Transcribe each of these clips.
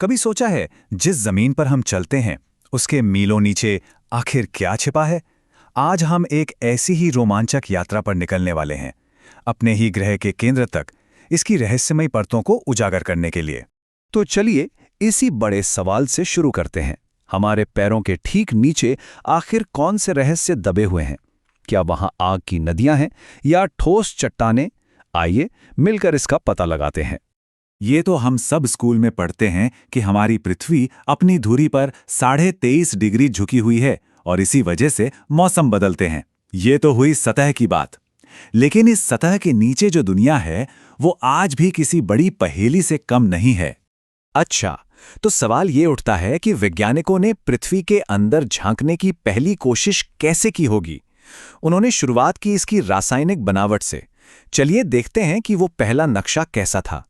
कभी सोचा है जिस जमीन पर हम चलते हैं उसके मीलों नीचे आखिर क्या छिपा है? आज हम एक ऐसी ही रोमांचक यात्रा पर निकलने वाले हैं, अपने ही ग्रह के केंद्र तक, इसकी रहस्यमयी परतों को उजागर करने के लिए। तो चलिए इसी बड़े सवाल से शुरू करते हैं। हमारे पैरों के ठीक नीचे आखिर कौन से रहस्य दबे हुए हैं? क्या वहां आग की नदियां हैं या ठोस चट्टानें? आइए मिलकर इसका पता लगाते हैं। ये तो हम सब स्कूल में पढ़ते हैं कि हमारी पृथ्वी अपनी धुरी पर 23.5 डिग्री झुकी हुई है और इसी वजह से मौसम बदलते हैं। ये तो हुई सतह की बात। लेकिन इस सतह के नीचे जो दुनिया है वो आज भी किसी बड़ी पहेली से कम नहीं है। अच्छा, तो सवाल ये उठता है कि वैज्ञानिकों ने पृथ्वी के अंदर झांकने की पहली कोशिश कैसे की होगी? उन्होंने शुरुआत की इसकी रासायनिक बनावट से। चलिए देखते हैं कि वो पहला नक्शा कैसा था।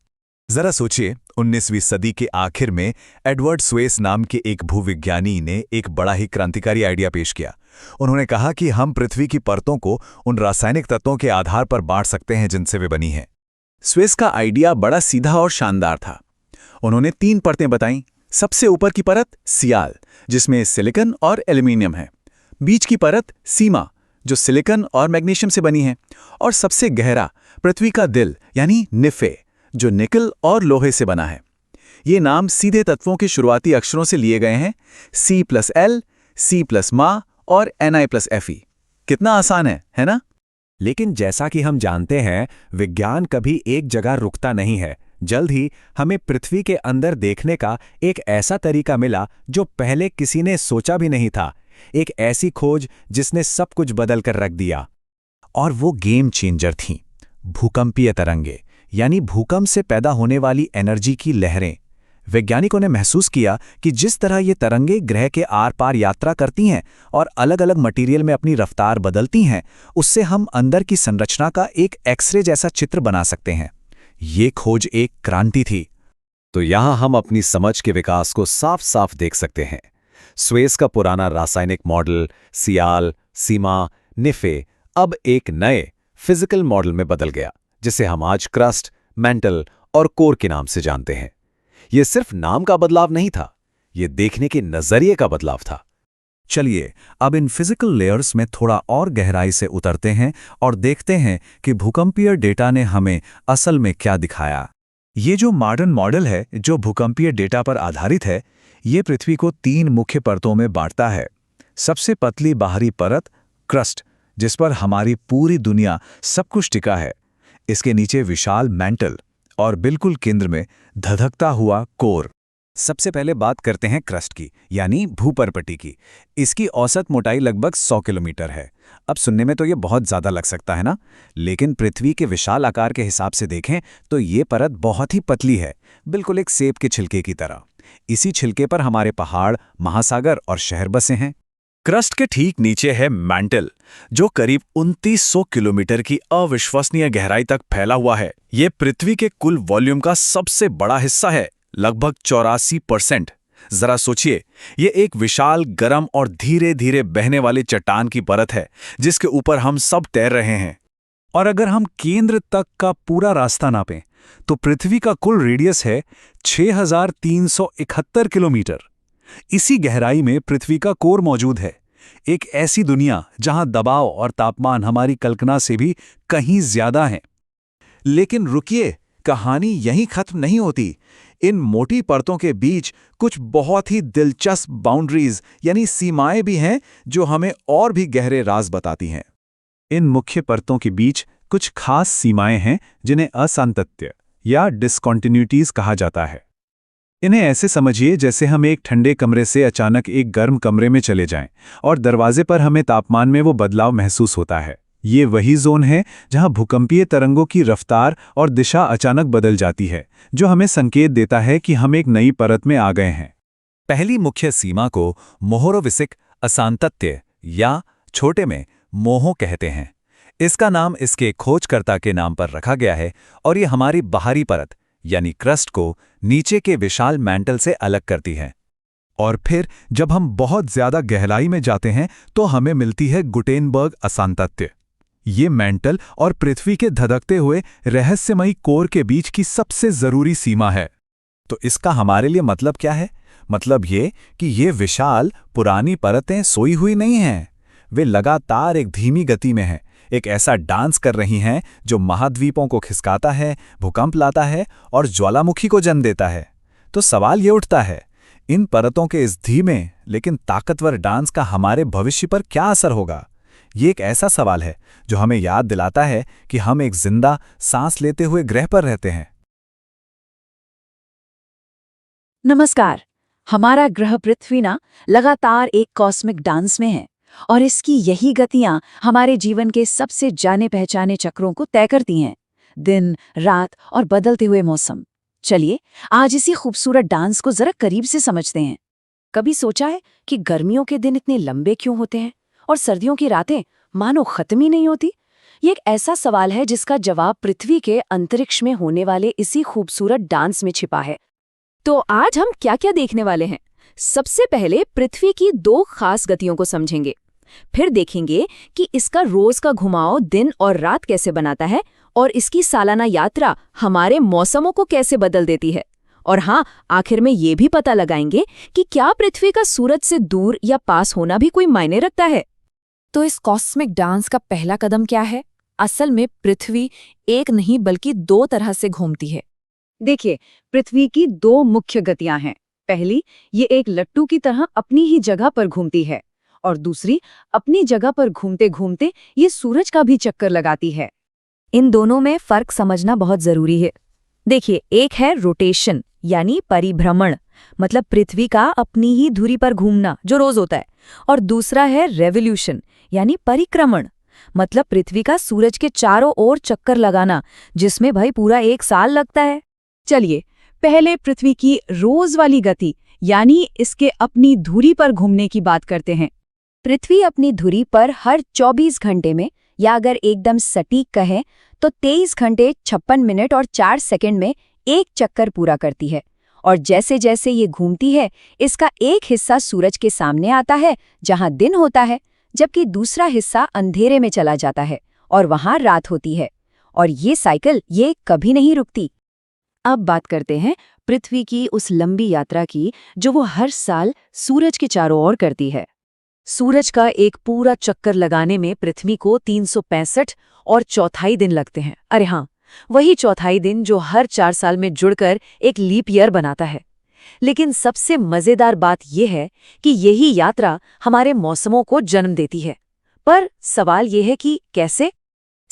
जरा सोचिए, 19वीं सदी के आखिर में एडवर्ड स्वेस नाम के एक भूविज्ञानी ने एक बड़ा ही क्रांतिकारी आइडिया पेश किया। उन्होंने कहा कि हम पृथ्वी की परतों को उन रासायनिक तत्वों के आधार पर बांट सकते हैं जिनसे वे बनी हैं। स्वेस का आइडिया बड़ा सीधा और शानदार था। उन्होंने 3 परतें बताईं। सबसे ऊपर की परत सियाल, जिसमें सिलिकॉन और एल्यूमीनियम है। बीच की परत सीमा, जो सिलिकॉन और मैग्नीशियम से बनी है। और सबसे गहरा पृथ्वी का दिल यानी निफे, जो निकल और लोहे से बना है। ये नाम सीधे तत्वों के शुरुआती अक्षरों से लिए गए हैं, C+L, C+Ma और Ni+Fe। कितना आसान है ना? लेकिन जैसा कि हम जानते हैं, विज्ञान कभी एक जगह रुकता नहीं है। जल्द ही हमें पृथ्वी के अंदर देखने का एक ऐसा तरीका मिला जो पहले किसी ने सोचा भी नहीं था। एक ऐसी खोज जिसने सब कुछ बदल कर रख दिया। और वो गेम चेंजर थीं, भूकंपीय तरंगे, यानी भूकंप से पैदा होने वाली एनर्जी की लहरें। वैज्ञानिकों ने महसूस किया कि जिस तरह ये तरंगे ग्रह के आर पार यात्रा करती हैं और अलग अलग मटेरियल में अपनी रफ्तार बदलती हैं, उससे हम अंदर की संरचना का एक एक्सरे जैसा चित्र बना सकते हैं। ये खोज एक क्रांति थी। तो यहाँ हम अपनी समझ के विकास को साफ साफ देख सकते हैं। स्वेस का पुराना रासायनिक मॉडल सियाल, सीमा, निफे अब एक नए फिजिकल मॉडल में बदल गया, जिसे हम आज क्रस्ट, मेंटल और कोर के नाम से जानते हैं। यह सिर्फ नाम का बदलाव नहीं था, यह देखने के नजरिए का बदलाव था। चलिए अब इन फिजिकल लेयर्स में थोड़ा और गहराई से उतरते हैं और देखते हैं कि भूकंपीय डेटा ने हमें असल में क्या दिखाया। ये जो मॉडर्न मॉडल है, जो भूकंपीय डेटा पर आधारित है, ये पृथ्वी को 3 मुख्य परतों में बांटता है। सबसे पतली बाहरी परत क्रस्ट, जिस पर हमारी पूरी दुनिया सब कुछ टिका है। इसके नीचे विशाल मेंटल और बिल्कुल केंद्र में धधकता हुआ कोर। सबसे पहले बात करते हैं क्रस्ट की, यानी भूपरपटी की। इसकी औसत मोटाई लगभग 100 किलोमीटर है। अब सुनने में तो ये बहुत ज़्यादा लग सकता है ना, लेकिन पृथ्वी के विशाल आकार के हिसाब से देखें तो ये परत बहुत ही पतली है, बिल्कुल एक सेब के छिलके की तरह। इसी छिलके पर हमारे पहाड़, महासागर और शहर बसे हैं। क्रस्ट के ठीक नीचे है मैंटल, जो करीब 2900 किलोमीटर की अविश्वसनीय गहराई तक फैला हुआ है। ये पृथ्वी के कुल वॉल्यूम का सबसे बड़ा हिस्सा है, लगभग 84%। जरा सोचिए, ये एक विशाल, गर्म और धीरे धीरे बहने वाली चट्टान की परत है जिसके ऊपर हम सब तैर रहे हैं। और अगर हम केंद्र तक का पूरा रास्ता नापें तो पृथ्वी का कुल रेडियस है 6371 किलोमीटर। इसी गहराई में पृथ्वी का कोर मौजूद है, एक ऐसी दुनिया जहां दबाव और तापमान हमारी कल्पना से भी कहीं ज्यादा हैं। लेकिन रुकिए, कहानी यहीं खत्म नहीं होती। इन मोटी परतों के बीच कुछ बहुत ही दिलचस्प बाउंड्रीज यानी सीमाएं भी हैं जो हमें और भी गहरे राज बताती हैं। इन मुख्य परतों के बीच कुछ खास सीमाएं हैं जिन्हें असांतत्य या डिसकॉन्टिन्यूटीज कहा जाता है। इन्हें ऐसे समझिए जैसे हम एक ठंडे कमरे से अचानक एक गर्म कमरे में चले जाएं और दरवाजे पर हमें तापमान में वो बदलाव महसूस होता है। ये वही जोन है जहां भूकंपीय तरंगों की रफ्तार और दिशा अचानक बदल जाती है, जो हमें संकेत देता है कि हम एक नई परत में आ गए हैं। पहली मुख्य सीमा को मोहोरोविसिक असांतत्य या छोटे में मोहो कहते हैं। इसका नाम इसके खोजकर्ता के नाम पर रखा गया है और ये हमारी बाहरी परत यानी क्रस्ट को नीचे के विशाल मैंटल से अलग करती है। और फिर जब हम बहुत ज्यादा गहराई में जाते हैं तो हमें मिलती है गुटेनबर्ग असांतत्य। ये मेंटल और पृथ्वी के धधकते हुए रहस्यमयी कोर के बीच की सबसे जरूरी सीमा है। तो इसका हमारे लिए मतलब क्या है? मतलब ये कि ये विशाल पुरानी परतें सोई हुई नहीं हैं। वे लगातार एक धीमी गति में हैं, एक ऐसा डांस कर रही हैं जो महाद्वीपों को खिसकाता है, भूकंप लाता है और ज्वालामुखी को जन्म देता है। तो सवाल ये उठता है, इन परतों के इस धीमे लेकिन ताकतवर डांस का हमारे भविष्य पर क्या असर होगा? ये एक ऐसा सवाल है जो हमें याद दिलाता है कि हम एक जिंदा, सांस लेते हुए ग्रह पर रहते हैं। नमस्कार। हमारा ग्रह पृथ्वी ना लगातार एक कॉस्मिक डांस में है और इसकी यही गतियां हमारे जीवन के सबसे जाने पहचाने चक्रों को तय करती हैं। दिन, रात और बदलते हुए मौसम। चलिए आज इसी खूबसूरत डांस को जरा करीब से समझते हैं। कभी सोचा है कि गर्मियों के दिन इतने लंबे क्यों होते हैं और सर्दियों की रातें मानो खत्म ही नहीं होती? ये एक ऐसा सवाल है जिसका जवाब पृथ्वी के अंतरिक्ष में होने वाले इसी खूबसूरत डांस में छिपा है। तो आज हम क्या क्या देखने वाले हैं? सबसे पहले पृथ्वी की दो खास गतियों को समझेंगे। फिर देखेंगे कि इसका रोज का घुमाव दिन और रात कैसे बनाता है और इसकी सालाना यात्रा हमारे मौसमों को कैसे बदल देती है। और हाँ, आखिर में ये भी पता लगाएंगे कि क्या पृथ्वी का सूरज से दूर या पास होना भी कोई मायने रखता है। तो इस कॉस्मिक डांस का पहला कदम क्या है? असल में पृथ्वी एक नहीं बल्कि दो तरह से घूमती है। देखिए, पृथ्वी की दो मुख्य गतियां हैं। पहली, ये एक लट्टू की तरह अपनी ही जगह पर घूमती है और दूसरी, अपनी जगह पर घूमते घूमते ये सूरज का भी चक्कर लगाती है। इन दोनों में फर्क समझना बहुत जरूरी है। देखिए, एक है रोटेशन यानी परिभ्रमण, मतलब पृथ्वी का अपनी ही धुरी पर घूमना जो रोज होता है, और दूसरा है रेवोल्यूशन यानी परिक्रमण, मतलब पृथ्वी का सूरज के चारों ओर चक्कर लगाना, जिसमें भाई पूरा एक साल लगता है। चलिए पहले पृथ्वी की रोज वाली गति यानी इसके अपनी धुरी पर घूमने की बात करते हैं। पृथ्वी अपनी धुरी पर हर 24 घंटे में, या अगर एकदम सटीक कहें तो 23 घंटे 56 मिनट और 4 सेकंड में एक चक्कर पूरा करती है। और जैसे जैसे ये घूमती है, इसका एक हिस्सा सूरज के सामने आता है जहां दिन होता है, जबकि दूसरा हिस्सा अंधेरे में चला जाता है और वहां रात होती है। और ये साइकिल ये कभी नहीं रुकती। अब बात करते हैं पृथ्वी की उस लंबी यात्रा की जो वो हर साल सूरज के चारों ओर करती है। सूरज का एक पूरा चक्कर लगाने में पृथ्वी को 365 और चौथाई दिन लगते हैं। अरे हाँ, वही चौथाई दिन जो हर 4 साल में जुड़कर एक लीप ईयर बनाता है। लेकिन सबसे मजेदार बात यह है कि यही यात्रा हमारे मौसमों को जन्म देती है। पर सवाल यह है कि कैसे?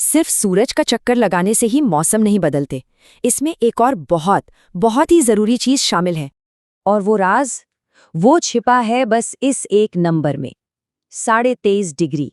सिर्फ सूरज का चक्कर लगाने से ही मौसम नहीं बदलते। इसमें एक और बहुत ही जरूरी चीज शामिल है। और वो राज, वो छिपा है बस इस एक नंबर में, 23.5 डिग्री।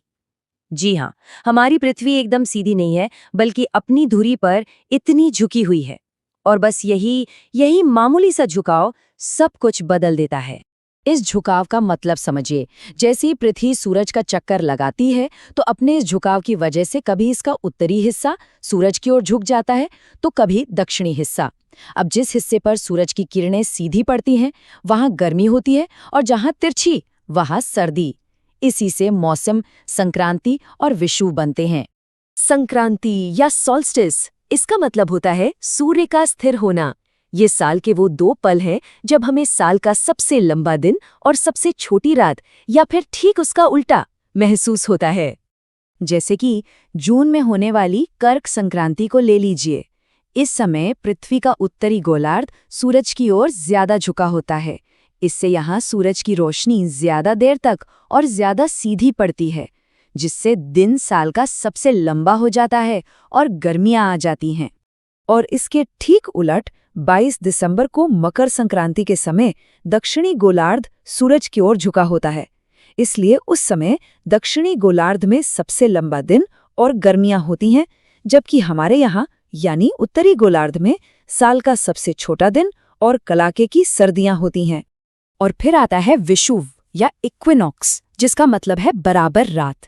जी हाँ, हमारी पृथ्वी एकदम सीधी नहीं है, बल्कि अपनी धुरी पर इतनी झुकी हुई है। और बस यही मामूली सा झुकाव सब कुछ बदल देता है। इस झुकाव का मतलब समझिए, जैसे ही पृथ्वी सूरज का चक्कर लगाती है तो अपने इस झुकाव की वजह से कभी इसका उत्तरी हिस्सा सूरज की ओर झुक जाता है तो कभी दक्षिणी हिस्सा। अब जिस हिस्से पर सूरज की किरणें सीधी पड़ती हैं वहां गर्मी होती है और जहां तिरछी वहां सर्दी। इसी से मौसम संक्रांति और विषुव बनते हैं। संक्रांति या सॉल्स्टिस, इसका मतलब होता है सूर्य का स्थिर होना। ये साल के वो 2 पल हैं जब हमें साल का सबसे लंबा दिन और सबसे छोटी रात, या फिर ठीक उसका उल्टा, महसूस होता है। जैसे कि जून में होने वाली कर्क संक्रांति को ले लीजिए। इस समय पृथ्वी का उत्तरी गोलार्ध सूरज की ओर ज्यादा झुका होता है। इससे यहाँ सूरज की रोशनी ज्यादा देर तक और ज्यादा सीधी पड़ती है, जिससे दिन साल का सबसे लंबा हो जाता है और गर्मियां आ जाती हैं। और इसके ठीक उलट 22 दिसंबर को मकर संक्रांति के समय दक्षिणी गोलार्ध सूरज की ओर झुका होता है। इसलिए उस समय दक्षिणी गोलार्ध में सबसे लंबा दिन और गर्मियां होती हैं, जबकि हमारे यहाँ यानी उत्तरी गोलार्ध में साल का सबसे छोटा दिन और कलाके की सर्दियां होती हैं। और फिर आता है विषुव या इक्विनॉक्स, जिसका मतलब है बराबर रात।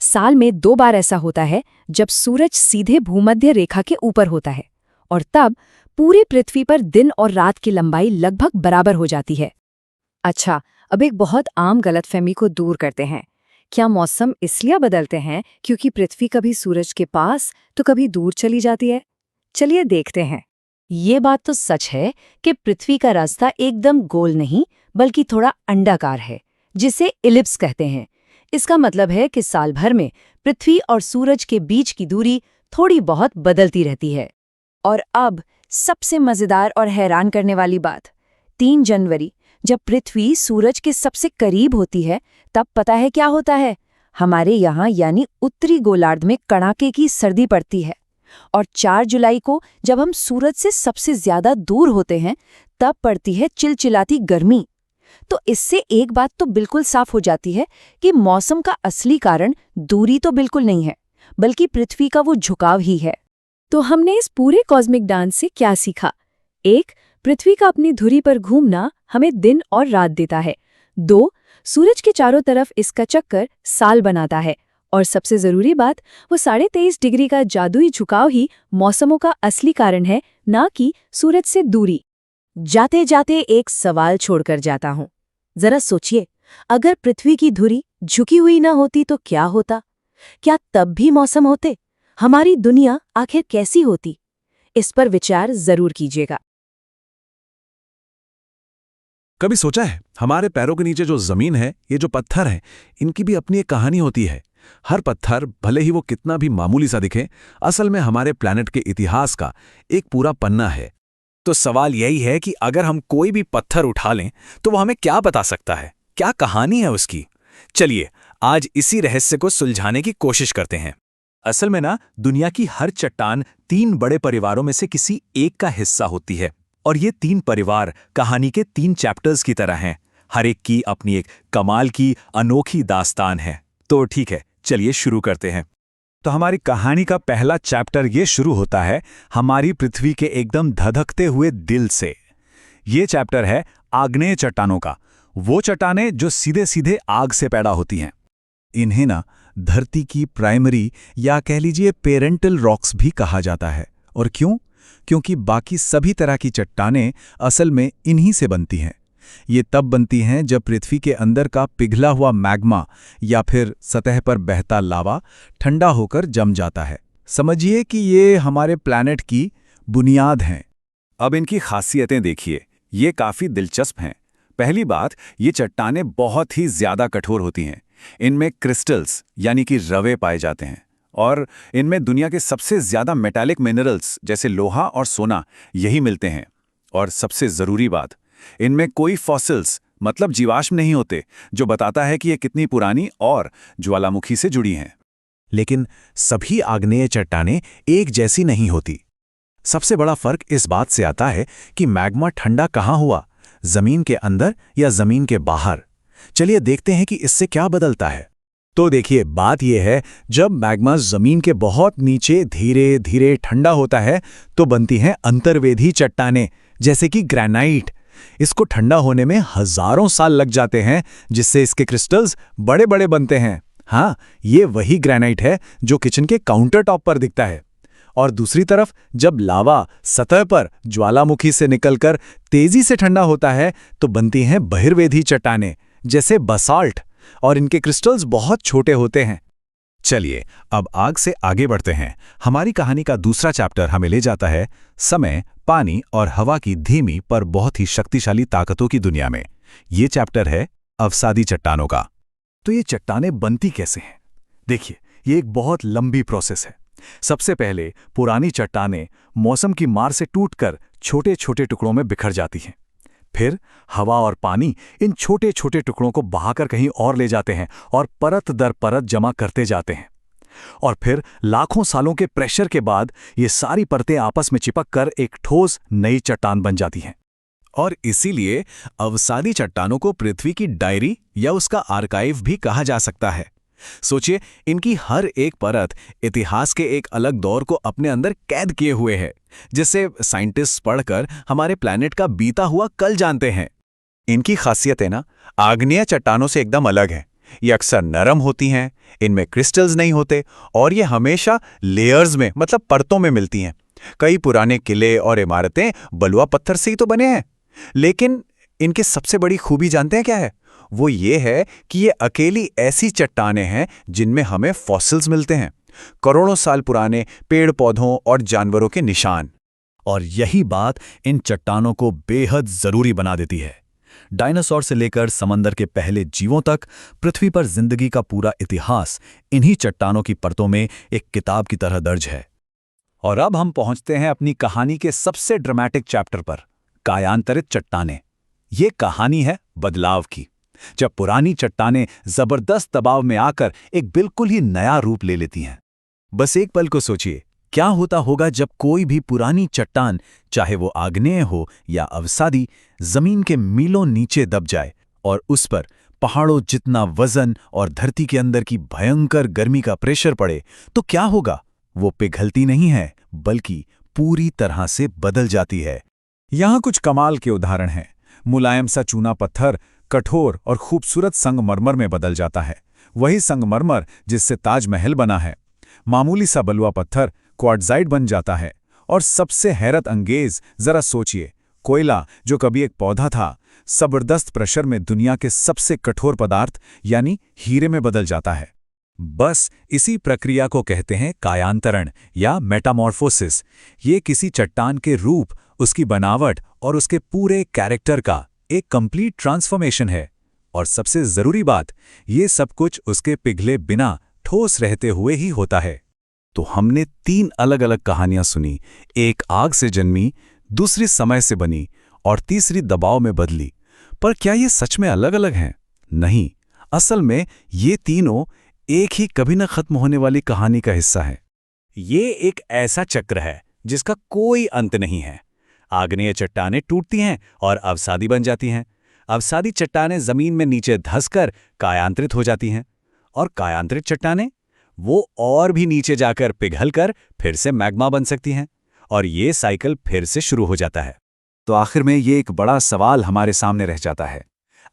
साल में 2 बार ऐसा होता है जब सूरज सीधे भूमध्य रेखा के ऊपर होता है, और तब पूरी पृथ्वी पर दिन और रात की लंबाई लगभग बराबर हो जाती है। अच्छा, अब एक बहुत आम गलतफहमी को दूर करते हैं। क्या मौसम इसलिए बदलते हैं क्योंकि पृथ्वी कभी सूरज के पास तो कभी दूर चली जाती है? चलिए देखते हैं। ये बात तो सच है कि पृथ्वी का रास्ता एकदम गोल नहीं बल्कि थोड़ा अंडाकार है, जिसे इलिप्स कहते हैं। इसका मतलब है कि साल भर में पृथ्वी और सूरज के बीच की दूरी थोड़ी बहुत बदलती रहती है। और अब सबसे मजेदार और हैरान करने वाली बात, 3 जनवरी जब पृथ्वी सूरज के सबसे करीब होती है, तब पता है क्या होता है? हमारे यहाँ यानी उत्तरी गोलार्ध में कड़ाके की सर्दी पड़ती है। और 4 जुलाई को जब हम सूरज से सबसे ज्यादा दूर होते हैं, तब पड़ती है चिलचिलाती गर्मी। तो इससे एक बात तो बिल्कुल साफ हो जाती है कि मौसम का असली कारण दूरी तो बिल्कुल नहीं है, बल्कि पृथ्वी का वो झुकाव ही है। तो हमने इस पूरे कॉस्मिक डांस से क्या सीखा? 1. पृथ्वी का अपनी धुरी पर घूमना हमें दिन और रात देता है। 2. सूरज के चारों तरफ इसका चक्कर साल बनाता है। और सबसे जरूरी बात, वो 23.5 डिग्री का जादुई झुकाव ही मौसमों का असली कारण है, ना कि सूरज से दूरी। जाते जाते एक सवाल छोड़कर जाता हूं। जरा सोचिए, अगर पृथ्वी की धुरी झुकी हुई ना होती तो क्या होता? क्या तब भी मौसम होते? हमारी दुनिया आखिर कैसी होती? इस पर विचार जरूर कीजिएगा। कभी सोचा है, हमारे पैरों के नीचे जो जमीन है, ये जो पत्थर है, इनकी भी अपनी एक कहानी होती है। हर पत्थर, भले ही वो कितना भी मामूली सा दिखे, असल में हमारे प्लैनेट के इतिहास का एक पूरा पन्ना है। तो सवाल यही है कि अगर हम कोई भी पत्थर उठा लें तो वो हमें क्या बता सकता है? क्या कहानी है उसकी? चलिए आज इसी रहस्य को सुलझाने की कोशिश करते हैं। असल में ना, दुनिया की हर चट्टान 3 बड़े परिवारों में से किसी एक का हिस्सा होती है। और ये 3 परिवार कहानी के 3 चैप्टर्स की तरह हैं। हर एक की अपनी एक कमाल की अनोखी दास्तान है। तो ठीक है, चलिए शुरू करते हैं। तो हमारी कहानी का पहला चैप्टर ये शुरू होता है हमारी पृथ्वी के एकदम धधकते हुए दिल से। ये चैप्टर है आग्नेय चट्टानों का। वो चट्टानें जो सीधे सीधे आग से पैदा होती हैं। इन्हें ना धरती की प्राइमरी या कह लीजिए पेरेंटल रॉक्स भी कहा जाता है। और क्यों? क्योंकि बाकी सभी तरह की चट्टानें असल में इन्हीं से बनती हैं। ये तब बनती हैं जब पृथ्वी के अंदर का पिघला हुआ मैग्मा या फिर सतह पर बहता लावा ठंडा होकर जम जाता है। समझिए कि ये हमारे प्लैनेट की बुनियाद हैं। अब इनकी खासियतें देखिए, ये काफी दिलचस्प हैं। पहली बात, ये चट्टानें बहुत ही ज्यादा कठोर होती हैं। इनमें क्रिस्टल्स यानी कि रवे पाए जाते हैं। और इनमें दुनिया के सबसे ज्यादा मेटालिक मिनरल्स जैसे लोहा और सोना यही मिलते हैं। और सबसे जरूरी बात, इनमें कोई फॉसिल्स मतलब जीवाश्म नहीं होते, जो बताता है कि ये कितनी पुरानी और ज्वालामुखी से जुड़ी हैं। लेकिन सभी आग्नेय चट्टानें एक जैसी नहीं होती। सबसे बड़ा फर्क इस बात से आता है कि मैग्मा ठंडा कहाँ हुआ, जमीन के अंदर या जमीन के बाहर। चलिए देखते हैं कि इससे क्या बदलता है। तो देखिए, बात यह है, जब मैग्मा जमीन के बहुत नीचे धीरे धीरे ठंडा होता है तो बनती हैं अंतर्वेधी चट्टानें, जैसे कि ग्रेनाइट। इसको ठंडा होने में हजारों साल लग जाते हैं, जिससे इसके क्रिस्टल्स बड़े बड़े बनते हैं। हाँ, ये वही ग्रेनाइट है जो किचन के काउंटर टॉप पर दिखता है। और दूसरी तरफ जब लावा सतह पर ज्वालामुखी से निकलकर तेजी से ठंडा होता है तो बनती हैं बहिर्वेधी चट्टानें, जैसे बसाल्ट। और इनके क्रिस्टल्स बहुत छोटे होते हैं। चलिए अब आग से आगे बढ़ते हैं। हमारी कहानी का दूसरा चैप्टर हमें ले जाता है समय, पानी और हवा की धीमी पर बहुत ही शक्तिशाली ताकतों की दुनिया में। ये चैप्टर है अवसादी चट्टानों का। तो ये चट्टानें बनती कैसे हैं? देखिए, ये एक बहुत लंबी प्रोसेस है। सबसे पहले पुरानी चट्टानें मौसम की मार से टूटकर छोटे छोटे टुकड़ों में बिखर जाती हैं। फिर हवा और पानी इन छोटे छोटे टुकड़ों को बहाकर कहीं और ले जाते हैं और परत दर परत जमा करते जाते हैं। और फिर लाखों सालों के प्रेशर के बाद ये सारी परतें आपस में चिपक कर एक ठोस नई चट्टान बन जाती हैं। और इसीलिए अवसादी चट्टानों को पृथ्वी की डायरी या उसका आर्काइव भी कहा जा सकता है। सोचिए, इनकी हर एक परत इतिहास के एक अलग दौर को अपने अंदर कैद किए हुए है, जिसे साइंटिस्ट पढ़कर हमारे प्लैनेट का बीता हुआ कल जानते हैं। इनकी खासियतें ना आग्नेय चट्टानों से एकदम अलग हैं। ये अक्सर नरम होती हैं, इनमें क्रिस्टल्स नहीं होते और ये हमेशा लेयर्स में मतलब परतों में मिलती हैं। कई पुराने किले और इमारतें बलुआ पत्थर से ही तो बने हैं। लेकिन इनकी सबसे बड़ी खूबी जानते हैं क्या है? वो ये है कि ये अकेली ऐसी चट्टानें हैं जिनमें हमें फॉसिल्स मिलते हैं, करोड़ों साल पुराने पेड़ पौधों और जानवरों के निशान। और यही बात इन चट्टानों को बेहद जरूरी बना देती है। डायनासोर से लेकर समंदर के पहले जीवों तक पृथ्वी पर जिंदगी का पूरा इतिहास इन्हीं चट्टानों की परतों में एक किताब की तरह दर्ज है। और अब हम पहुंचते हैं अपनी कहानी के सबसे ड्रामेटिक चैप्टर पर, कायांतरित चट्टानें। ये कहानी है बदलाव की, जब पुरानी चट्टानें जबरदस्त दबाव में आकर एक बिल्कुल ही नया रूप ले लेती हैं। बस एक पल को सोचिए, क्या होता होगा जब कोई भी पुरानी चट्टान, चाहे वो आग्नेय हो या अवसादी, जमीन के मीलों नीचे दब जाए और उस पर पहाड़ों जितना वजन और धरती के अंदर की भयंकर गर्मी का प्रेशर पड़े, तो क्या होगा? वो पिघलती नहीं है, बल्कि पूरी तरह से बदल जाती है। यहां कुछ कमाल के उदाहरण हैं। मुलायम सा चूना पत्थर कठोर और खूबसूरत संगमरमर में बदल जाता है, वही संगमरमर जिससे ताजमहल बना है। मामूली सा बलुआ पत्थर क्वार्ट्जाइट बन जाता है। और सबसे हैरत अंगेज, जरा सोचिए, कोयला जो कभी एक पौधा था, जबरदस्त प्रेशर में दुनिया के सबसे कठोर पदार्थ यानी हीरे में बदल जाता है। बस इसी प्रक्रिया को कहते हैं कायांतरण या मेटामॉर्फोसिस। ये किसी चट्टान के रूप, उसकी बनावट और उसके पूरे कैरेक्टर का एक कंप्लीट ट्रांसफॉर्मेशन है। और सबसे जरूरी बात, ये सब कुछ उसके पिघले बिना ठोस रहते हुए ही होता है। तो हमने 3 अलग अलग कहानियां सुनी, एक आग से जन्मी, दूसरी समय से बनी और तीसरी दबाव में बदली। पर क्या ये सच में अलग अलग हैं? नहीं, असल में ये तीनों एक ही कभी न खत्म होने वाली कहानी का हिस्सा है। ये एक ऐसा चक्र है जिसका कोई अंत नहीं है। आग्नेय चट्टानें टूटती हैं और अवसादी बन जाती हैं। अवसादी चट्टानें जमीन में नीचे धंसकर कायांतरित हो जाती हैं और कायांतरित चट्टानें वो और भी नीचे जाकर पिघलकर फिर से मैग्मा बन सकती हैं और ये साइकिल फिर से शुरू हो जाता है। तो आखिर में ये एक बड़ा सवाल हमारे सामने रह जाता है,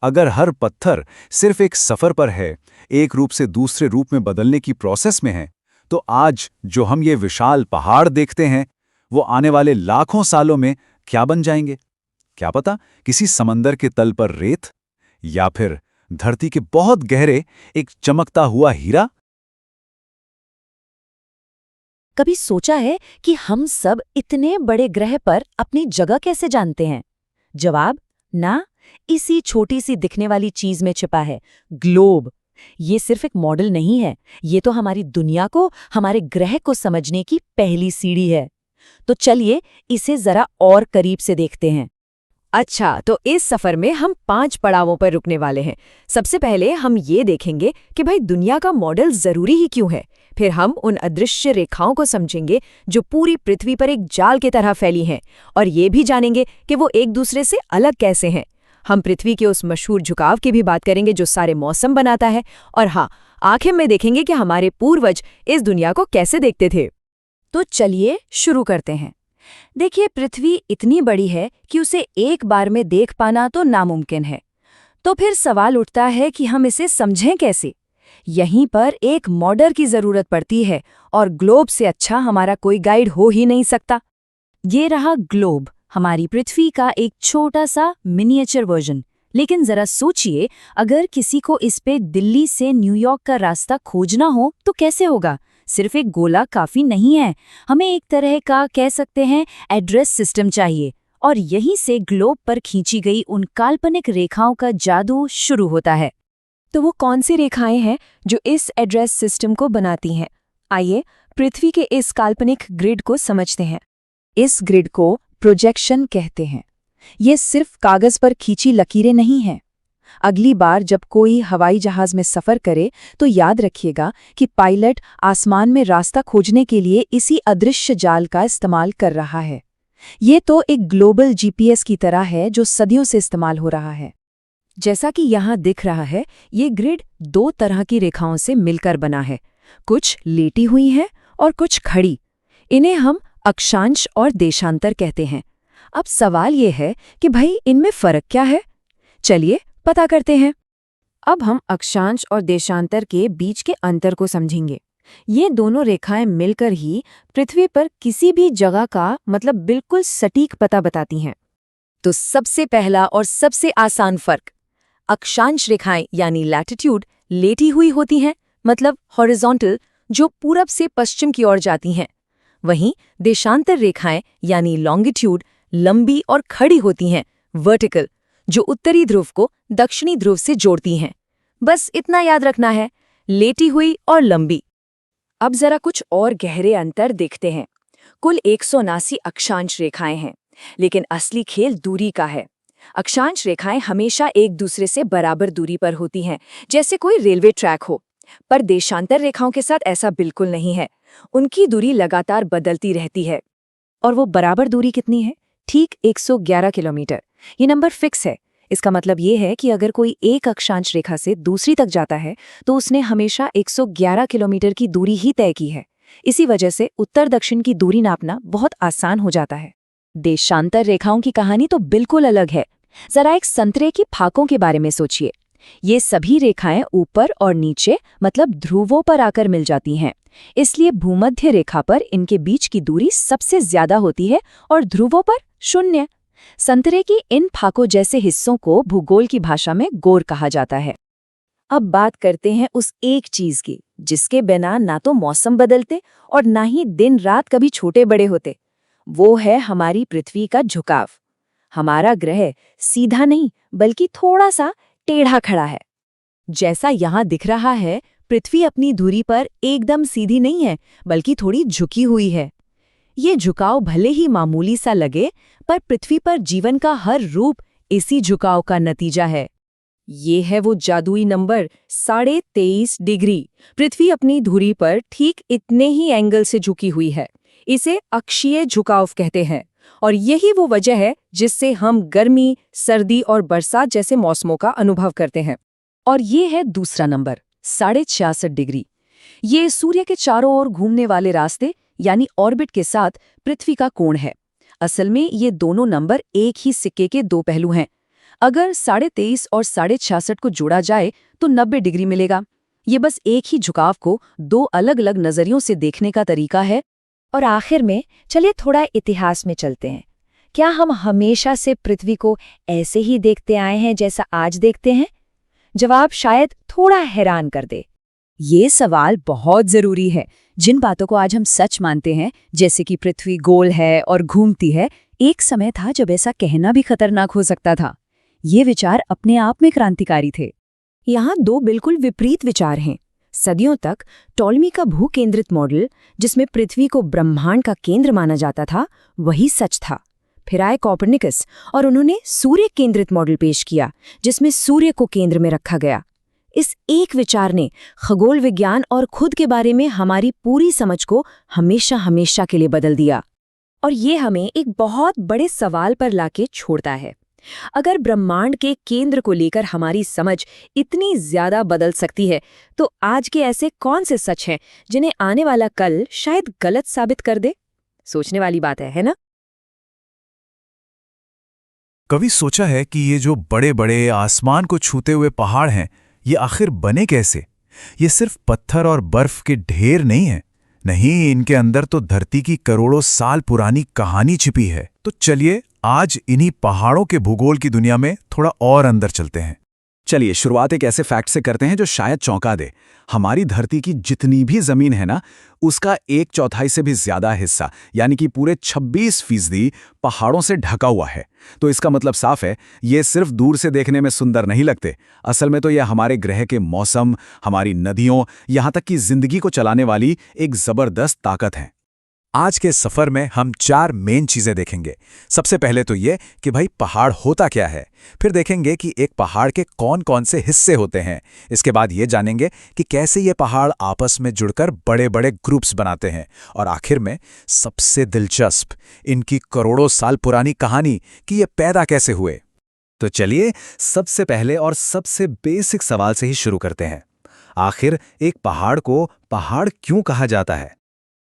अगर हर पत्थर सिर्फ एक सफर पर है, एक रूप से दूसरे रूप में बदलने की प्रोसेस में है, तो आज जो हम ये विशाल पहाड़ देखते हैं, वो आने वाले लाखों सालों में क्या बन जाएंगे? क्या पता, किसी समंदर के तल पर रेत, या फिर धरती के बहुत गहरे एक चमकता हुआ हीरा। कभी सोचा है कि हम सब इतने बड़े ग्रह पर अपनी जगह कैसे जानते हैं? जवाब ना, इसी छोटी सी दिखने वाली चीज में छिपा है, ग्लोब। ये सिर्फ एक मॉडल नहीं है, ये तो हमारी दुनिया को, हमारे ग्रह को समझने की पहली सीढ़ी है। तो चलिए इसे जरा और करीब से देखते हैं। अच्छा, तो इस सफर में हम 5 पड़ावों पर रुकने वाले हैं। सबसे पहले हम ये देखेंगे कि भाई दुनिया का मॉडल जरूरी ही क्यों है। फिर हम उन अदृश्य रेखाओं को समझेंगे जो पूरी पृथ्वी पर एक जाल की तरह फैली हैं, और ये भी जानेंगे कि वो एक दूसरे से अलग कैसे हैं। हम पृथ्वी के उस मशहूर झुकाव की भी बात करेंगे जो सारे मौसम बनाता है। और हाँ, आखिर में देखेंगे कि हमारे पूर्वज इस दुनिया को कैसे देखते थे। तो चलिए शुरू करते हैं। देखिए, पृथ्वी इतनी बड़ी है कि उसे एक बार में देख पाना तो नामुमकिन है। तो फिर सवाल उठता है कि हम इसे समझें कैसे? यहीं पर एक मॉडल की जरूरत पड़ती है, और ग्लोब से अच्छा हमारा कोई गाइड हो ही नहीं सकता। ये रहा ग्लोब, हमारी पृथ्वी का एक छोटा सा मिनिएचर वर्जन। लेकिन जरा सोचिए, अगर किसी को इस पे दिल्ली से न्यूयॉर्क का रास्ता खोजना हो तो कैसे होगा? सिर्फ एक गोला काफी नहीं है, हमें एक तरह का, कह सकते हैं, एड्रेस सिस्टम चाहिए। और यहीं से ग्लोब पर खींची गई उन काल्पनिक रेखाओं का जादू शुरू होता है। तो वो कौन सी रेखाएं हैं जो इस एड्रेस सिस्टम को बनाती हैं? आइए पृथ्वी के इस काल्पनिक ग्रिड को समझते हैं। इस ग्रिड को प्रोजेक्शन कहते हैं। ये सिर्फ कागज पर खींची लकीरें नहीं हैं। अगली बार जब कोई हवाई जहाज में सफर करे तो याद रखिएगा कि पायलट आसमान में रास्ता खोजने के लिए इसी अदृश्य जाल का इस्तेमाल कर रहा है। ये तो एक ग्लोबल जीपीएस की तरह है जो सदियों से इस्तेमाल हो रहा है। जैसा कि यहाँ दिख रहा है, ये ग्रिड 2 तरह की रेखाओं से मिलकर बना है। कुछ लेटी हुई हैं और कुछ खड़ी। इन्हें हम अक्षांश और देशांतर कहते हैं। अब सवाल ये है कि भाई इनमें फर्क क्या है? चलिए पता करते हैं। अब हम अक्षांश और देशांतर के बीच के अंतर को समझेंगे। ये दोनों रेखाएं मिलकर ही पृथ्वी पर किसी भी जगह का, मतलब बिल्कुल सटीक पता बताती हैं। तो सबसे पहला और सबसे आसान फर्क, अक्षांश रेखाएं यानी लैटिट्यूड लेटी हुई होती हैं, मतलब हॉरिजॉन्टल, जो पूरब से पश्चिम की ओर जाती हैं। वहीं देशांतर रेखाएं यानी लॉन्गिट्यूड लंबी और खड़ी होती हैं, वर्टिकल, जो उत्तरी ध्रुव को दक्षिणी ध्रुव से जोड़ती हैं। बस इतना याद रखना है, लेटी हुई और लंबी। अब जरा कुछ और गहरे अंतर देखते हैं। कुल 179 अक्षांश रेखाएं हैं, लेकिन असली खेल दूरी का है। अक्षांश रेखाएं हमेशा एक दूसरे से बराबर दूरी पर होती हैं, जैसे कोई रेलवे ट्रैक हो। पर देशांतर रेखाओं के साथ ऐसा बिल्कुल नहीं है। उनकी दूरी लगातार बदलती रहती है। और वो बराबर दूरी कितनी है? ठीक 111 किलोमीटर। ये नंबर फिक्स है। इसका मतलब ये है कि अगर कोई एक अक्षांश रेखा से दूसरी तक जाता है तो उसने हमेशा 111 किलोमीटर की दूरी ही तय की है। इसी वजह से उत्तर दक्षिण की दूरी नापना बहुत आसान हो जाता है। देशांतर रेखाओं की कहानी तो बिल्कुल अलग है। जरा एक संतरे की फाकों के बारे में सोचिए। ये सभी रेखाएं ऊपर और नीचे मतलब ध्रुवों पर आकर मिल जाती हैं। इसलिए भूमध्य रेखा पर इनके बीच की दूरी सबसे ज्यादा होती है और ध्रुवों पर 0। संतरे की इन फाकों जैसे हिस्सों को भूगोल की भाषा में गोर कहा जाता है। अब बात करते हैं उस एक चीज की जिसके बिना ना तो मौसम बदलते और ना ही दिन रात कभी छोटे बड़े होते। वो है हमारी पृथ्वी का झुकाव। हमारा ग्रह सीधा नहीं बल्कि थोड़ा सा टेढ़ा खड़ा है। जैसा यहाँ दिख रहा है, पृथ्वी अपनी धुरी पर एकदम सीधी नहीं है बल्कि थोड़ी झुकी हुई है। ये झुकाव भले ही मामूली सा लगे, पर पृथ्वी पर जीवन का हर रूप इसी झुकाव का नतीजा है। ये है वो जादुई नंबर 23.5 डिग्री। पृथ्वी अपनी धुरी पर ठीक इतने ही एंगल से झुकी हुई है। इसे अक्षीय झुकाव कहते हैं और यही वो वजह है जिससे हम गर्मी, सर्दी और बरसात जैसे मौसमों का अनुभव करते हैं। और ये है दूसरा नंबर 66.5 डिग्री। ये सूर्य के चारों ओर घूमने वाले रास्ते यानी ऑर्बिट के साथ पृथ्वी का कोण है। असल में ये दोनों नंबर एक ही सिक्के के दो पहलू हैं। अगर 23.5 और 66.5 को जोड़ा जाए तो 90 डिग्री मिलेगा। ये बस एक ही झुकाव को दो अलग अलग नजरियों से देखने का तरीका है। और आखिर में चलिए थोड़ा इतिहास में चलते हैं। क्या हम हमेशा से पृथ्वी को ऐसे ही देखते आए हैं जैसा आज देखते हैं? जवाब शायद थोड़ा हैरान कर दे। ये सवाल बहुत जरूरी है। जिन बातों को आज हम सच मानते हैं, जैसे कि पृथ्वी गोल है और घूमती है, एक समय था जब ऐसा कहना भी खतरनाक हो सकता था। ये विचार अपने आप में क्रांतिकारी थे। यहाँ दो बिल्कुल विपरीत विचार हैं। सदियों तक टॉलमी का भूकेंद्रित मॉडल, जिसमें पृथ्वी को ब्रह्मांड का केंद्र माना जाता था, वही सच था। फिर आए कोपरनिकस और उन्होंने सूर्य केंद्रित मॉडल पेश किया, जिसमें सूर्य को केंद्र में रखा गया। इस एक विचार ने खगोल विज्ञान और खुद के बारे में हमारी पूरी समझ को हमेशा हमेशा के लिए बदल दिया। और ये हमें एक बहुत बड़े सवाल पर लाके छोड़ता है। अगर ब्रह्मांड के केंद्र को लेकर हमारी समझ इतनी ज्यादा बदल सकती है, तो आज के ऐसे कौन से सच हैं जिन्हें आने वाला कल शायद गलत साबित कर दे? सोचने वाली बात है ना? कभी सोचा है कि ये जो बड़े बड़े आसमान को छूते हुए पहाड़ हैं, ये आखिर बने कैसे? ये सिर्फ पत्थर और बर्फ के ढेर नहीं है। नहीं, इनके अंदर तो धरती की करोड़ों साल पुरानी कहानी छिपी है। तो चलिए आज इन्हीं पहाड़ों के भूगोल की दुनिया में थोड़ा और अंदर चलते हैं। चलिए शुरुआत एक ऐसे फैक्ट से करते हैं जो शायद चौंका दे। हमारी धरती की जितनी भी जमीन है ना, उसका 1/4 से भी ज्यादा हिस्सा यानी कि पूरे 26% पहाड़ों से ढका हुआ है। तो इसका मतलब साफ है, ये सिर्फ दूर से देखने में सुंदर नहीं लगते। असल में तो ये हमारे ग्रह के मौसम, हमारी नदियों, यहाँ तक कि जिंदगी को चलाने वाली एक जबरदस्त ताकत है। आज के सफर में हम 4 मेन चीजें देखेंगे। सबसे पहले तो ये कि भाई पहाड़ होता क्या है, फिर देखेंगे कि एक पहाड़ के कौन-कौन से हिस्से होते हैं। इसके बाद ये जानेंगे कि कैसे ये पहाड़ आपस में जुड़कर बड़े-बड़े ग्रुप्स बनाते हैं, और आखिर में सबसे दिलचस्प, इनकी करोड़ों साल पुरानी कहानी कि ये पैदा कैसे हुए। तो चलिए सबसे पहले और सबसे बेसिक सवाल से ही शुरू करते हैं। आखिर एक पहाड़ को पहाड़ क्यों कहा जाता है?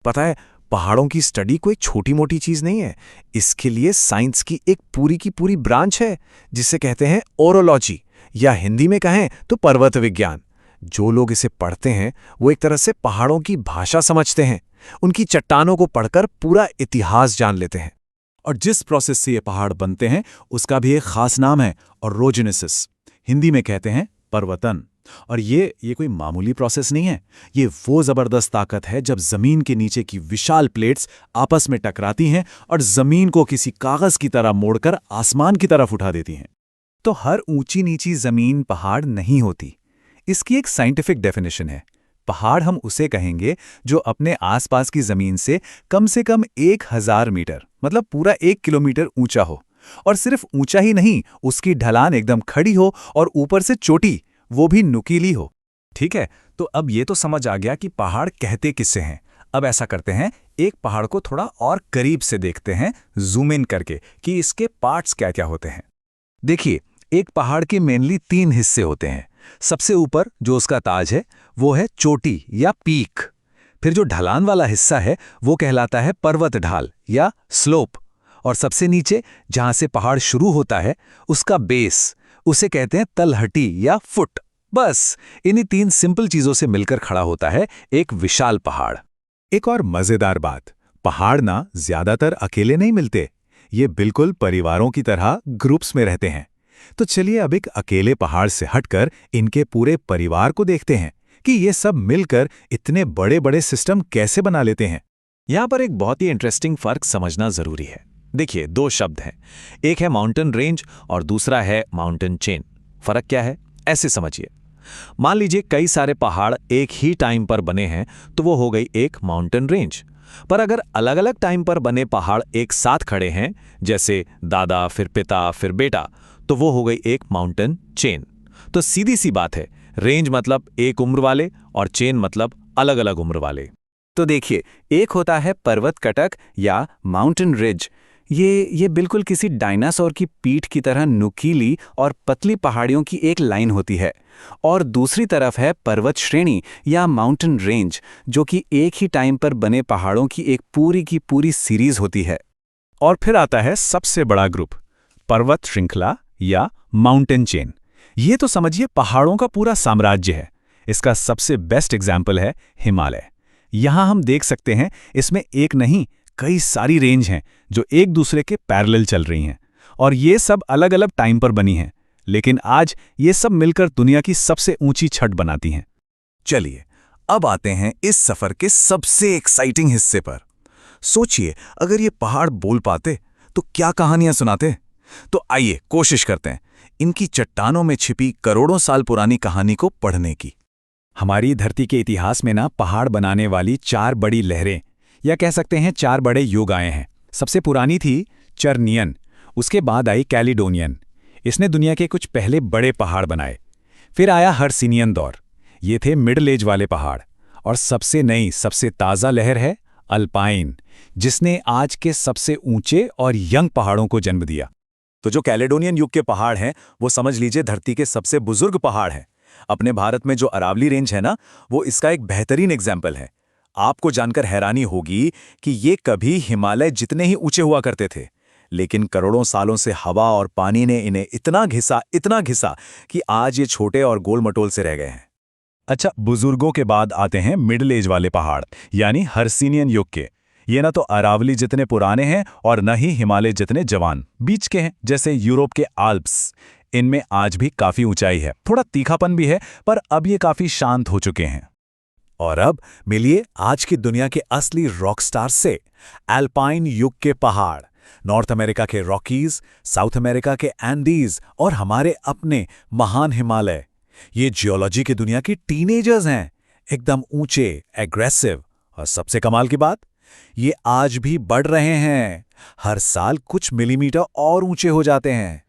पता है, पहाड़ों की स्टडी कोई छोटी मोटी चीज नहीं है। इसके लिए साइंस की एक पूरी की पूरी ब्रांच है जिसे कहते हैं ओरोलॉजी, या हिंदी में कहें तो पर्वत विज्ञान। जो लोग इसे पढ़ते हैं वो एक तरह से पहाड़ों की भाषा समझते हैं, उनकी चट्टानों को पढ़कर पूरा इतिहास जान लेते हैं। और जिस प्रोसेस से ये पहाड़ बनते हैं उसका भी एक खास नाम है, ओरोजेनेसिस। हिंदी में कहते हैं पर्वतन। और ये कोई मामूली प्रोसेस नहीं है। ये वो जबरदस्त ताकत है जब जमीन के नीचे की विशाल प्लेट्स आपस में टकराती हैं और जमीन को किसी कागज की तरह मोड़कर आसमान की तरफ उठा देती हैं। तो हर ऊंची नीची जमीन पहाड़ नहीं होती। इसकी एक साइंटिफिक डेफिनेशन है। पहाड़ हम उसे कहेंगे जो अपने आसपास की जमीन से कम 1000 मीटर मतलब पूरा 1 किलोमीटर ऊंचा हो। और सिर्फ ऊंचा ही नहीं, उसकी ढलान एकदम खड़ी हो और ऊपर से चोटी, वो भी नुकीली हो। ठीक है, तो अब ये तो समझ आ गया कि पहाड़ कहते किससे हैं। अब ऐसा करते हैं, एक पहाड़ को थोड़ा और करीब से देखते हैं, जूम इन करके, कि इसके पार्ट्स क्या क्या होते हैं। देखिए, एक पहाड़ के मेनली 3 हिस्से होते हैं। सबसे ऊपर जो उसका ताज है वो है चोटी या पीक। फिर जो ढलान वाला हिस्सा है वो कहलाता है पर्वत ढाल या स्लोप। और सबसे नीचे जहां से पहाड़ शुरू होता है उसका बेस, उसे कहते हैं तलहटी या फुट। बस इन्हीं 3 सिंपल चीजों से मिलकर खड़ा होता है एक विशाल पहाड़। एक और मजेदार बात, पहाड़ ना ज्यादातर अकेले नहीं मिलते। ये बिल्कुल परिवारों की तरह ग्रुप्स में रहते हैं। तो चलिए अब एक अकेले पहाड़ से हटकर इनके पूरे परिवार को देखते हैं कि ये सब मिलकर इतने बड़े बड़े सिस्टम कैसे बना लेते हैं। यहां पर एक बहुत ही इंटरेस्टिंग फर्क समझना जरूरी है। देखिए, 2 शब्द हैं, एक है माउंटेन रेंज और दूसरा है माउंटेन चेन। फर्क क्या है, ऐसे समझिए। मान लीजिए कई सारे पहाड़ एक ही टाइम पर बने हैं तो वो हो गई एक माउंटेन रेंज। पर अगर अलग अलग टाइम पर बने पहाड़ एक साथ खड़े हैं, जैसे दादा फिर पिता फिर बेटा, तो वो हो गई एक माउंटेन चेन। तो सीधी सी बात है, रेंज मतलब एक उम्र वाले और चेन मतलब अलग अलग उम्र वाले। तो देखिए, एक होता है पर्वत कटक या माउंटेन रिज। ये बिल्कुल किसी डायनासोर की पीठ की तरह नुकीली और पतली पहाड़ियों की एक लाइन होती है। और दूसरी तरफ है पर्वत श्रेणी या माउंटेन रेंज, जो कि एक ही टाइम पर बने पहाड़ों की एक पूरी की पूरी सीरीज होती है। और फिर आता है सबसे बड़ा ग्रुप, पर्वत श्रृंखला या माउंटेन चेन। ये तो समझिए पहाड़ों का पूरा साम्राज्य है। इसका सबसे बेस्ट एग्जाम्पल है हिमालय। यहां हम देख सकते हैं इसमें एक नहीं कई सारी रेंज हैं जो एक दूसरे के पैरेलल चल रही हैं। और ये सब अलग अलग टाइम पर बनी हैं, लेकिन आज ये सब मिलकर दुनिया की सबसे ऊंची छत बनाती हैं। चलिए अब आते हैं इस सफर के सबसे एक्साइटिंग हिस्से पर। सोचिए, अगर ये पहाड़ बोल पाते तो क्या कहानियां सुनाते। तो आइए कोशिश करते हैं इनकी चट्टानों में छिपी करोड़ों साल पुरानी कहानी को पढ़ने की। हमारी धरती के इतिहास में ना पहाड़ बनाने वाली 4 बड़ी लहरें या कह सकते हैं 4 बड़े युग आए हैं। सबसे पुरानी थी चर्नियन, उसके बाद आई कैलिडोनियन। इसने दुनिया के कुछ पहले बड़े पहाड़ बनाए। फिर आया हर्सिनियन दौर, ये थे मिडल एज वाले पहाड़। और सबसे नई सबसे ताज़ा लहर है अल्पाइन, जिसने आज के सबसे ऊंचे और यंग पहाड़ों को जन्म दिया। तो जो कैलेडोनियन युग के पहाड़ हैं वो समझ लीजिए धरती के सबसे बुजुर्ग पहाड़ हैं। अपने भारत में जो अरावली रेंज है ना, वो इसका एक बेहतरीन एग्जाम्पल है। आपको जानकर हैरानी होगी कि ये कभी हिमालय जितने ही ऊंचे हुआ करते थे, लेकिन करोड़ों सालों से हवा और पानी ने इन्हें इतना घिसा कि आज ये छोटे और गोल मटोल से रह गए हैं। अच्छा, बुजुर्गों के बाद आते हैं मिडिल एज वाले पहाड़ यानी हर्सिनियन युग के। ये ना तो अरावली जितने पुराने हैं और न ही हिमालय जितने जवान, बीच के हैं, जैसे यूरोप के आल्प्स। इनमें आज भी काफी ऊंचाई है, थोड़ा तीखापन भी है, पर अब ये काफी शांत हो चुके हैं। और अब मिलिए आज की दुनिया के असली रॉक स्टार से, एल्पाइन युग के पहाड़। नॉर्थ अमेरिका के रॉकीज, साउथ अमेरिका के एंडीज और हमारे अपने महान हिमालय। ये जियोलॉजी की दुनिया की टीनेजर्स हैं, एकदम ऊंचे, एग्रेसिव। और सबसे कमाल की बात, ये आज भी बढ़ रहे हैं। हर साल कुछ मिलीमीटर और ऊंचे हो जाते हैं।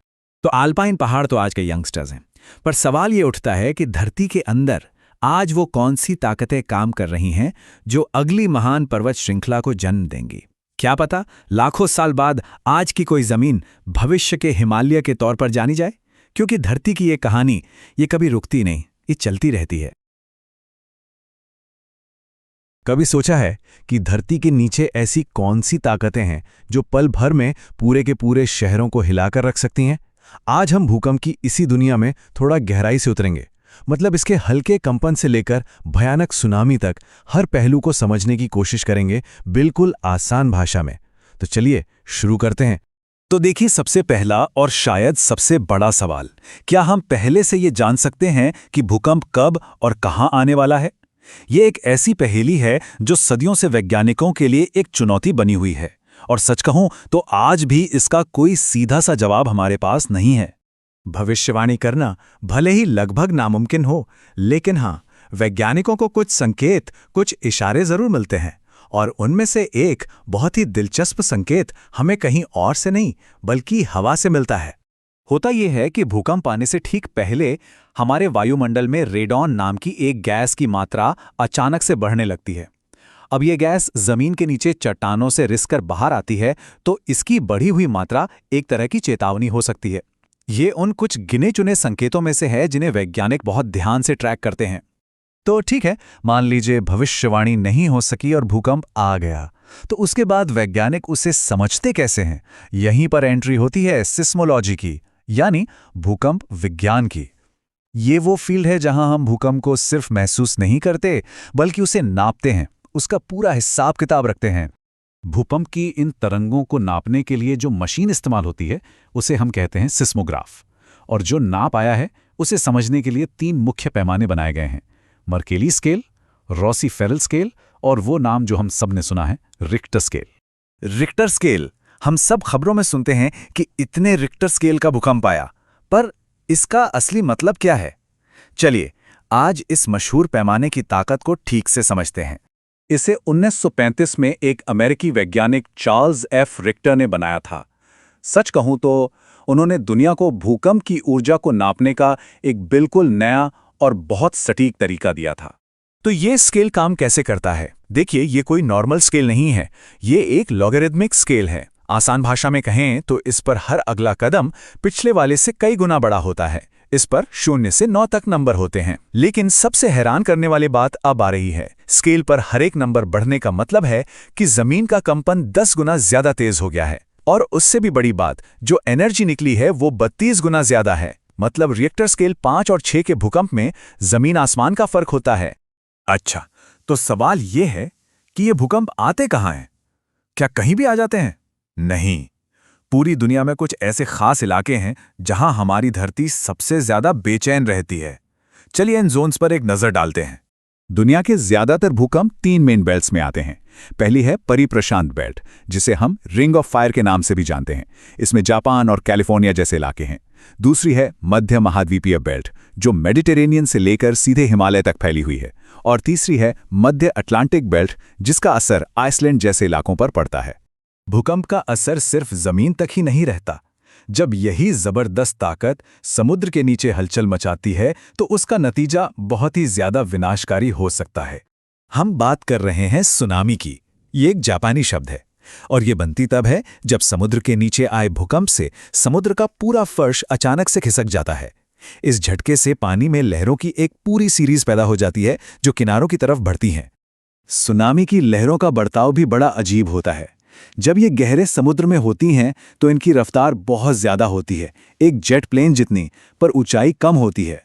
तो आल्पाइन पहाड़ तो आज के यंगस्टर्स हैं, पर सवाल ये उठता है कि धरती के अंदर आज वो कौन सी ताकतें काम कर रही हैं जो अगली महान पर्वत श्रृंखला को जन्म देंगी। क्या पता लाखों साल बाद आज की कोई जमीन भविष्य के हिमालय के तौर पर जानी जाए, क्योंकि धरती की ये कहानी ये कभी रुकती नहीं, ये चलती रहती है। कभी सोचा है कि धरती के नीचे ऐसी कौन सी ताकतें हैं जो पल भर में पूरे के पूरे शहरों को हिलाकर रख सकती हैं? आज हम भूकंप की इसी दुनिया में थोड़ा गहराई से उतरेंगे, मतलब इसके हल्के कंपन से लेकर भयानक सुनामी तक हर पहलू को समझने की कोशिश करेंगे, बिल्कुल आसान भाषा में। तो चलिए शुरू करते हैं। तो देखिए, सबसे पहला और शायद सबसे बड़ा सवाल, क्या हम पहले से ये जान सकते हैं कि भूकंप कब और कहाँ आने वाला है? ये एक ऐसी पहेली है जो सदियों से वैज्ञानिकों के लिए एक चुनौती बनी हुई है, और सच कहूं तो आज भी इसका कोई सीधा सा जवाब हमारे पास नहीं है। भविष्यवाणी करना भले ही लगभग नामुमकिन हो, लेकिन हाँ, वैज्ञानिकों को कुछ संकेत, कुछ इशारे जरूर मिलते हैं, और उनमें से एक बहुत ही दिलचस्प संकेत हमें कहीं और से नहीं बल्कि हवा से मिलता है। होता यह है कि भूकंप आने से ठीक पहले हमारे वायुमंडल में रेडॉन नाम की एक गैस की मात्रा अचानक से बढ़ने लगती है। अब यह गैस जमीन के नीचे चट्टानों से रिसकर बाहर आती है, तो इसकी बढ़ी हुई मात्रा एक तरह की चेतावनी हो सकती है। ये उन कुछ गिने चुने संकेतों में से है जिन्हें वैज्ञानिक बहुत ध्यान से ट्रैक करते हैं। तो ठीक है, मान लीजिए भविष्यवाणी नहीं हो सकी और भूकंप आ गया, तो उसके बाद वैज्ञानिक उसे समझते कैसे हैं? यहीं पर एंट्री होती है सिस्मोलॉजी की, यानी भूकंप विज्ञान की। ये वो फील्ड है जहां हम भूकंप को सिर्फ महसूस नहीं करते, बल्कि उसे नापते हैं, उसका पूरा हिसाब किताब रखते हैं। भूकंप की इन तरंगों को नापने के लिए जो मशीन इस्तेमाल होती है, उसे हम कहते हैं सिस्मोग्राफ। और जो नाप आया है, उसे समझने के लिए 3 मुख्य पैमाने बनाए गए हैं: मर्केली स्केल, रॉसी-फेरल स्केल, और वो नाम जो हम सब ने सुना है, रिक्टर स्केल। रिक्टर स्केल, हम सब खबरों में सुनते हैं कि इतने रिक्टर स्केल का भूकंप आया, पर इसका असली मतलब क्या है? चलिए, आज इस मशहूर पैमाने की ताकत को ठीक से समझते हैं। इसे 1935 में एक अमेरिकी वैज्ञानिक चार्ल्स एफ रिक्टर ने बनाया था। सच कहूं तो उन्होंने दुनिया को भूकंप की ऊर्जा को नापने का एक बिल्कुल नया और बहुत सटीक तरीका दिया था। तो ये स्केल काम कैसे करता है? देखिए, ये कोई नॉर्मल स्केल नहीं है, ये एक लॉगरिदमिक स्केल है। आसान भाषा में कहें तो इस पर हर अगला कदम पिछले वाले से कई गुना बड़ा होता है। इस पर 0 से 9 तक नंबर होते हैं। लेकिन सबसे हैरान करने वाली बात अब आ रही है। स्केल पर हर एक नंबर बढ़ने का मतलब है कि जमीन का कंपन 10 गुना ज्यादा तेज हो गया है। और उससे भी बड़ी बात, जो एनर्जी निकली है वो 32 गुना ज्यादा है। मतलब रिएक्टर स्केल 5 और 6 के भूकंप में जमीन आसमान का फर्क होता है। अच्छा, तो सवाल ये है कि ये भूकंप आते कहाँ हैं? क्या कहीं भी आ जाते हैं? नहीं, पूरी दुनिया में कुछ ऐसे खास इलाके हैं जहां हमारी धरती सबसे ज्यादा बेचैन रहती है। चलिए इन जोन्स पर एक नजर डालते हैं। दुनिया के ज्यादातर भूकंप 3 मेन बेल्ट्स में आते हैं। पहली है परिप्रशांत बेल्ट, जिसे हम रिंग ऑफ फायर के नाम से भी जानते हैं। इसमें जापान और कैलिफोर्निया जैसे इलाके हैं। दूसरी है मध्य महाद्वीपीय बेल्ट, जो मेडिटेरेनियन से लेकर सीधे हिमालय तक फैली हुई है। और तीसरी है मध्य अटलांटिक बेल्ट, जिसका असर आइसलैंड जैसे इलाकों पर पड़ता है। भूकंप का असर सिर्फ जमीन तक ही नहीं रहता। जब यही जबरदस्त ताकत समुद्र के नीचे हलचल मचाती है, तो उसका नतीजा बहुत ही ज्यादा विनाशकारी हो सकता है। हम बात कर रहे हैं सुनामी की। ये एक जापानी शब्द है, और ये बनती तब है जब समुद्र के नीचे आए भूकंप से समुद्र का पूरा फर्श अचानक से खिसक जाता है। इस झटके से पानी में लहरों की एक पूरी सीरीज पैदा हो जाती है, जो किनारों की तरफ बढ़ती हैं। सुनामी की लहरों का बर्ताव भी बड़ा अजीब होता है। जब ये गहरे समुद्र में होती हैं तो इनकी रफ्तार बहुत ज्यादा होती है, एक जेट प्लेन जितनी, पर ऊंचाई कम होती है।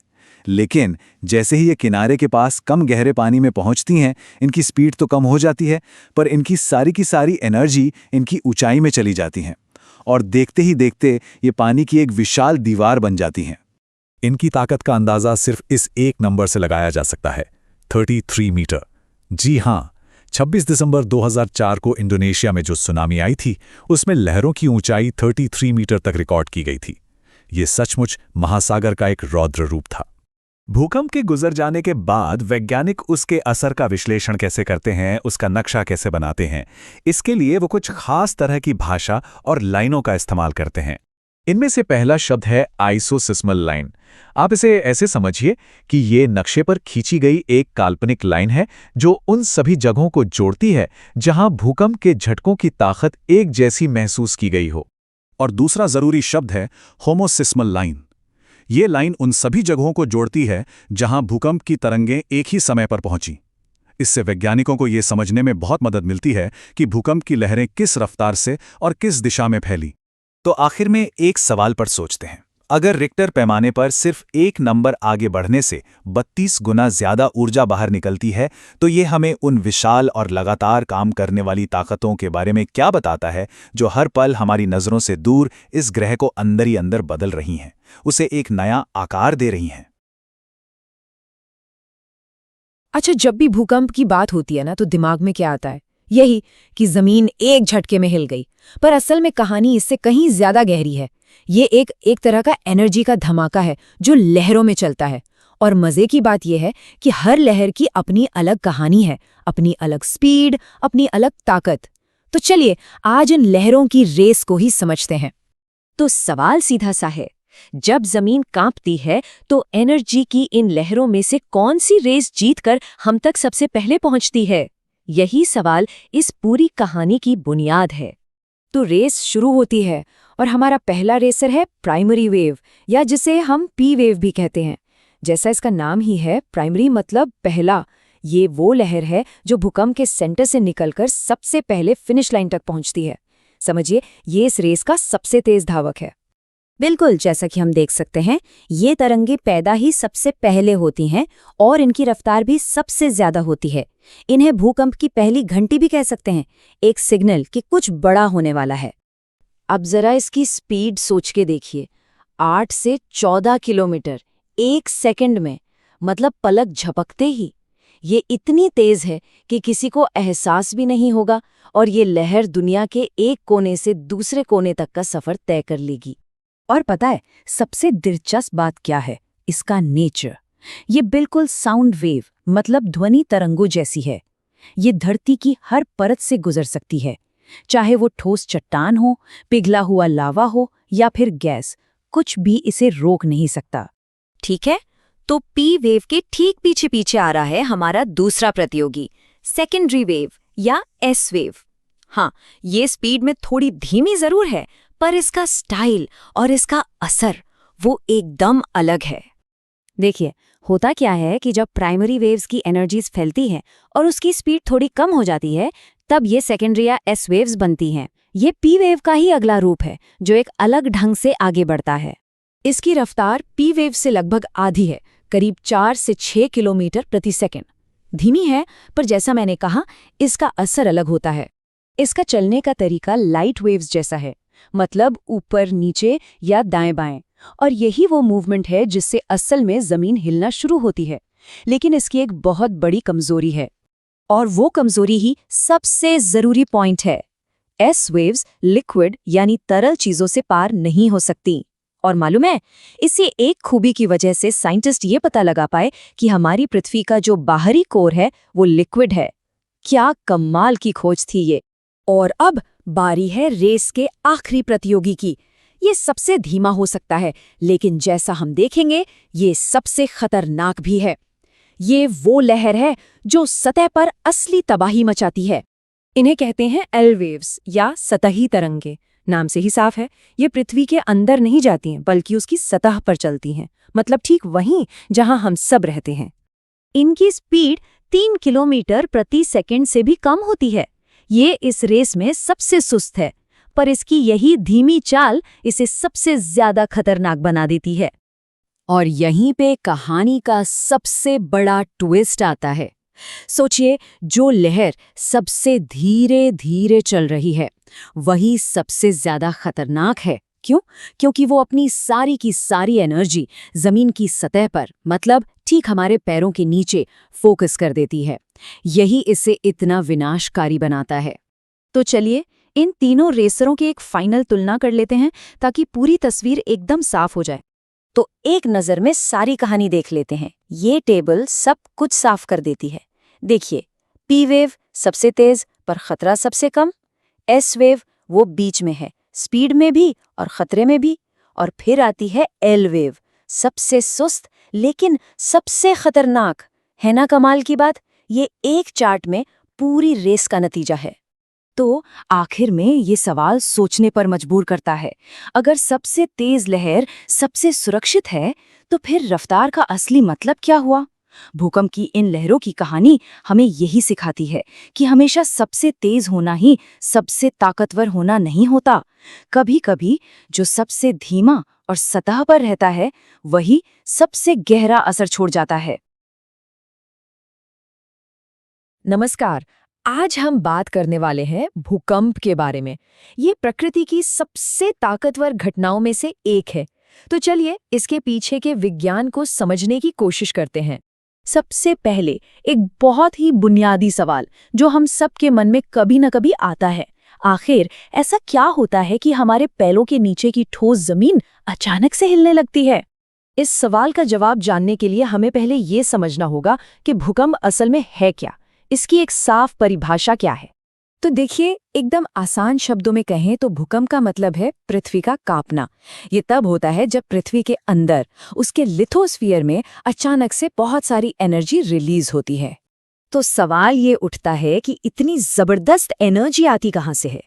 लेकिन जैसे ही ये किनारे के पास कम गहरे पानी में पहुंचती हैं, इनकी स्पीड तो कम हो जाती है, पर इनकी सारी की सारी एनर्जी इनकी ऊंचाई में चली जाती हैं, और देखते ही देखते ये पानी की एक विशाल दीवार बन जाती हैं। इनकी ताकत का अंदाजा सिर्फ इस एक नंबर से लगाया जा सकता है, 33 मीटर। जी हाँ, 26 दिसंबर 2004 को इंडोनेशिया में जो सुनामी आई थी, उसमें लहरों की ऊंचाई 33 मीटर तक रिकॉर्ड की गई थी। ये सचमुच महासागर का एक रौद्र रूप था। भूकंप के गुजर जाने के बाद वैज्ञानिक उसके असर का विश्लेषण कैसे करते हैं, उसका नक्शा कैसे बनाते हैं, इसके लिए वो कुछ खास तरह की भाषा और लाइनों का इस्तेमाल करते हैं। इनमें से पहला शब्द है आइसोसिस्मल लाइन। आप इसे ऐसे समझिए कि ये नक्शे पर खींची गई एक काल्पनिक लाइन है जो उन सभी जगहों को जोड़ती है जहां भूकंप के झटकों की ताकत एक जैसी महसूस की गई हो। और दूसरा जरूरी शब्द है होमोसिस्मल लाइन। ये लाइन उन सभी जगहों को जोड़ती है जहां भूकंप की तरंगें एक ही समय पर पहुंची। इससे वैज्ञानिकों को ये समझने में बहुत मदद मिलती है कि भूकंप की लहरें किस रफ्तार से और किस दिशा में फैली। तो आखिर में एक सवाल पर सोचते हैं। अगर रिक्टर पैमाने पर सिर्फ एक नंबर आगे बढ़ने से 32 गुना ज्यादा ऊर्जा बाहर निकलती है, तो ये हमें उन विशाल और लगातार काम करने वाली ताकतों के बारे में क्या बताता है जो हर पल हमारी नजरों से दूर इस ग्रह को अंदर ही अंदर बदल रही हैं, उसे एक नया आकार दे रही हैं। अच्छा, जब भी भूकंप की बात होती है ना, तो दिमाग में क्या आता है? यही कि जमीन एक झटके में हिल गई। पर असल में कहानी इससे कहीं ज्यादा गहरी है। ये एक तरह का एनर्जी का धमाका है जो लहरों में चलता है। और मजे की बात यह है कि हर लहर की अपनी अलग कहानी है, अपनी अलग स्पीड, अपनी अलग ताकत। तो चलिए आज इन लहरों की रेस को ही समझते हैं। तो सवाल सीधा सा है, जब जमीन कांपती है तो एनर्जी की इन लहरों में से कौन सी रेस जीतकर हम तक सबसे पहले पहुंचती है? यही सवाल इस पूरी कहानी की बुनियाद है। तो रेस शुरू होती है और हमारा पहला रेसर है प्राइमरी वेव, या जिसे हम पी वेव भी कहते हैं। जैसा इसका नाम ही है, प्राइमरी मतलब पहला। ये वो लहर है जो भूकंप के सेंटर से निकलकर सबसे पहले फिनिश लाइन तक पहुंचती है। समझिए, ये इस रेस का सबसे तेज धावक है। बिल्कुल, जैसा कि हम देख सकते हैं, ये तरंगे पैदा ही सबसे पहले होती हैं और इनकी रफ्तार भी सबसे ज्यादा होती है। इन्हें भूकंप की पहली घंटी भी कह सकते हैं, एक सिग्नल कि कुछ बड़ा होने वाला है। अब जरा इसकी स्पीड सोच के देखिए, 8 से 14 किलोमीटर 1 सेकंड में, मतलब पलक झपकते ही। ये इतनी तेज है कि किसी को एहसास भी नहीं होगा, और ये लहर दुनिया के एक कोने से दूसरे कोने तक का सफर तय कर लेगी। और पता है सबसे दिलचस्प बात क्या है? इसका नेचर। ये बिल्कुल साउंड वेव मतलब ध्वनि तरंगों जैसी है। ये धरती की हर परत से गुजर सकती है, चाहे वो ठोस चट्टान हो, पिघला हुआ लावा हो या फिर गैस, कुछ भी इसे रोक नहीं सकता। ठीक है, तो पी वेव के ठीक पीछे पीछे आ रहा है हमारा दूसरा प्रतियोगी, सेकेंडरी वेव या एस वेव। हाँ, ये स्पीड में थोड़ी धीमी जरूर है, पर इसका स्टाइल और इसका असर वो एकदम अलग है। देखिए, होता क्या है कि जब प्राइमरी वेव्स की एनर्जीज फैलती हैं और उसकी स्पीड थोड़ी कम हो जाती है, तब ये सेकेंडरी या एस वेव्स बनती हैं। ये पी वेव का ही अगला रूप है जो एक अलग ढंग से आगे बढ़ता है। इसकी रफ्तार पी वेव से लगभग आधी है, करीब 4 से 6 किलोमीटर प्रति सेकंड। धीमी है, पर जैसा मैंने कहा, इसका असर अलग होता है। इसका चलने का तरीका लाइट वेव्स जैसा है, मतलब ऊपर नीचे या दाएं बाएं। और यही वो मूवमेंट है जिससे असल में जमीन हिलना शुरू होती है। लेकिन इसकी एक बहुत बड़ी कमजोरी है, और वो कमजोरी ही सबसे जरूरी पॉइंट है। एस वेव्स लिक्विड यानी तरल चीजों से पार नहीं हो सकती। और मालूम है, इसी एक खूबी की वजह से साइंटिस्ट ये पता लगा पाए कि हमारी पृथ्वी का जो बाहरी कोर है वो लिक्विड है। क्या कमाल की खोज थी ये। और अब बारी है रेस के आखिरी प्रतियोगी की। ये सबसे धीमा हो सकता है, लेकिन जैसा हम देखेंगे, ये सबसे खतरनाक भी है। ये वो लहर है जो सतह पर असली तबाही मचाती है। इन्हें कहते हैं एल वेव्स या सतही तरंगे। नाम से ही साफ है, ये पृथ्वी के अंदर नहीं जाती हैं, बल्कि उसकी सतह पर चलती हैं, मतलब ठीक वहीं जहां हम सब रहते हैं। इनकी स्पीड 3 किलोमीटर प्रति सेकंड से भी कम होती है। ये इस रेस में सबसे सुस्त है, पर इसकी यही धीमी चाल इसे सबसे ज्यादा खतरनाक बना देती है। और यहीं पे कहानी का सबसे बड़ा ट्विस्ट आता है। सोचिए, जो लहर सबसे धीरे धीरे चल रही है, वही सबसे ज्यादा खतरनाक है। क्यों? क्योंकि वो अपनी सारी की सारी एनर्जी जमीन की सतह पर, मतलब ठीक हमारे पैरों के नीचे, फोकस कर देती है। यही इसे इतना विनाशकारी बनाता है। तो चलिए इन तीनों रेसरों की एक फाइनल तुलना कर लेते हैं, ताकि पूरी तस्वीर एकदम साफ हो जाए। तो एक नज़र में सारी कहानी देख लेते हैं। ये टेबल सब कुछ साफ कर देती है। देखिए, पी वेव सबसे तेज पर खतरा सबसे कम, एस वेव वो बीच में है, स्पीड में भी और खतरे में भी, और फिर आती है एल वेव, सबसे सुस्त लेकिन सबसे खतरनाक। है ना कमाल की बात? ये एक चार्ट में पूरी रेस का नतीजा है। तो आखिर में ये सवाल सोचने पर मजबूर करता है। अगर सबसे तेज लहर सबसे सुरक्षित है, तो फिर रफ्तार का असली मतलब क्या हुआ? भूकंप की इन लहरों की कहानी हमें यही सिखाती है कि हमेशा सबसे तेज होना ही सबसे ताकतवर होना नहीं होता। कभी-कभी जो सबसे धीमा और सतह पर रहता है, वही सबसे गहरा असर छोड़ जाता है। नमस्कार। आज हम बात करने वाले हैं भूकंप के बारे में। ये प्रकृति की सबसे ताकतवर घटनाओं में से एक है। तो चलिए इसके पीछे के विज्ञान को समझने की कोशिश करते हैं। सबसे पहले एक बहुत ही बुनियादी सवाल जो हम सबके मन में कभी न कभी आता है, आखिर ऐसा क्या होता है कि हमारे पैरों के नीचे की ठोस जमीन अचानक से हिलने लगती है? इस सवाल का जवाब जानने के लिए हमें पहले ये समझना होगा कि भूकंप असल में है क्या, इसकी एक साफ परिभाषा क्या है। तो देखिए, एकदम आसान शब्दों में कहें तो भूकंप का मतलब है पृथ्वी का कांपना। ये तब होता है जब पृथ्वी के अंदर, उसके लिथोस्फीयर में अचानक से बहुत सारी एनर्जी रिलीज होती है। तो सवाल ये उठता है कि इतनी जबरदस्त एनर्जी आती कहाँ से है?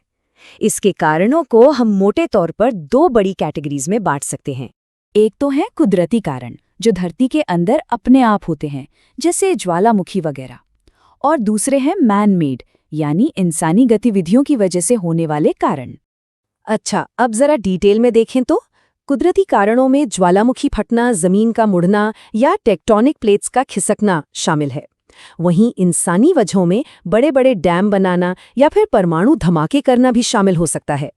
इसके कारणों को हम मोटे तौर पर दो बड़ी कैटेगरीज में बांट सकते हैं। एक तो है कुदरती कारण, जो धरती के अंदर अपने आप होते हैं, जैसे ज्वालामुखी वगैरह, और दूसरे हैं मैन मेड, यानी इंसानी गतिविधियों की वजह से होने वाले कारण। अच्छा, अब जरा डिटेल में देखें तो कुदरती कारणों में ज्वालामुखी फटना, जमीन का मुड़ना या टेक्टोनिक प्लेट्स का खिसकना शामिल है। वहीं इंसानी वजहों में बड़े बड़े डैम बनाना या फिर परमाणु धमाके करना भी शामिल हो सकता है।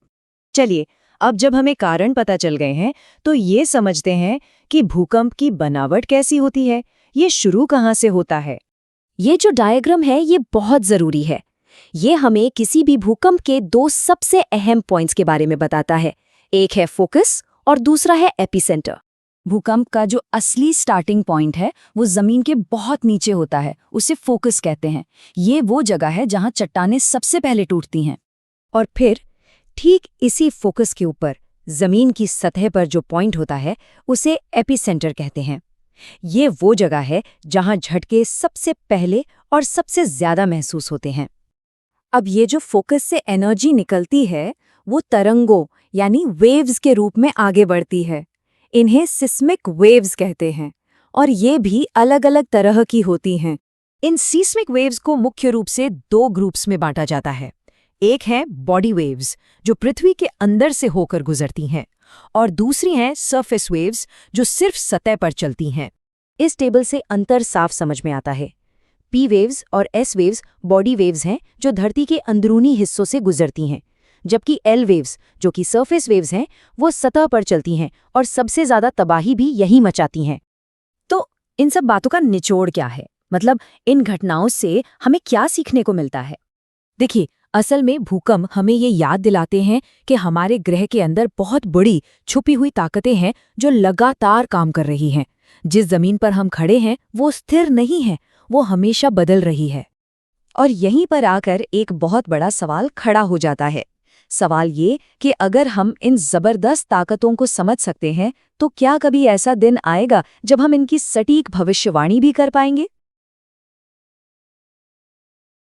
चलिए, अब जब हमें कारण पता चल गए हैं तो ये समझते हैं कि भूकंप की बनावट कैसी होती है, ये शुरू कहाँ से होता है। ये जो डायग्राम है ये बहुत जरूरी है। ये हमें किसी भी भूकंप के दो सबसे अहम पॉइंट्स के बारे में बताता है। एक है फोकस और दूसरा है एपिसेंटर। भूकंप का जो असली स्टार्टिंग पॉइंट है वो जमीन के बहुत नीचे होता है, उसे फोकस कहते हैं। ये वो जगह है जहां चट्टानें सबसे पहले टूटती हैं। और फिर ठीक इसी फोकस के ऊपर जमीन की सतह पर जो पॉइंट होता है उसे एपिसेंटर कहते हैं। ये वो जगह है जहां झटके सबसे पहले और सबसे ज्यादा महसूस होते हैं। अब ये जो फोकस से एनर्जी निकलती है वो तरंगों यानी वेव्स के रूप में आगे बढ़ती है। इन्हें सिस्मिक वेव्स कहते हैं और ये भी अलग अलग तरह की होती हैं। इन सीस्मिक वेव्स को मुख्य रूप से दो ग्रुप्स में बांटा जाता है। एक है बॉडी वेव्स जो पृथ्वी के अंदर से होकर गुजरती हैं, और दूसरी हैं सरफेस वेव्स जो सिर्फ सतह पर चलती हैं। इस टेबल से अंतर साफ समझ में आता है। पी वेव्स और एस वेव्स बॉडी वेव्स हैं जो धरती के अंदरूनी हिस्सों से गुजरती हैं, जबकि एल वेव्स जो कि सरफेस वेव्स हैं वो सतह पर चलती हैं और सबसे ज्यादा तबाही भी यही मचाती हैं। तो इन सब बातों का निचोड़ क्या है, मतलब इन घटनाओं से हमें क्या सीखने को मिलता है? देखिए, असल में भूकंप हमें ये याद दिलाते हैं कि हमारे ग्रह के अंदर बहुत बड़ी छुपी हुई ताकतें हैं जो लगातार काम कर रही हैं। जिस जमीन पर हम खड़े हैं वो स्थिर नहीं है, वो हमेशा बदल रही है। और यहीं पर आकर एक बहुत बड़ा सवाल खड़ा हो जाता है। सवाल ये कि अगर हम इन जबरदस्त ताकतों को समझ सकते हैं तो क्या कभी ऐसा दिन आएगा जब हम इनकी सटीक भविष्यवाणी भी कर पाएंगे?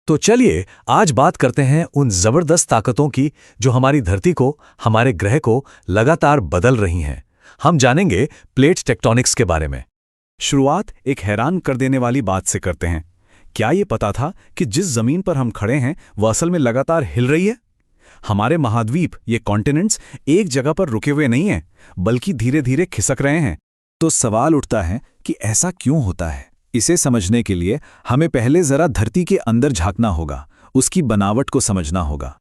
तो चलिए आज बात करते हैं उन जबरदस्त ताकतों की जो हमारी धरती को, हमारे ग्रह को लगातार बदल रही हैं। हम जानेंगे प्लेट टेक्टोनिक्स के बारे में। शुरुआत एक हैरान कर देने वाली बात से करते हैं। क्या ये पता था कि जिस जमीन पर हम खड़े हैं वो असल में लगातार हिल रही है? हमारे महाद्वीप, ये कॉन्टिनेंट्स एक जगह पर रुके हुए नहीं हैं, बल्कि धीरे धीरे खिसक रहे हैं। तो सवाल उठता है कि ऐसा क्यों होता है? इसे समझने के लिए हमें पहले जरा धरती के अंदर झांकना होगा, उसकी बनावट को समझना होगा।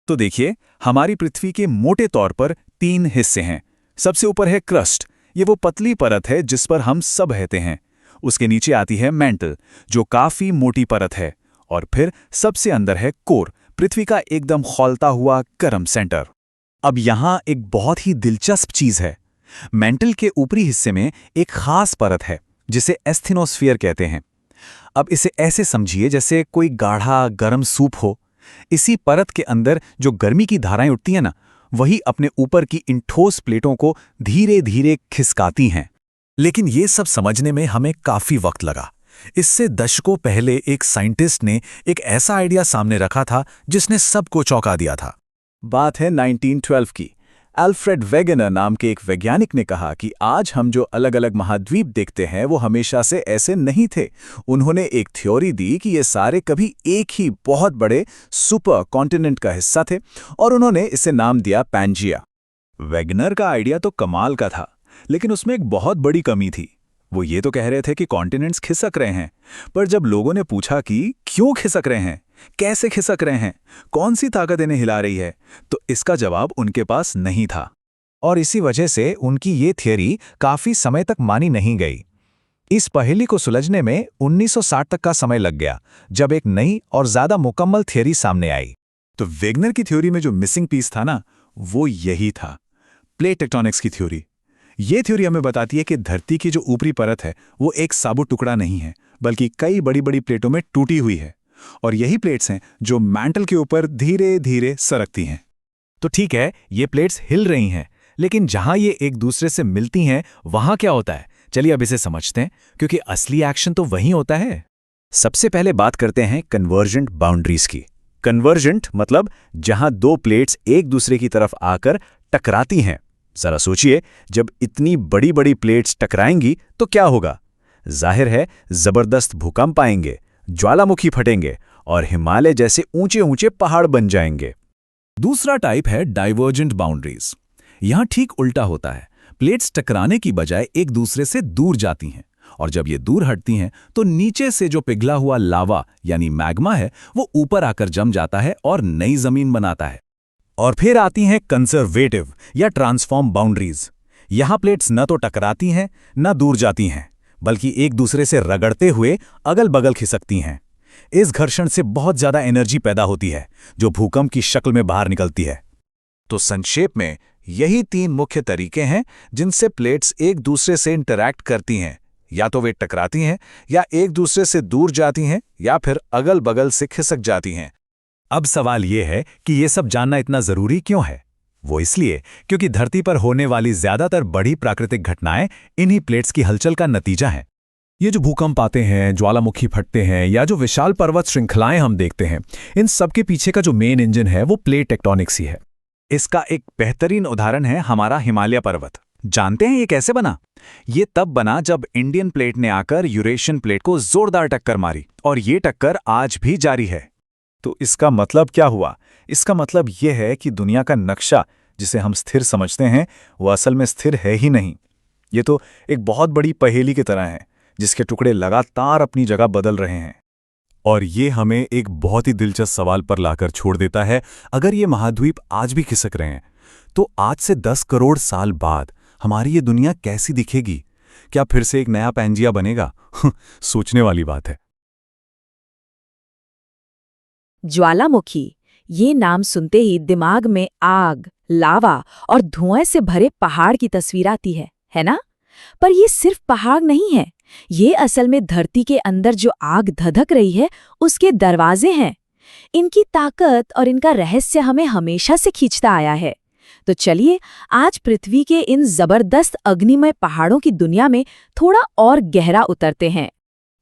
तो देखिए, हमारी पृथ्वी के मोटे तौर पर 3 हिस्से हैं। सबसे ऊपर है क्रस्ट, ये वो पतली परत है जिस पर हम सब रहते हैं। उसके नीचे आती है मैंटल, जो काफी मोटी परत है, और फिर सबसे अंदर है कोर, पृथ्वी का एकदम खौलता हुआ गर्म सेंटर। अब यहां एक बहुत ही दिलचस्प चीज है। मैंटल के ऊपरी हिस्से में एक खास परत है जिसे एस्थेनोस्फीयर कहते हैं। अब इसे ऐसे समझिए जैसे कोई गाढ़ा गर्म सूप हो। इसी परत के अंदर जो गर्मी की धाराएं उठती हैं ना, वही अपने ऊपर की इन ठोस प्लेटों को धीरे धीरे खिसकाती हैं। लेकिन ये सब समझने में हमें काफी वक्त लगा। इससे दशकों पहले एक साइंटिस्ट ने एक ऐसा आइडिया सामने रखा था जिसने सबको चौंका दिया था। बात है 1912 की। अल्फ्रेड वेगनर नाम के एक वैज्ञानिक ने कहा कि आज हम जो अलग अलग महाद्वीप देखते हैं वो हमेशा से ऐसे नहीं थे। उन्होंने एक थ्योरी दी कि ये सारे कभी एक ही बहुत बड़े सुपर कॉन्टिनेंट का हिस्सा थे और उन्होंने इसे नाम दिया पैंजिया। वेगनर का आइडिया तो कमाल का था, लेकिन उसमें एक बहुत बड़ी कमी थी। वो ये तो कह रहे थे कि कॉन्टिनेंट्स खिसक रहे हैं, पर जब लोगों ने पूछा कि क्यों खिसक रहे हैं, कैसे खिसक रहे हैं, कौन सी ताकत इन्हें हिला रही है, तो इसका जवाब उनके पास नहीं था। और इसी वजह से उनकी ये थियरी काफी समय तक मानी नहीं गई। इस पहेली को सुलझने में 1960 तक का समय लग गया, जब एक नई और ज्यादा मुकम्मल थियरी सामने आई। तो वेगनर की थ्योरी में जो मिसिंग पीस था ना, वो यही था, प्लेट टेक्टोनिक्स की थ्योरी। ये थ्योरी हमें बताती है कि धरती की जो ऊपरी परत है वो एक साबुत टुकड़ा नहीं है, बल्कि कई बड़ी बड़ी प्लेटों में टूटी हुई है, और यही प्लेट्स हैं जो मैंटल के ऊपर धीरे धीरे सरकती हैं। तो ठीक है, ये प्लेट्स हिल रही हैं, लेकिन जहां ये एक दूसरे से मिलती हैं वहां क्या होता है? चलिए अब इसे समझते हैं, क्योंकि असली एक्शन तो वहीं होता है। सबसे पहले बात करते हैं कन्वर्जेंट बाउंड्रीज की। कन्वर्जेंट मतलब जहां दो प्लेट्स एक दूसरे की तरफ आकर टकराती हैं। जरा सोचिए, जब इतनी बड़ी बड़ी प्लेट्स टकराएंगी तो क्या होगा? जाहिर है, जबरदस्त भूकंप आएंगे, ज्वालामुखी फटेंगे और हिमालय जैसे ऊंचे ऊंचे पहाड़ बन जाएंगे। दूसरा टाइप है डाइवर्जेंट बाउंड्रीज। यहां ठीक उल्टा होता है, प्लेट्स टकराने की बजाय एक दूसरे से दूर जाती हैं, और जब ये दूर हटती हैं तो नीचे से जो पिघला हुआ लावा यानी मैग्मा है वो ऊपर आकर जम जाता है और नई जमीन बनाता है। और फिर आती हैं कंजर्वेटिव या ट्रांसफॉर्म बाउंड्रीज। यहां प्लेट्स न तो टकराती हैं न दूर जाती हैं, बल्कि एक दूसरे से रगड़ते हुए अगल बगल खिसकती हैं। इस घर्षण से बहुत ज्यादा एनर्जी पैदा होती है, जो भूकंप की शक्ल में बाहर निकलती है। तो संक्षेप में यही 3 मुख्य तरीके हैं जिनसे प्लेट्स एक दूसरे से इंटरैक्ट करती हैं। या तो वे टकराती हैं, या एक दूसरे से दूर जाती हैं, या फिर अगल बगल से खिसक जाती हैं। अब सवाल ये है कि ये सब जानना इतना जरूरी क्यों है? वो इसलिए क्योंकि धरती पर होने वाली ज्यादातर बड़ी प्राकृतिक घटनाएं इन्हीं प्लेट्स की हलचल का नतीजा हैं। ये जो भूकंप आते हैं, ज्वालामुखी फटते हैं, या जो विशाल पर्वत श्रृंखलाएं हम देखते हैं, इन सब के पीछे का जो मेन इंजन है वो प्लेट टेक्टोनिक्स ही है। इसका एक बेहतरीन उदाहरण है हमारा हिमालय पर्वत। जानते हैं ये कैसे बना? ये तब बना जब इंडियन प्लेट ने आकर यूरेशियन प्लेट को जोरदार टक्कर मारी, और ये टक्कर आज भी जारी है। तो इसका मतलब क्या हुआ? इसका मतलब यह है कि दुनिया का नक्शा जिसे हम स्थिर समझते हैं वो असल में स्थिर है ही नहीं। ये तो एक बहुत बड़ी पहेली की तरह है, जिसके टुकड़े लगातार अपनी जगह बदल रहे हैं। और ये हमें एक बहुत ही दिलचस्प सवाल पर लाकर छोड़ देता है। अगर ये महाद्वीप आज भी खिसक रहे हैं, तो आज से 10 करोड़ साल बाद हमारी ये दुनिया कैसी दिखेगी? क्या फिर से एक नया पैंजिया बनेगा? सोचने वाली बात है। ज्वालामुखी, ये नाम सुनते ही दिमाग में आग, लावा और धुएं से भरे पहाड़ की तस्वीर आती है ना? पर ये सिर्फ पहाड़ नहीं है, ये असल में धरती के अंदर जो आग धधक रही है उसके दरवाजे हैं। इनकी ताकत और इनका रहस्य हमें हमेशा से खींचता आया है। तो चलिए आज पृथ्वी के इन जबरदस्त अग्निमय पहाड़ों की दुनिया में थोड़ा और गहरा उतरते हैं।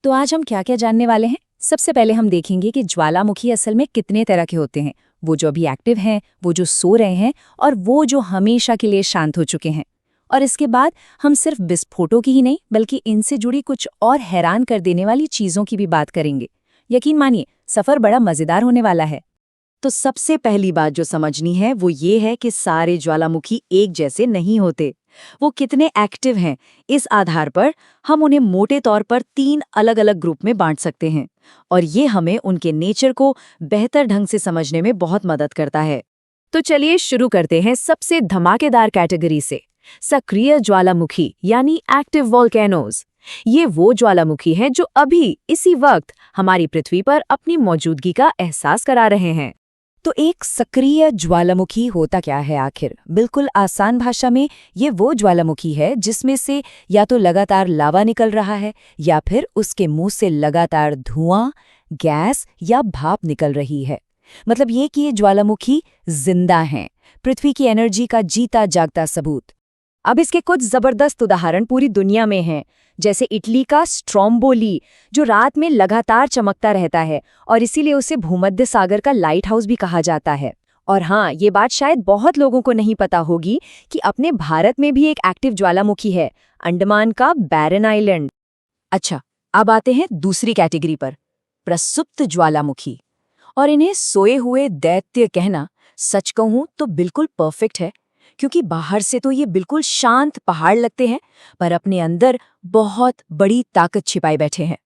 तो आज हम क्या क्या जानने वाले हैं? सबसे पहले हम देखेंगे कि ज्वालामुखी असल में कितने तरह के होते हैं, वो जो अभी एक्टिव हैं, वो जो सो रहे हैं, और वो जो हमेशा के लिए शांत हो चुके हैं। और इसके बाद हम सिर्फ विस्फोटों की ही नहीं, बल्कि इनसे जुड़ी कुछ और हैरान कर देने वाली चीज़ों की भी बात करेंगे। यकीन मानिए, सफ़र बड़ा मज़ेदार होने वाला है। तो सबसे पहली बात जो समझनी है वो ये है कि सारे ज्वालामुखी एक जैसे नहीं होते। वो कितने एक्टिव हैं, इस आधार पर हम उन्हें मोटे तौर पर 3 अलग-अलग ग्रुप में बांट सकते हैं, और ये हमें उनके नेचर को बेहतर ढंग से समझने में बहुत मदद करता है। तो चलिए शुरू करते हैं सबसे धमाकेदार कैटेगरी से, सक्रिय ज्वालामुखी यानी एक्टिव वोल्केनोज। ये वो ज्वालामुखी हैं जो अभी इसी वक्त हमारी पृथ्वी पर अपनी मौजूदगी का एहसास करा रहे हैं। तो एक सक्रिय ज्वालामुखी होता क्या है आखिर? बिल्कुल आसान भाषा में ये वो ज्वालामुखी है जिसमें से या तो लगातार लावा निकल रहा है, या फिर उसके मुंह से लगातार धुआं, गैस या भाप निकल रही है। मतलब ये कि ये ज्वालामुखी जिंदा हैं, पृथ्वी की एनर्जी का जीता जागता सबूत। अब इसके कुछ जबरदस्त उदाहरण पूरी दुनिया में हैं, जैसे इटली का स्ट्रोम्बोली, जो रात में लगातार चमकता रहता है और इसीलिए उसे भूमध्य सागर का लाइट हाउस भी कहा जाता है। और हाँ, ये बात शायद बहुत लोगों को नहीं पता होगी कि अपने भारत में भी एक एक्टिव ज्वालामुखी है, अंडमान का बैरन आइलैंड। अच्छा, अब आते हैं दूसरी कैटेगरी पर, प्रसुप्त ज्वालामुखी। और इन्हें सोए हुए दैत्य कहना, सच कहूं तो बिल्कुल परफेक्ट है, क्योंकि बाहर से तो ये बिल्कुल शांत पहाड़ लगते हैं, पर अपने अंदर बहुत बड़ी ताकत छिपाए बैठे हैं।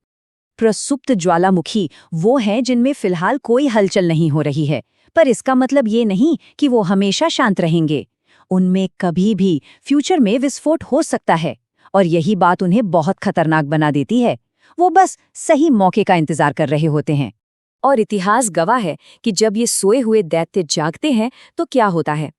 प्रसुप्त ज्वालामुखी वो हैं जिनमें फिलहाल कोई हलचल नहीं हो रही है, पर इसका मतलब ये नहीं कि वो हमेशा शांत रहेंगे। उनमें कभी भी फ्यूचर में विस्फोट हो सकता है, और यही बात उन्हें बहुत खतरनाक बना देती है। वो बस सही मौके का इंतजार कर रहे होते हैं। और इतिहास गवाह है कि जब ये सोए हुए दैत्य जागते हैं तो क्या होता है।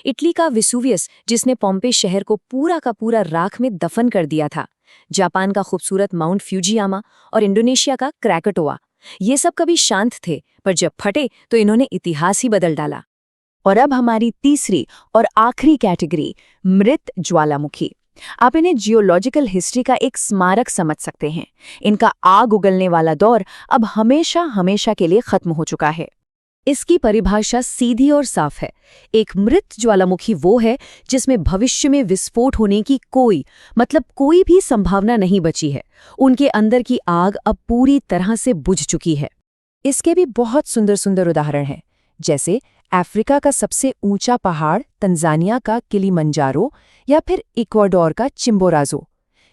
इटली का विसुवियस, जिसने पॉम्पे शहर को पूरा का पूरा राख में दफन कर दिया था, जापान का खूबसूरत माउंट फ्यूजियामा और इंडोनेशिया का क्रैकटोआ, ये सब कभी शांत थे, पर जब फटे तो इन्होंने इतिहास ही बदल डाला। और अब हमारी तीसरी और आखिरी कैटेगरी, मृत ज्वालामुखी। आप इन्हें जियोलॉजिकल हिस्ट्री का एक स्मारक समझ सकते हैं। इनका आग उगलने वाला दौर अब हमेशा हमेशा के लिए खत्म हो चुका है। इसकी परिभाषा सीधी और साफ है। एक मृत ज्वालामुखी वो है जिसमें भविष्य में विस्फोट होने की कोई भी संभावना नहीं बची है। उनके अंदर की आग अब पूरी तरह से बुझ चुकी है। इसके भी बहुत सुंदर सुंदर उदाहरण हैं, जैसे अफ्रीका का सबसे ऊंचा पहाड़ तंजानिया का किलिमंजारो या फिर इक्वाडोर का चिम्बोराजो।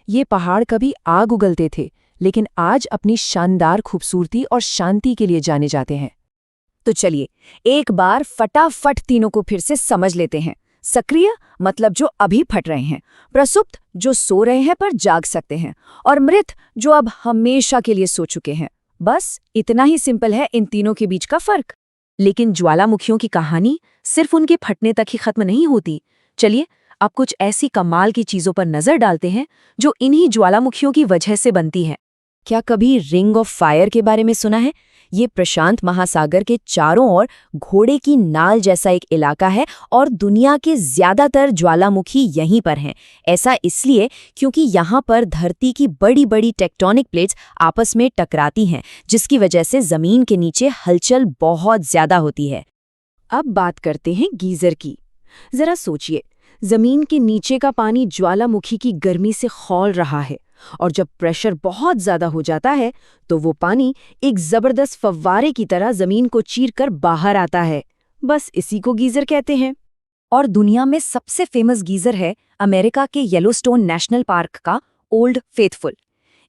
ये पहाड़ कभी आग उगलते थे, लेकिन आज अपनी शानदार खूबसूरती और शांति के लिए जाने जाते हैं। तो चलिए एक बार फटाफट तीनों को फिर से समझ लेते हैं। सक्रिय मतलब जो अभी फट रहे हैं, प्रसुप्त जो सो रहे हैं पर जाग सकते हैं, और मृत जो अब हमेशा के लिए सो चुके हैं। बस इतना ही सिंपल है इन तीनों के बीच का फर्क। लेकिन ज्वालामुखियों की कहानी सिर्फ उनके फटने तक ही खत्म नहीं होती। चलिए अब कुछ ऐसी कमाल की चीजों पर नजर डालते हैं जो इन्हीं ज्वालामुखियों की वजह से बनती हैं। क्या कभी रिंग ऑफ फायर के बारे में सुना है? ये प्रशांत महासागर के चारों ओर घोड़े की नाल जैसा एक इलाका है, और दुनिया के ज्यादातर ज्वालामुखी यहीं पर हैं। ऐसा इसलिए क्योंकि यहाँ पर धरती की बड़ी बड़ी टेक्टोनिक प्लेट्स आपस में टकराती हैं, जिसकी वजह से जमीन के नीचे हलचल बहुत ज्यादा होती है। अब बात करते हैं गीजर की। जरा सोचिए, जमीन के नीचे का पानी ज्वालामुखी की गर्मी से खौल रहा है, और जब प्रेशर बहुत ज्यादा हो जाता है तो वो पानी एक जबरदस्त फव्वारे की तरह जमीन को चीरकर बाहर आता है। बस इसी को गीजर कहते हैं। और दुनिया में सबसे फेमस गीजर है अमेरिका के येलोस्टोन नेशनल पार्क का ओल्ड फेथफुल।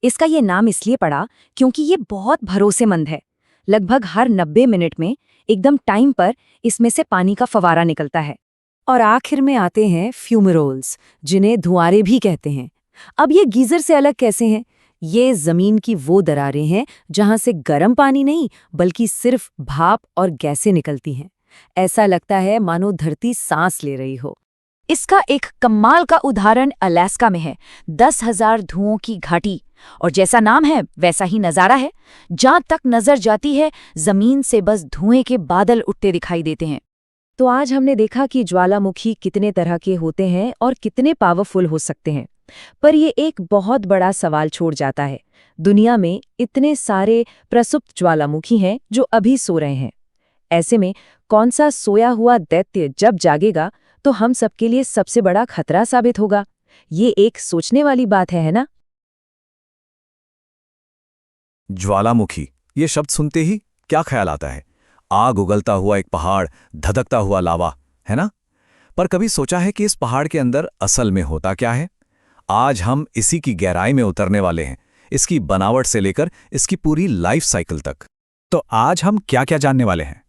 इसका ये नाम इसलिए पड़ा क्योंकि ये बहुत भरोसेमंद है। लगभग हर 90 मिनट में एकदम टाइम पर इसमें से पानी का फव्वारा निकलता है। और आखिर में आते हैं फ्यूमरोल्स, जिन्हें धुआंरे भी कहते हैं। अब ये गीजर से अलग कैसे हैं? ये जमीन की वो दरारें हैं जहां से गर्म पानी नहीं बल्कि सिर्फ भाप और गैसें निकलती हैं। ऐसा लगता है मानो धरती सांस ले रही हो। इसका एक कमाल का उदाहरण अलास्का में है। 10,000 धुओं की घाटी, और जैसा नाम है वैसा ही नजारा है। जहां तक नजर जाती है जमीन से बस धुएं के बादल उठते दिखाई देते हैं। तो आज हमने देखा कि ज्वालामुखी कितने तरह के होते हैं और कितने पावरफुल हो सकते हैं। पर ये एक बहुत बड़ा सवाल छोड़ जाता है। दुनिया में इतने सारे प्रसुप्त ज्वालामुखी हैं जो अभी सो रहे हैं। ऐसे में कौन सा सोया हुआ दैत्य जब जागेगा तो हम सबके लिए सबसे बड़ा खतरा साबित होगा? ये एक सोचने वाली बात है ना? ज्वालामुखी, ये शब्द सुनते ही क्या ख्याल आता है? आग उगलता हुआ एक पहाड़, धधकता हुआ लावा, है ना? पर कभी सोचा है कि इस पहाड़ के अंदर असल में होता क्या है? आज हम इसी की गहराई में उतरने वाले हैं, इसकी बनावट से लेकर इसकी पूरी लाइफ साइकिल तक। तो आज हम क्या क्या जानने वाले हैं?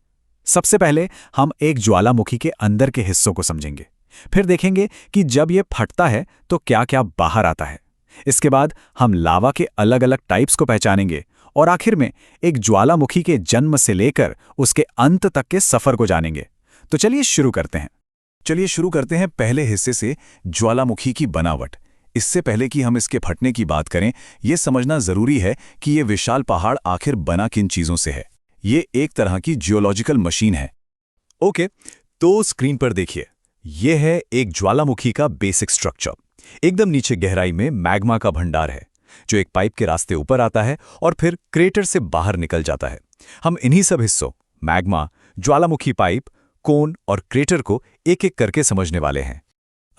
सबसे पहले हम एक ज्वालामुखी के अंदर के हिस्सों को समझेंगे। फिर देखेंगे कि जब ये फटता है तो क्या क्या बाहर आता है। इसके बाद हम लावा के अलग अलग टाइप्स को पहचानेंगे, और आखिर में एक ज्वालामुखी के जन्म से लेकर उसके अंत तक के सफर को जानेंगे। तो चलिए शुरू करते हैं पहले हिस्से से, ज्वालामुखी की बनावट। इससे पहले कि हम इसके फटने की बात करें, यह समझना जरूरी है कि ये विशाल पहाड़ आखिर बना किन चीजों से है। ये एक तरह की जियोलॉजिकल मशीन है। ओके, तो स्क्रीन पर देखिए, यह है एक ज्वालामुखी का बेसिक स्ट्रक्चर। एकदम नीचे गहराई में मैग्मा का भंडार है, जो एक पाइप के रास्ते ऊपर आता है और फिर क्रेटर से बाहर निकल जाता है। हम इन्हीं सब हिस्सों, मैग्मा, ज्वालामुखी पाइप, कोन और क्रेटर को एक एक करके समझने वाले हैं।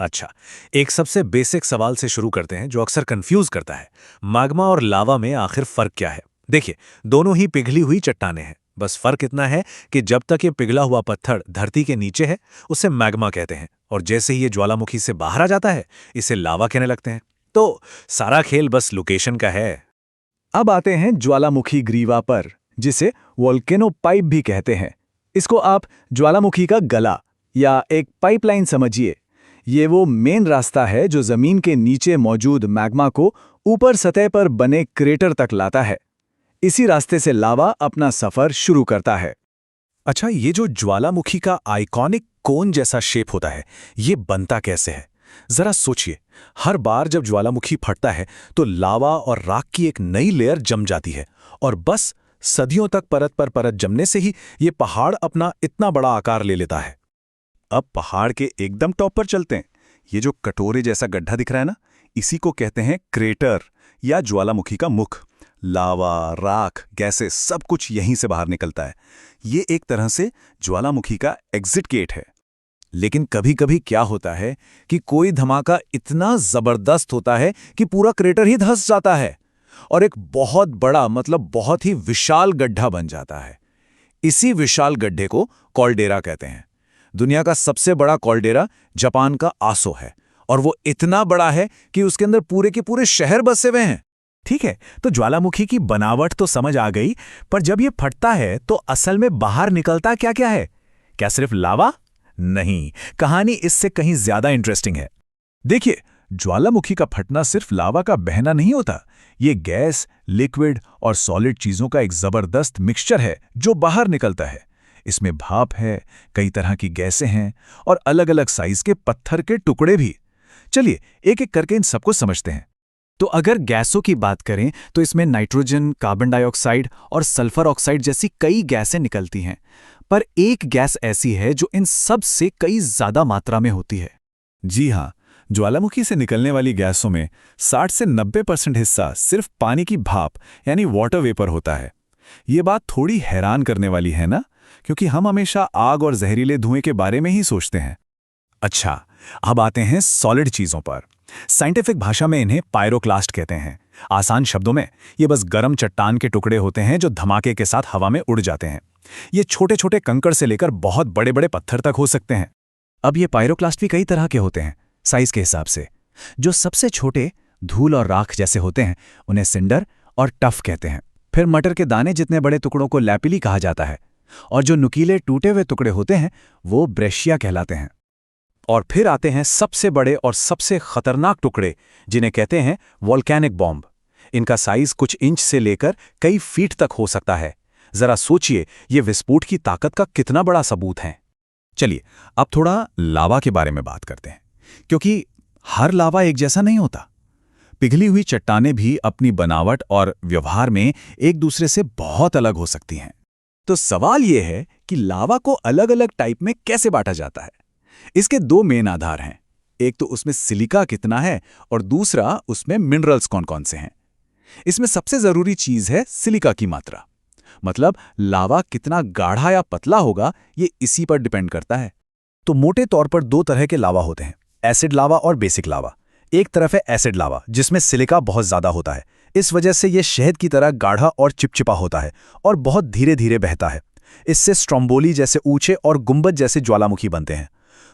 अच्छा, एक सबसे बेसिक सवाल से शुरू करते हैं जो अक्सर कंफ्यूज करता है। मैग्मा और लावा में आखिर फर्क क्या है? देखिए, दोनों ही पिघली हुई चट्टानें हैं, बस फर्क इतना है कि जब तक ये पिघला हुआ पत्थर धरती के नीचे है उसे मैग्मा कहते हैं, और जैसे ही ये ज्वालामुखी से बाहर आ जाता है इसे लावा कहने लगते हैं। तो सारा खेल बस लोकेशन का है। अब आते हैं ज्वालामुखी ग्रीवा पर, जिसे वोल्केनो पाइप भी कहते हैं। इसको आप ज्वालामुखी का गला या एक पाइपलाइन समझिए। ये वो मेन रास्ता है जो जमीन के नीचे मौजूद मैग्मा को ऊपर सतह पर बने क्रेटर तक लाता है। इसी रास्ते से लावा अपना सफर शुरू करता है। अच्छा, ये जो ज्वालामुखी का आइकॉनिक कोन जैसा शेप होता है, ये बनता कैसे है? जरा सोचिए, हर बार जब ज्वालामुखी फटता है तो लावा और राख की एक नई लेयर जम जाती है, और बस सदियों तक परत पर परत जमने से ही ये पहाड़ अपना इतना बड़ा आकार ले लेता है। अब पहाड़ के एकदम टॉप पर चलते हैं। ये जो कटोरे जैसा गड्ढा दिख रहा है ना, इसी को कहते हैं क्रेटर या ज्वालामुखी का मुख। लावा, राख, गैसेस सब कुछ यहीं से बाहर निकलता है। ये एक तरह से ज्वालामुखी का एग्जिट गेट है। लेकिन कभी कभी क्या होता है कि कोई धमाका इतना जबरदस्त होता है कि पूरा क्रेटर ही धंस जाता है और एक बहुत बड़ा, मतलब बहुत ही विशाल गड्ढा बन जाता है। इसी विशाल गड्ढे को कॉल्डेरा कहते हैं। दुनिया का सबसे बड़ा कॉल्डेरा जापान का आसो है, और वो इतना बड़ा है कि उसके अंदर पूरे के पूरे शहर बसे हुए हैं। ठीक है, तो ज्वालामुखी की बनावट तो समझ आ गई, पर जब ये फटता है तो असल में बाहर निकलता क्या क्या है? क्या सिर्फ लावा? नहीं, कहानी इससे कहीं ज्यादा इंटरेस्टिंग है। देखिए, ज्वालामुखी का फटना सिर्फ लावा का बहना नहीं होता। ये गैस, लिक्विड और सॉलिड चीजों का एक जबरदस्त मिक्सचर है जो बाहर निकलता है। इसमें भाप है, कई तरह की गैसें हैं और अलग अलग साइज के पत्थर के टुकड़े भी। चलिए एक एक करके इन सबको समझते हैं। तो अगर गैसों की बात करें तो इसमें नाइट्रोजन, कार्बन डाइऑक्साइड और सल्फर ऑक्साइड जैसी कई गैसें निकलती हैं, पर एक गैस ऐसी है जो इन सब से कई ज्यादा मात्रा में होती है। जी हाँ, ज्वालामुखी से निकलने वाली गैसों में 60 से 90% हिस्सा सिर्फ पानी की भाप यानी वाटर वेपर होता है। ये बात थोड़ी हैरान करने वाली है ना, क्योंकि हम हमेशा आग और जहरीले धुएं के बारे में ही सोचते हैं। अच्छा, अब आते हैं सॉलिड चीजों पर। साइंटिफिक भाषा में इन्हें पायरोक्लास्ट कहते हैं। आसान शब्दों में ये बस गर्म चट्टान के टुकड़े होते हैं जो धमाके के साथ हवा में उड़ जाते हैं। ये छोटे छोटे कंकड़ से लेकर बहुत बड़े बड़े पत्थर तक हो सकते हैं। अब ये पायरोक्लास्ट भी कई तरह के होते हैं साइज के हिसाब से। जो सबसे छोटे धूल और राख जैसे होते हैं उन्हें सिंडर और टफ कहते हैं। फिर मटर के दाने जितने बड़े टुकड़ों को लैपिली कहा जाता है, और जो नुकीले टूटे हुए टुकड़े होते हैं वो ब्रेशिया कहलाते हैं। और फिर आते हैं सबसे बड़े और सबसे खतरनाक टुकड़े, जिन्हें कहते हैं वोल्केनिक बॉम्ब। इनका साइज कुछ इंच से लेकर कई फीट तक हो सकता है। जरा सोचिए, ये विस्फोट की ताकत का कितना बड़ा सबूत है। चलिए अब थोड़ा लावा के बारे में बात करते हैं, क्योंकि हर लावा एक जैसा नहीं होता। पिघली हुई चट्टानें भी अपनी बनावट और व्यवहार में एक दूसरे से बहुत अलग हो सकती हैं। तो सवाल यह है कि लावा को अलग अलग टाइप में कैसे बांटा जाता है। इसके दो मेन आधार हैं। एक तो उसमें सिलिका कितना है और दूसरा उसमें मिनरल्स कौन कौन से हैं। इसमें सबसे जरूरी चीज है सिलिका की मात्रा, मतलब लावा कितना गाढ़ा या पतला होगा ये इसी पर डिपेंड करता है। तो मोटे तौर पर दो तरह के लावा होते हैं, एसिड लावा और बेसिक लावा। एक तरफ है एसिड लावा जिसमें सिलिका बहुत ज्यादा होता है। इस वजह से यह शहद की तरह गाढ़ा और चिपचिपा होता है और बहुत धीरे धीरे बहता है। इससे स्ट्रोम्बोली जैसे ऊंचे और गुंबद जैसे ज्वालामुखी बनते हैं।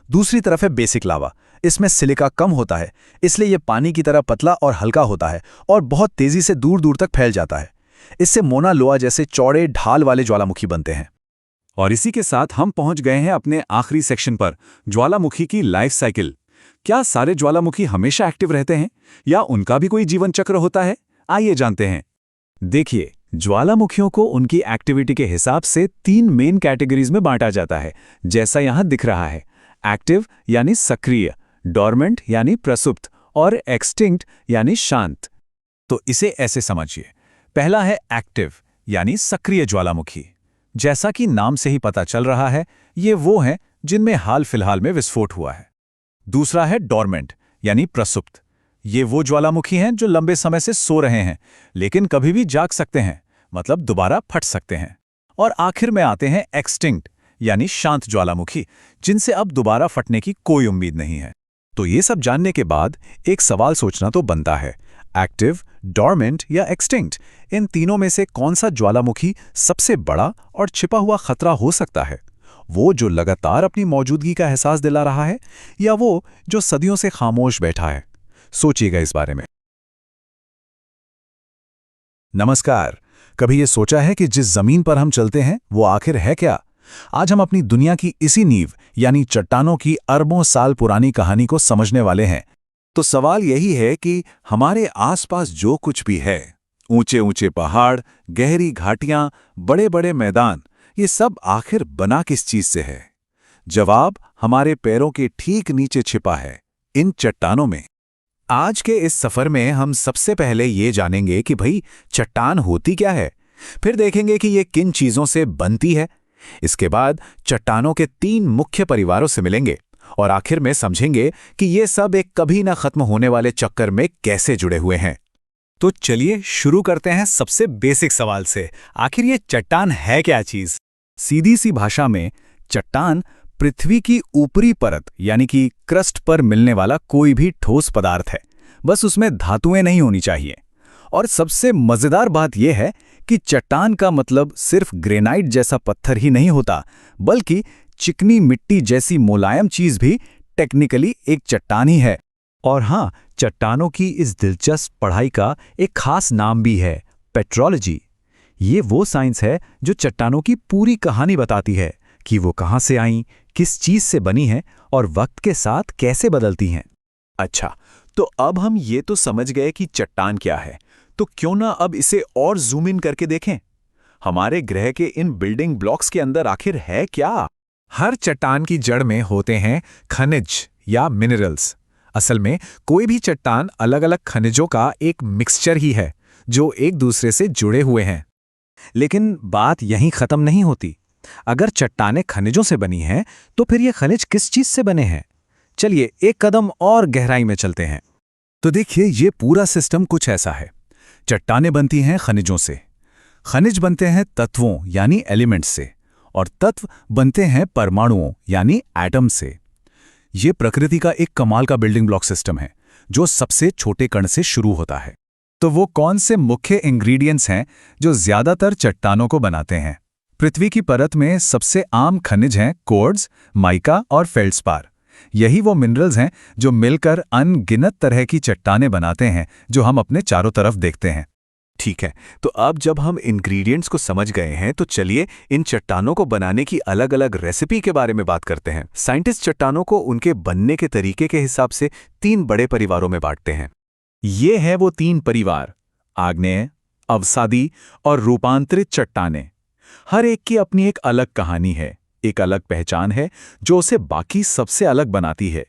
दूसरी तरफ है बेसिक लावा। इसमें सिलिका कम होता है, इसलिए यह पानी की तरह पतला और हल्का होता है और बहुत तेजी से दूर दूर तक फैल जाता है। इससे मोना लोआ जैसे चौड़े ढाल वाले ज्वालामुखी बनते हैं। और इसी के साथ हम पहुंच गए हैं अपने आखिरी सेक्शन पर, ज्वालामुखी की लाइफ साइकिल। क्या सारे ज्वालामुखी हमेशा एक्टिव रहते हैं या उनका भी कोई जीवन चक्र होता है? आइए जानते हैं। देखिए, ज्वालामुखियों को उनकी एक्टिविटी के हिसाब से 3 मेन कैटेगरीज में बांटा जाता है, जैसा यहां दिख रहा है। एक्टिव यानी सक्रिय, डॉर्मेंट यानी प्रसुप्त और एक्सटिंक्ट यानी शांत। तो इसे ऐसे समझिए, पहला है एक्टिव यानी सक्रिय ज्वालामुखी। जैसा कि नाम से ही पता चल रहा है, ये वो हैं जिनमें हाल फिलहाल में विस्फोट हुआ है। दूसरा है डॉर्मेंट यानी प्रसुप्त। ये वो ज्वालामुखी हैं जो लंबे समय से सो रहे हैं लेकिन कभी भी जाग सकते हैं, मतलब दोबारा फट सकते हैं। और आखिर में आते हैं एक्सटिंक्ट यानी शांत ज्वालामुखी, जिनसे अब दोबारा फटने की कोई उम्मीद नहीं है। तो ये सब जानने के बाद एक सवाल सोचना तो बनता है, एक्टिव, डॉर्मेंट या एक्सटिंक्ट, इन तीनों में से कौन सा ज्वालामुखी सबसे बड़ा और छिपा हुआ खतरा हो सकता है? वो जो लगातार अपनी मौजूदगी का एहसास दिला रहा है, या वो जो सदियों से खामोश बैठा है? सोचिएगा इस बारे में। नमस्कार। कभी ये सोचा है कि जिस जमीन पर हम चलते हैं वो आखिर है क्या? आज हम अपनी दुनिया की इसी नींव यानी चट्टानों की अरबों साल पुरानी कहानी को समझने वाले हैं। तो सवाल यही है कि हमारे आसपास जो कुछ भी है, ऊंचे ऊंचे पहाड़, गहरी घाटियां, बड़े बड़े मैदान, ये सब आखिर बना किस चीज से है? जवाब हमारे पैरों के ठीक नीचे छिपा है, इन चट्टानों में। आज के इस सफर में हम सबसे पहले ये जानेंगे कि भाई चट्टान होती क्या है, फिर देखेंगे कि ये किन चीजों से बनती है। इसके बाद चट्टानों के 3 मुख्य परिवारों से मिलेंगे और आखिर में समझेंगे कि ये सब एक कभी ना खत्म होने वाले चक्कर में कैसे जुड़े हुए हैं। तो चलिए शुरू करते हैं सबसे बेसिक सवाल से। आखिर ये चट्टान है क्या चीज? सीधी सी भाषा में चट्टान पृथ्वी की ऊपरी परत यानी कि क्रस्ट पर मिलने वाला कोई भी ठोस पदार्थ है, बस उसमें धातुएं नहीं होनी चाहिए। और सबसे मजेदार बात यह है कि चट्टान का मतलब सिर्फ ग्रेनाइट जैसा पत्थर ही नहीं होता, बल्कि चिकनी मिट्टी जैसी मुलायम चीज भी टेक्निकली एक चट्टान ही है। और हाँ, चट्टानों की इस दिलचस्प पढ़ाई का एक खास नाम भी है, पेट्रोलॉजी। ये वो साइंस है जो चट्टानों की पूरी कहानी बताती है कि वो कहाँ से आईं, किस चीज से बनी हैं और वक्त के साथ कैसे बदलती हैं। अच्छा, तो अब हम ये तो समझ गए कि चट्टान क्या है, तो क्यों ना अब इसे और जूम इन करके देखें। हमारे ग्रह के इन बिल्डिंग ब्लॉक्स के अंदर आखिर है क्या? हर चट्टान की जड़ में होते हैं खनिज या मिनरल्स। असल में कोई भी चट्टान अलग अलग खनिजों का एक मिक्सचर ही है जो एक दूसरे से जुड़े हुए हैं। लेकिन बात यहीं खत्म नहीं होती। अगर चट्टानें खनिजों से बनी हैं, तो फिर ये खनिज किस चीज से बने हैं? चलिए एक कदम और गहराई में चलते हैं। तो देखिए, ये पूरा सिस्टम कुछ ऐसा है। चट्टानें बनती हैं खनिजों से, खनिज बनते हैं तत्वों यानी एलिमेंट्स से, और तत्व बनते हैं परमाणुओं यानी एटम से। ये प्रकृति का एक कमाल का बिल्डिंग ब्लॉक सिस्टम है जो सबसे छोटे कण से शुरू होता है। तो वो कौन से मुख्य इंग्रेडिएंट्स हैं जो ज्यादातर चट्टानों को बनाते हैं? पृथ्वी की परत में सबसे आम खनिज हैं क्वार्ट्ज, माइका और फेल्ड्स्पार। यही वो मिनरल्स हैं जो मिलकर अनगिनत तरह की चट्टानें बनाते हैं जो हम अपने चारों तरफ देखते हैं। ठीक है, तो अब जब हम इंग्रेडिएंट्स को समझ गए हैं, तो चलिए इन चट्टानों को बनाने की अलग अलग रेसिपी के बारे में बात करते हैं। साइंटिस्ट चट्टानों को उनके बनने के तरीके के हिसाब से 3 बड़े परिवारों में बांटते हैं। ये है वो 3 परिवार: आग्नेय, अवसादी और रूपांतरित चट्टानें। हर एक की अपनी एक अलग कहानी है, एक अलग पहचान है जो उसे बाकी सबसे अलग बनाती है।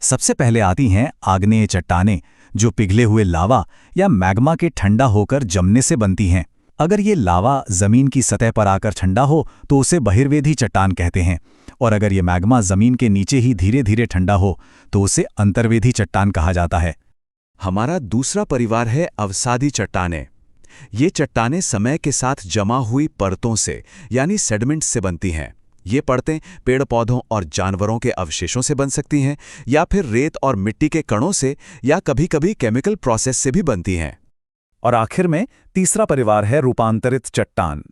सबसे पहले आती हैं आग्नेय चट्टानें, जो पिघले हुए लावा या मैग्मा के ठंडा होकर जमने से बनती हैं। अगर ये लावा जमीन की सतह पर आकर ठंडा हो तो उसे बहिर्वेधी चट्टान कहते हैं, और अगर ये मैग्मा जमीन के नीचे ही धीरे धीरे ठंडा हो तो उसे अंतर्वेधी चट्टान कहा जाता है। हमारा दूसरा परिवार है अवसादी चट्टानें। ये चट्टानें समय के साथ जमा हुई परतों से यानी सेडिमेंट्स से बनती हैं। ये परतें पेड़ पौधों और जानवरों के अवशेषों से बन सकती हैं, या फिर रेत और मिट्टी के कणों से, या कभी-कभी केमिकल प्रोसेस से भी बनती हैं। और आखिर में तीसरा परिवार है रूपांतरित चट्टान।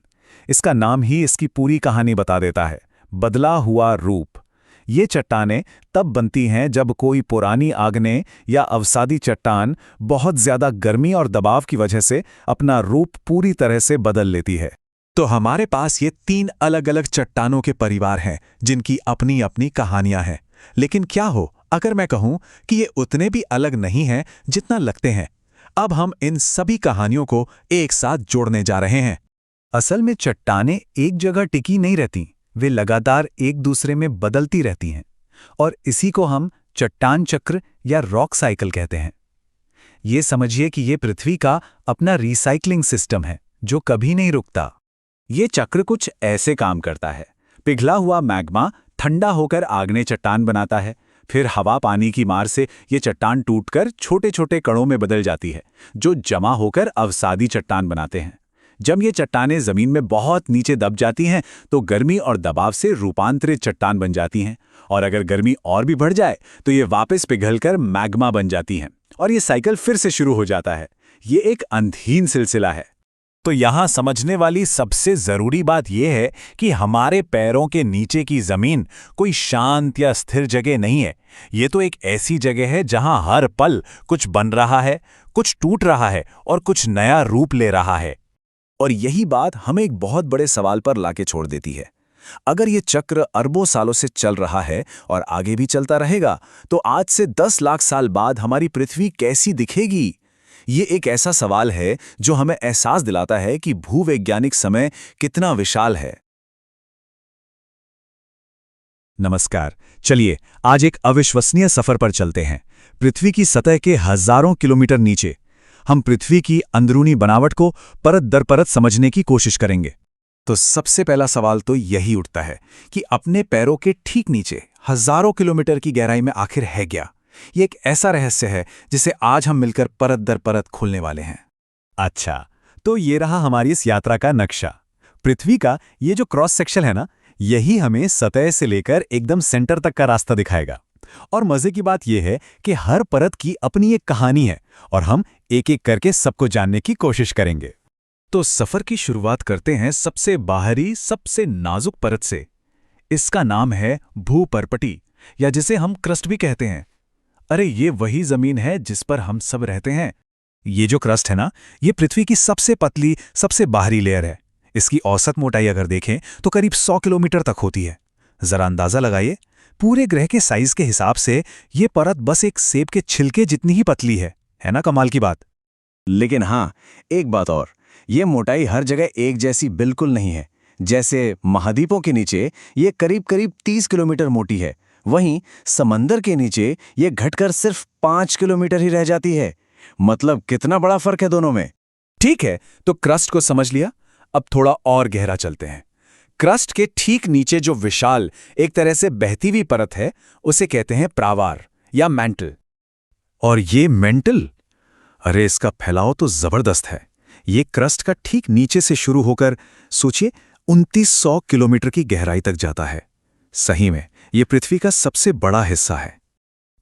इसका नाम ही इसकी पूरी कहानी बता देता है, बदला हुआ रूप। ये चट्टानें तब बनती हैं जब कोई पुरानी आग्नेय या अवसादी चट्टान बहुत ज्यादा गर्मी और दबाव की वजह से अपना रूप पूरी तरह से बदल लेती है। तो हमारे पास ये 3 अलग अलग चट्टानों के परिवार हैं जिनकी अपनी अपनी कहानियां हैं। लेकिन क्या हो अगर मैं कहूं कि ये उतने भी अलग नहीं हैं जितना लगते हैं? अब हम इन सभी कहानियों को एक साथ जोड़ने जा रहे हैं। असल में चट्टानें एक जगह टिकी नहीं रहती, वे लगातार एक दूसरे में बदलती रहती हैं, और इसी को हम चट्टान चक्र या रॉक साइकिल कहते हैं। ये समझिए कि ये पृथ्वी का अपना रिसाइकलिंग सिस्टम है जो कभी नहीं रुकता। ये चक्र कुछ ऐसे काम करता है। पिघला हुआ मैग्मा ठंडा होकर आग्नेय चट्टान बनाता है, फिर हवा पानी की मार से ये चट्टान टूटकर छोटे छोटे कणों में बदल जाती है, जो जमा होकर अवसादी चट्टान बनाते हैं। जब ये चट्टानें जमीन में बहुत नीचे दब जाती हैं तो गर्मी और दबाव से रूपांतरित चट्टान बन जाती हैं, और अगर गर्मी और भी बढ़ जाए तो ये वापस पिघलकर मैग्मा बन जाती हैं, और ये साइकिल फिर से शुरू हो जाता है। ये एक अंधहीन सिलसिला है। तो यहाँ समझने वाली सबसे जरूरी बात यह है कि हमारे पैरों के नीचे की जमीन कोई शांत या स्थिर जगह नहीं है। ये तो एक ऐसी जगह है जहाँ हर पल कुछ बन रहा है, कुछ टूट रहा है और कुछ नया रूप ले रहा है। और यही बात हमें एक बहुत बड़े सवाल पर लाके छोड़ देती है। अगर ये चक्र अरबों सालों से चल रहा है और आगे भी चलता रहेगा, तो आज से 10 लाख साल बाद हमारी पृथ्वी कैसी दिखेगी? ये एक ऐसा सवाल है जो हमें एहसास दिलाता है कि भूवैज्ञानिक समय कितना विशाल है। नमस्कार, चलिए आज एक अविश्वसनीय सफर पर चलते हैं। पृथ्वी की सतह के हजारों किलोमीटर नीचे हम पृथ्वी की अंदरूनी बनावट को परत दर परत समझने की कोशिश करेंगे। तो सबसे पहला सवाल तो यही उठता है कि अपने पैरों के ठीक नीचे हजारों किलोमीटर की गहराई में आखिर है क्या? ये एक ऐसा रहस्य है जिसे आज हम मिलकर परत दर परत खोलने वाले हैं। अच्छा, तो ये रहा हमारी इस यात्रा का नक्शा। पृथ्वी का ये जो क्रॉस सेक्शन है ना, यही हमें सतह से लेकर एकदम सेंटर तक का रास्ता दिखाएगा। और मजे की बात यह है कि हर परत की अपनी एक कहानी है और हम एक एक करके सबको जानने की कोशिश करेंगे। तो सफर की शुरुआत करते हैं सबसे बाहरी, सबसे नाजुक परत से। इसका नाम है भूपर्पटी, या जिसे हम क्रस्ट भी कहते हैं। अरे ये वही जमीन है जिस पर हम सब रहते हैं। ये जो क्रस्ट है ना, ये पृथ्वी की सबसे पतली, सबसे बाहरी लेयर है। इसकी औसत मोटाई अगर देखें तो करीब 100 किलोमीटर तक होती है। जरा अंदाजा लगाइए, पूरे ग्रह के साइज के हिसाब से ये परत बस एक सेब के छिलके जितनी ही पतली है ना? कमाल की बात। लेकिन हाँ, एक बात और, ये मोटाई हर जगह एक जैसी बिल्कुल नहीं है। जैसे महाद्वीपों के नीचे ये करीब करीब 30 किलोमीटर मोटी है, वहीं समंदर के नीचे ये घटकर सिर्फ 5 किलोमीटर ही रह जाती है। मतलब कितना बड़ा फर्क है दोनों में। ठीक है, तो क्रस्ट को समझ लिया। अब थोड़ा और गहरा चलते हैं। क्रस्ट के ठीक नीचे जो विशाल, एक तरह से बहती हुई परत है, उसे कहते हैं प्रावार या मैंटल। और ये मैंटल, अरे इसका फैलाव तो जबरदस्त है। ये क्रस्ट का ठीक नीचे से शुरू होकर सोचिए 2900 किलोमीटर की गहराई तक जाता है। सही में ये पृथ्वी का सबसे बड़ा हिस्सा है।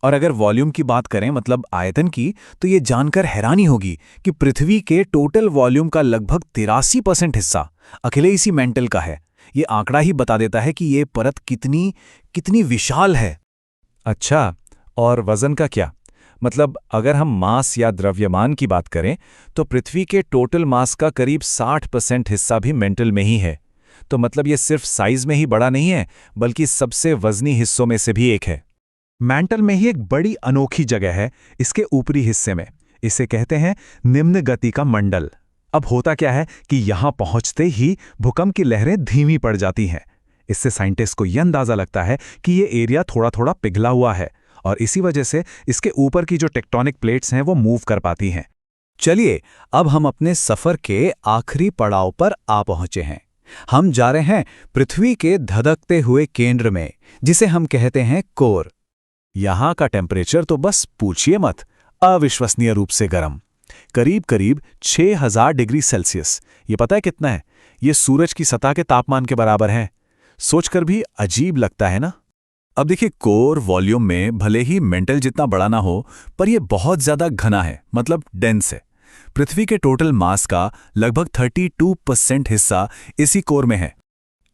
और अगर वॉल्यूम की बात करें, मतलब आयतन की, तो ये जानकर हैरानी होगी कि पृथ्वी के टोटल वॉल्यूम का लगभग 83% हिस्सा अकेले इसी मैंटल का है। ये आंकड़ा ही बता देता है कि ये परत कितनी विशाल है। अच्छा, और वजन का क्या? मतलब अगर हम मास या द्रव्यमान की बात करें तो पृथ्वी के टोटल मास का करीब 60% हिस्सा भी मैंटल में ही है। तो मतलब ये सिर्फ साइज में ही बड़ा नहीं है, बल्कि सबसे वजनी हिस्सों में से भी एक है। मैंटल में ही एक बड़ी अनोखी जगह है इसके ऊपरी हिस्से में। इसे कहते हैं निम्न गति का मंडल। अब होता क्या है कि यहां पहुंचते ही भूकंप की लहरें धीमी पड़ जाती हैं। इससे साइंटिस्ट को यह अंदाजा लगता है कि ये एरिया थोड़ा थोड़ा पिघला हुआ है और इसी वजह से इसके ऊपर की जो टेक्टोनिक प्लेट्स हैं वो मूव कर पाती हैं। चलिए, अब हम अपने सफर के आखिरी पड़ाव पर आ पहुंचे हैं। हम जा रहे हैं पृथ्वी के धधकते हुए केंद्र में, जिसे हम कहते हैं कोर। यहां का टेम्परेचर तो बस पूछिए मत, अविश्वसनीय रूप से गर्म, करीब करीब 6000 डिग्री सेल्सियस। ये पता है कितना है? ये सूरज की सतह के तापमान के बराबर है। सोचकर भी अजीब लगता है ना? अब देखिए, कोर वॉल्यूम में भले ही मेंटल जितना बड़ा ना हो, पर यह बहुत ज्यादा घना है, मतलब डेंस है। पृथ्वी के टोटल मास का लगभग 32% हिस्सा इसी कोर में है।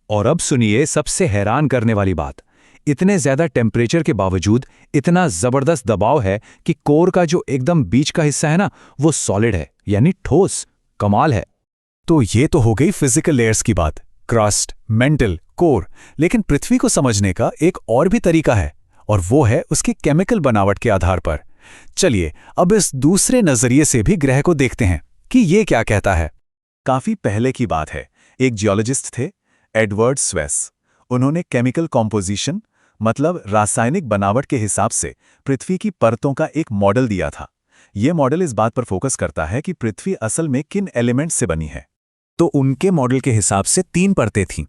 और अब सुनिए सबसे हैरान करने वाली बात। इतने ज्यादा टेम्परेचर के बावजूद इतना जबरदस्त दबाव है कि कोर का जो एकदम बीच का हिस्सा है ना, वो सॉलिड है, यानी ठोस। कमाल है। तो ये तो हो गई फिजिकल लेयर्स की बात, क्रस्ट, मेंटल, कोर। लेकिन पृथ्वी को समझने का एक और भी तरीका है, और वो है उसकी केमिकल बनावट के आधार पर। चलिए अब इस दूसरे नजरिए से भी ग्रह को देखते हैं कि ये क्या कहता है। काफी पहले की बात है, एक जियोलॉजिस्ट थे, एडवर्ड स्वेस। उन्होंने केमिकल कॉम्पोजिशन, मतलब रासायनिक बनावट के हिसाब से पृथ्वी की परतों का एक मॉडल दिया था। यह मॉडल इस बात पर फोकस करता है कि पृथ्वी असल में किन एलिमेंट्स से बनी है। तो उनके मॉडल के हिसाब से 3 परतें थीं।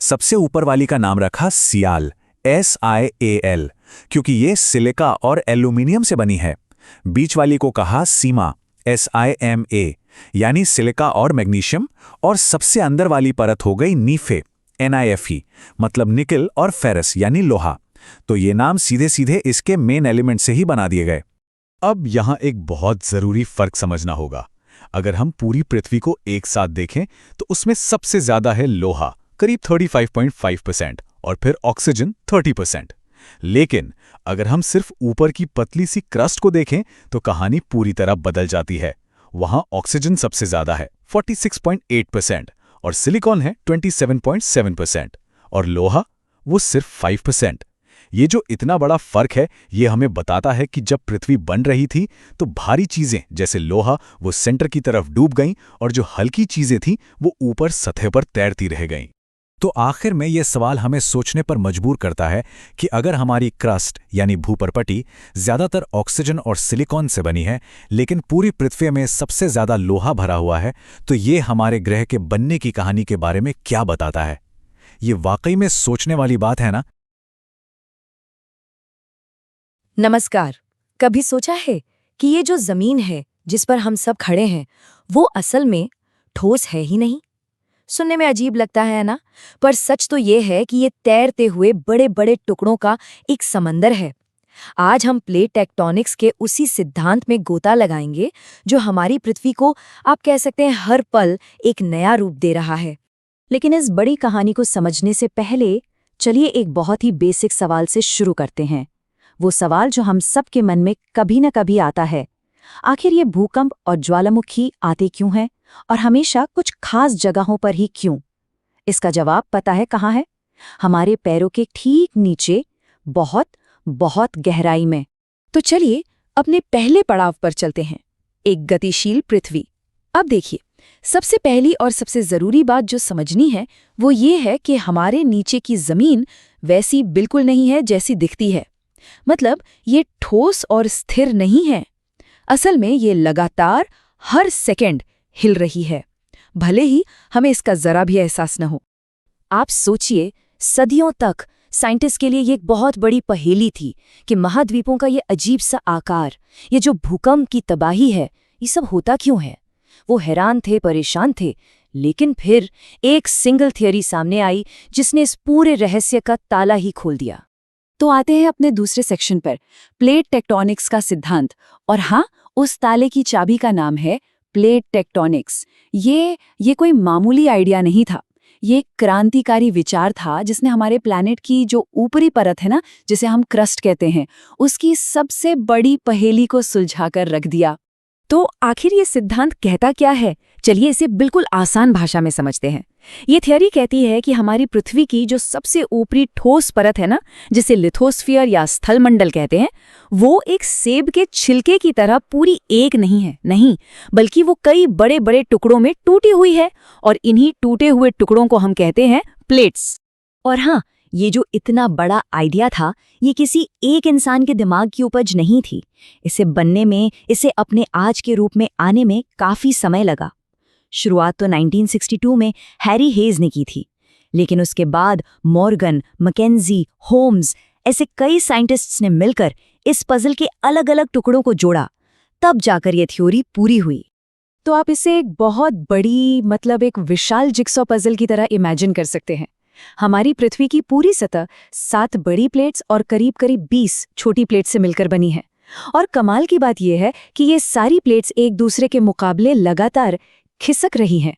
सबसे ऊपर वाली का नाम रखा सियाल, SiAl, क्योंकि ये सिलिका और एल्यूमिनियम से बनी है। बीच वाली को कहा सीमा, SiMa, यानी सिलिका और मैग्नीशियम। और सबसे अंदर वाली परत हो गई नीफे, NiFe, मतलब निकल और फेरस यानी लोहा। तो ये नाम सीधे सीधे इसके मेन एलिमेंट से ही बना दिए गए। अब यहां एक बहुत जरूरी फर्क समझना होगा। अगर हम पूरी पृथ्वी को एक साथ देखें तो उसमें सबसे ज्यादा है लोहा, करीब 35.5%, और फिर ऑक्सीजन 30%। लेकिन अगर हम सिर्फ ऊपर की पतली सी क्रस्ट को देखें तो कहानी पूरी तरह बदल जाती है। वहां ऑक्सीजन सबसे ज्यादा है 46.8%, और सिलिकॉन है 27.7%, और लोहा वो सिर्फ 5%। ये जो इतना बड़ा फर्क है, ये हमें बताता है कि जब पृथ्वी बन रही थी तो भारी चीजें जैसे लोहा वो सेंटर की तरफ डूब गईं, और जो हल्की चीजें थीं वो ऊपर सतह पर तैरती रह गईं। तो आखिर में ये सवाल हमें सोचने पर मजबूर करता है कि अगर हमारी क्रस्ट यानी भूपरपटी ज्यादातर ऑक्सीजन और सिलिकॉन से बनी है, लेकिन पूरी पृथ्वी में सबसे ज्यादा लोहा भरा हुआ है, तो ये हमारे ग्रह के बनने की कहानी के बारे में क्या बताता है? ये वाकई में सोचने वाली बात है ना? नमस्कार। कभी सोचा है कि ये जो जमीन है जिस पर हम सब खड़े हैं वो असल में ठोस है ही नहीं? सुनने में अजीब लगता है ना, पर सच तो ये है कि ये तैरते हुए बड़े बड़े टुकड़ों का एक समंदर है। आज हम प्लेट टेक्टोनिक्स के उसी सिद्धांत में गोता लगाएंगे जो हमारी पृथ्वी को आप कह सकते हैं हर पल एक नया रूप दे रहा है। लेकिन इस बड़ी कहानी को समझने से पहले चलिए एक बहुत ही बेसिक सवाल से शुरू करते हैं। वो सवाल जो हम सब के मन में कभी न कभी आता है, आखिर ये भूकंप और ज्वालामुखी आते क्यों हैं और हमेशा कुछ खास जगहों पर ही क्यों? इसका जवाब पता है कहाँ है? हमारे पैरों के ठीक नीचे, बहुत बहुत गहराई में। तो चलिए अपने पहले पड़ाव पर चलते हैं, एक गतिशील पृथ्वी। अब देखिए, सबसे पहली और सबसे जरूरी बात जो समझनी है वो ये है कि हमारे नीचे की जमीन वैसी बिल्कुल नहीं है जैसी दिखती है। मतलब ये ठोस और स्थिर नहीं है। असल में ये लगातार हर सेकंड हिल रही है, भले ही हमें इसका जरा भी एहसास न हो। आप सोचिए, सदियों तक साइंटिस्ट के लिए ये एक बहुत बड़ी पहेली थी कि महाद्वीपों का ये अजीब सा आकार, ये जो भूकंप की तबाही है, ये सब होता क्यों है? वो हैरान थे, परेशान थे। लेकिन फिर एक सिंगल थियरी सामने आई जिसने इस पूरे रहस्य का ताला ही खोल दिया। तो आते हैं अपने दूसरे सेक्शन पर, प्लेट टेक्टोनिक्स का सिद्धांत। और हाँ, उस ताले की चाबी का नाम है प्लेट टेक्टोनिक्स। ये कोई मामूली आइडिया नहीं था। ये क्रांतिकारी विचार था जिसने हमारे प्लैनेट की जो ऊपरी परत है ना, जिसे हम क्रस्ट कहते हैं, उसकी सबसे बड़ी पहेली को सुलझाकर रख दिया। तो आखिर ये सिद्धांत कहता क्या है? चलिए इसे बिल्कुल आसान भाषा में समझते हैं। ये थियरी कहती है कि हमारी पृथ्वी की जो सबसे ऊपरी ठोस परत है ना, जिसे लिथोस्फीयर या स्थलमंडल कहते हैं, वो एक सेब के छिलके की तरह पूरी एक नहीं है, नहीं, बल्कि वो कई बड़े बड़े टुकड़ों में टूटी हुई है, और इन्हीं टूटे हुए टुकड़ों को हम कहते हैं प्लेट्स। और हाँ, ये जो इतना बड़ा आइडिया था, ये किसी एक इंसान के दिमाग की उपज नहीं थी। इसे बनने में, इसे अपने आज के रूप में आने में काफी समय लगा। शुरुआत तो 1962 में हैरी हेज ने की थी, लेकिन उसके बाद मॉर्गन, मैकेंजी, होम्स ऐसे कई साइंटिस्ट्स ने मिलकर इस पजल के अलग अलग टुकड़ों को जोड़ा। तब जाकर ये थ्योरी पूरी हुई। तो आप इसे एक बहुत बड़ी, मतलब एक विशाल जिक्सॉ पजल की तरह इमेजिन कर सकते हैं। हमारी पृथ्वी की पूरी सतह 7 बड़ी प्लेट्स और करीब करीब 20 छोटी प्लेट्स से मिलकर बनी है। और कमाल की बात यह है कि ये सारी प्लेट्स एक दूसरे के मुकाबले लगातार खिसक रही हैं।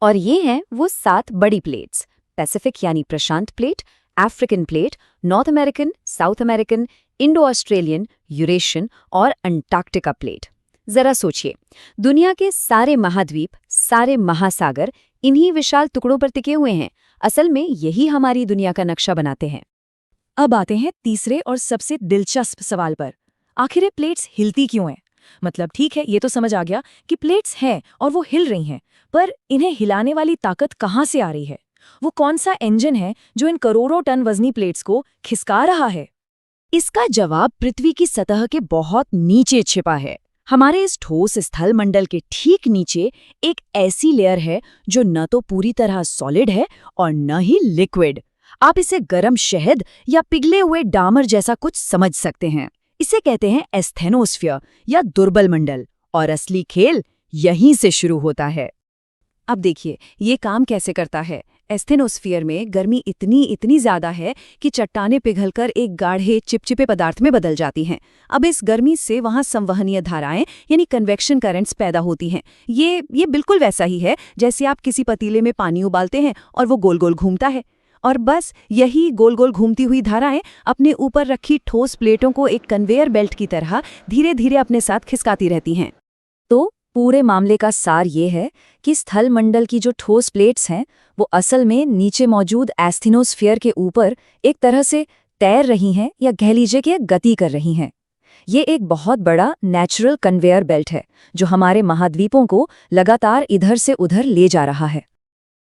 और ये हैं वो 7 बड़ी प्लेट्स: पैसिफिक यानी प्रशांत plate, African plate, North American, South American, Indo Australian, Eurasian और अंटार्कटिका प्लेट। जरा सोचिए, दुनिया के सारे महाद्वीप, सारे महासागर इन्हीं विशाल टुकड़ों पर टिके हुए हैं। असल में यही हमारी दुनिया का नक्शा बनाते हैं। अब आते हैं तीसरे और सबसे दिलचस्प सवाल पर। आखिर ये प्लेट्स हिलती क्यों हैं? मतलब ठीक है, ये तो समझ आ गया कि प्लेट्स हैं और वो हिल रही हैं, पर इन्हें हिलाने वाली ताकत कहाँ से आ रही है? वो कौन सा इंजन है जो इन करोड़ों टन वजनी प्लेट्स को खिसका रहा है? इसका जवाब पृथ्वी की सतह के बहुत नीचे छिपा है। हमारे इस ठोस स्थल मंडल के ठीक नीचे एक ऐसी लेयर है जो न तो पूरी तरह सॉलिड है और न ही लिक्विड। आप इसे गर्म शहद या पिघले हुए डामर जैसा कुछ समझ सकते हैं। इसे कहते हैं एस्थेनोस्फीयर या दुर्बल मंडल, और असली खेल यहीं से शुरू होता है। अब देखिए ये काम कैसे करता है। एस्थेनोस्फीयर में गर्मी इतनी ज्यादा है कि चट्टानें पिघलकर एक गाढ़े चिपचिपे पदार्थ में बदल जाती हैं। अब इस गर्मी से वहां संवहनीय धाराएं यानी कन्वेक्शन करंट्स पैदा होती हैं। ये बिल्कुल वैसा ही है जैसे आप किसी पतीले में पानी उबालते हैं और वो गोल गोल घूमता है, और बस यही गोल गोल घूमती हुई धाराएं अपने ऊपर रखी ठोस प्लेटों को एक कन्वेयर बेल्ट की तरह धीरे धीरे अपने साथ खिसकाती रहती हैं। तो पूरे मामले का सार ये है कि स्थल मंडल की जो ठोस प्लेट्स हैं वो असल में नीचे मौजूद एस्थेनोस्फीयर के ऊपर एक तरह से तैर रही हैं या कह लीजिए कि गति कर रही हैं। ये एक बहुत बड़ा नेचुरल कन्वेयर बेल्ट है जो हमारे महाद्वीपों को लगातार इधर से उधर ले जा रहा है।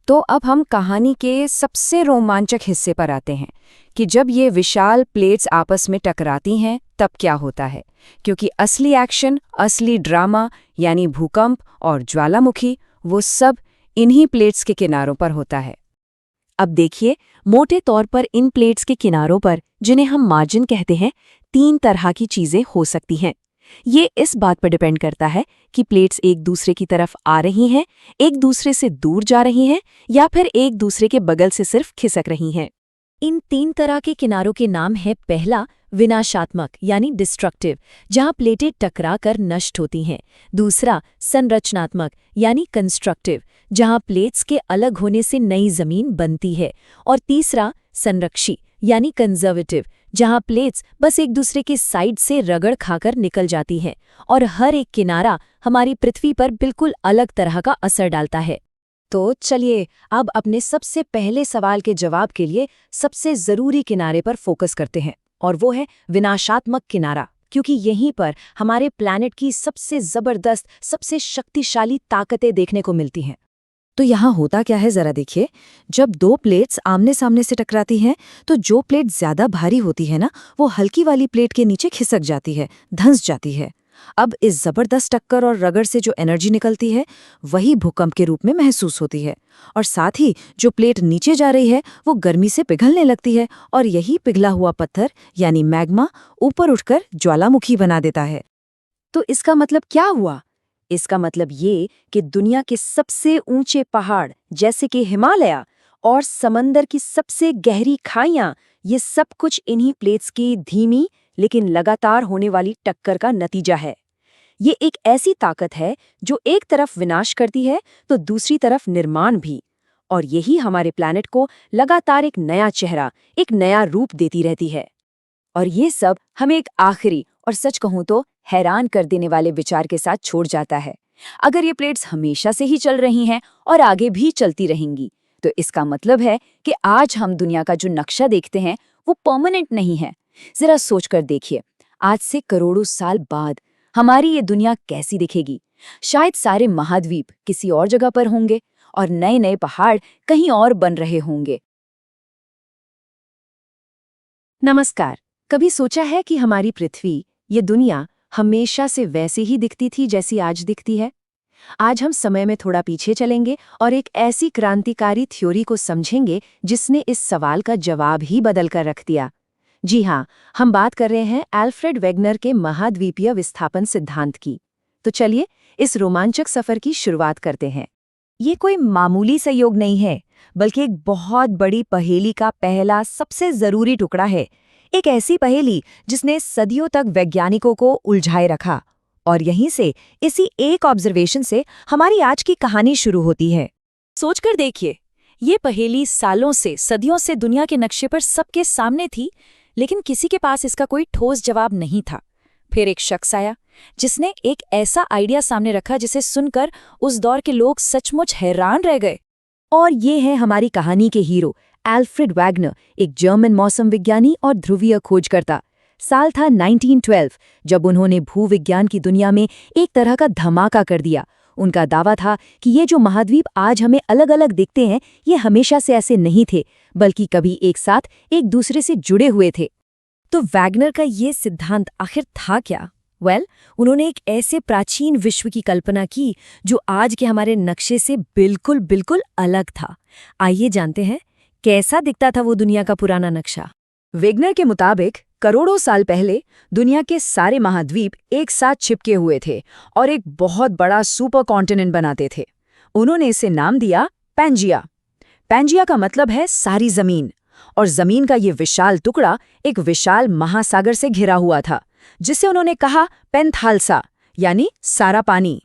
तो अब हम कहानी के सबसे रोमांचक हिस्से पर आते हैं कि जब ये विशाल प्लेट्स आपस में टकराती हैं तब क्या होता है, क्योंकि असली एक्शन, असली ड्रामा यानी भूकंप और ज्वालामुखी वो सब इन्हीं प्लेट्स के किनारों पर होता है। अब देखिए, मोटे तौर पर इन प्लेट्स के किनारों पर, जिन्हें हम मार्जिन कहते हैं, 3 तरह की चीजें हो सकती हैं। ये इस बात पर डिपेंड करता है कि प्लेट्स एक दूसरे की तरफ आ रही हैं, एक दूसरे से दूर जा रही हैं या फिर एक दूसरे के बगल से सिर्फ खिसक रही हैं। इन 3 तरह के किनारों के नाम है, पहला विनाशात्मक यानी डिस्ट्रक्टिव, जहां प्लेटें टकरा कर नष्ट होती हैं। दूसरा संरचनात्मक यानी कंस्ट्रक्टिव, जहां प्लेट्स के अलग होने से नई जमीन बनती है। और तीसरा संरक्षी यानी कंजर्वेटिव, जहां प्लेट्स बस एक दूसरे के साइड से रगड़ खाकर निकल जाती हैं और हर एक किनारा हमारी पृथ्वी पर बिल्कुल अलग तरह का असर डालता है। तो चलिए अब अपने सबसे पहले सवाल के जवाब के लिए सबसे जरूरी किनारे पर फोकस करते हैं, और वो है विनाशात्मक किनारा, क्योंकि यहीं पर हमारे प्लैनेट की सबसे जबरदस्त, सबसे शक्तिशाली ताकतें देखने को मिलती हैं। तो यहाँ होता क्या है जरा देखिए। जब 2 प्लेट्स आमने सामने से टकराती हैं तो जो प्लेट ज्यादा भारी होती है ना, वो हल्की वाली प्लेट के नीचे खिसक जाती है, धंस जाती है। अब इस जबरदस्त टक्कर और रगड़ से जो एनर्जी निकलती है वही भूकंप के रूप में महसूस होती है, और साथ ही जो प्लेट नीचे जा रही है वो गर्मी से पिघलने लगती है, और यही पिघला हुआ पत्थर यानी मैग्मा ऊपर उठकर ज्वालामुखी बना देता है। तो इसका मतलब क्या हुआ? इसका मतलब ये कि दुनिया के सबसे ऊंचे पहाड़ जैसे कि हिमालय और समंदर की सबसे गहरी खाइयां, ये सब कुछ इन्हीं प्लेट्स की धीमी लेकिन लगातार होने वाली टक्कर का नतीजा है। ये एक ऐसी ताकत है जो एक तरफ विनाश करती है तो दूसरी तरफ निर्माण भी, और यही हमारे प्लैनेट को लगातार एक नया चेहरा, एक नया रूप देती रहती है। और ये सब हमें एक आखिरी और सच कहूं तो हैरान कर देने वाले विचार के साथ छोड़ जाता है। अगर ये प्लेट्स हमेशा से ही चल रही हैं और आगे भी चलती रहेंगी, तो इसका मतलब है कि आज हम दुनिया का जो नक्शा देखते हैं वो परमानेंट नहीं है। जरा सोचकर देखिए, आज से करोड़ों साल बाद हमारी ये दुनिया कैसी दिखेगी। शायद सारे महाद्वीप किसी और जगह पर होंगे और नए नए पहाड़ कहीं और बन रहे होंगे। नमस्कार। कभी सोचा है कि हमारी पृथ्वी, ये दुनिया हमेशा से वैसे ही दिखती थी जैसी आज दिखती है? आज हम समय में थोड़ा पीछे चलेंगे और एक ऐसी क्रांतिकारी थ्योरी को समझेंगे जिसने इस सवाल का जवाब ही बदल कर रख दिया। जी हाँ, हम बात कर रहे हैं एल्फ्रेड वेगनर के महाद्वीपीय विस्थापन सिद्धांत की। तो चलिए इस रोमांचक सफर की शुरुआत करते हैं। ये कोई मामूली संयोग नहीं है, बल्कि एक बहुत बड़ी पहेली का पहला सबसे जरूरी टुकड़ा है। एक ऐसी पहेली जिसने सदियों तक वैज्ञानिकों को उलझाए रखा, और यहीं से, इसी एक ऑब्जर्वेशन से हमारी आज की कहानी शुरू होती है। सोचकर देखिए, ये पहेली सालों से, सदियों से दुनिया के नक्शे पर सबके सामने थी, लेकिन किसी के पास इसका कोई ठोस जवाब नहीं था। फिर एक शख्स आया जिसने एक ऐसा आइडिया सामने रखा जिसे सुनकर उस दौर के लोग सचमुच हैरान रह गए। और ये है हमारी कहानी के हीरो, एल्फ्रेड वैगनर, एक जर्मन मौसम विज्ञानी और ध्रुवीय खोजकर्ता। साल था 1912 जब उन्होंने भूविज्ञान की दुनिया में एक तरह का धमाका कर दिया। उनका दावा था कि ये जो महाद्वीप आज हमें अलग अलग दिखते हैं, ये हमेशा से ऐसे नहीं थे, बल्कि कभी एक साथ एक दूसरे से जुड़े हुए थे। तो वैगनर का ये सिद्धांत आखिर था क्या? उन्होंने एक ऐसे प्राचीन विश्व की कल्पना की जो आज के हमारे नक्शे से बिल्कुल अलग था। आइए जानते हैं कैसा दिखता था वो दुनिया का पुराना नक्शा। वेगनर के मुताबिक करोड़ों साल पहले दुनिया के सारे महाद्वीप एक साथ चिपके हुए थे और एक बहुत बड़ा सुपर कॉन्टिनेंट बनाते थे। उन्होंने इसे नाम दिया पैंजिया। पैंजिया का मतलब है सारी जमीन, और जमीन का ये विशाल टुकड़ा एक विशाल महासागर से घिरा हुआ था, जिसे उन्होंने कहा पेंथालसा, यानी सारा पानी।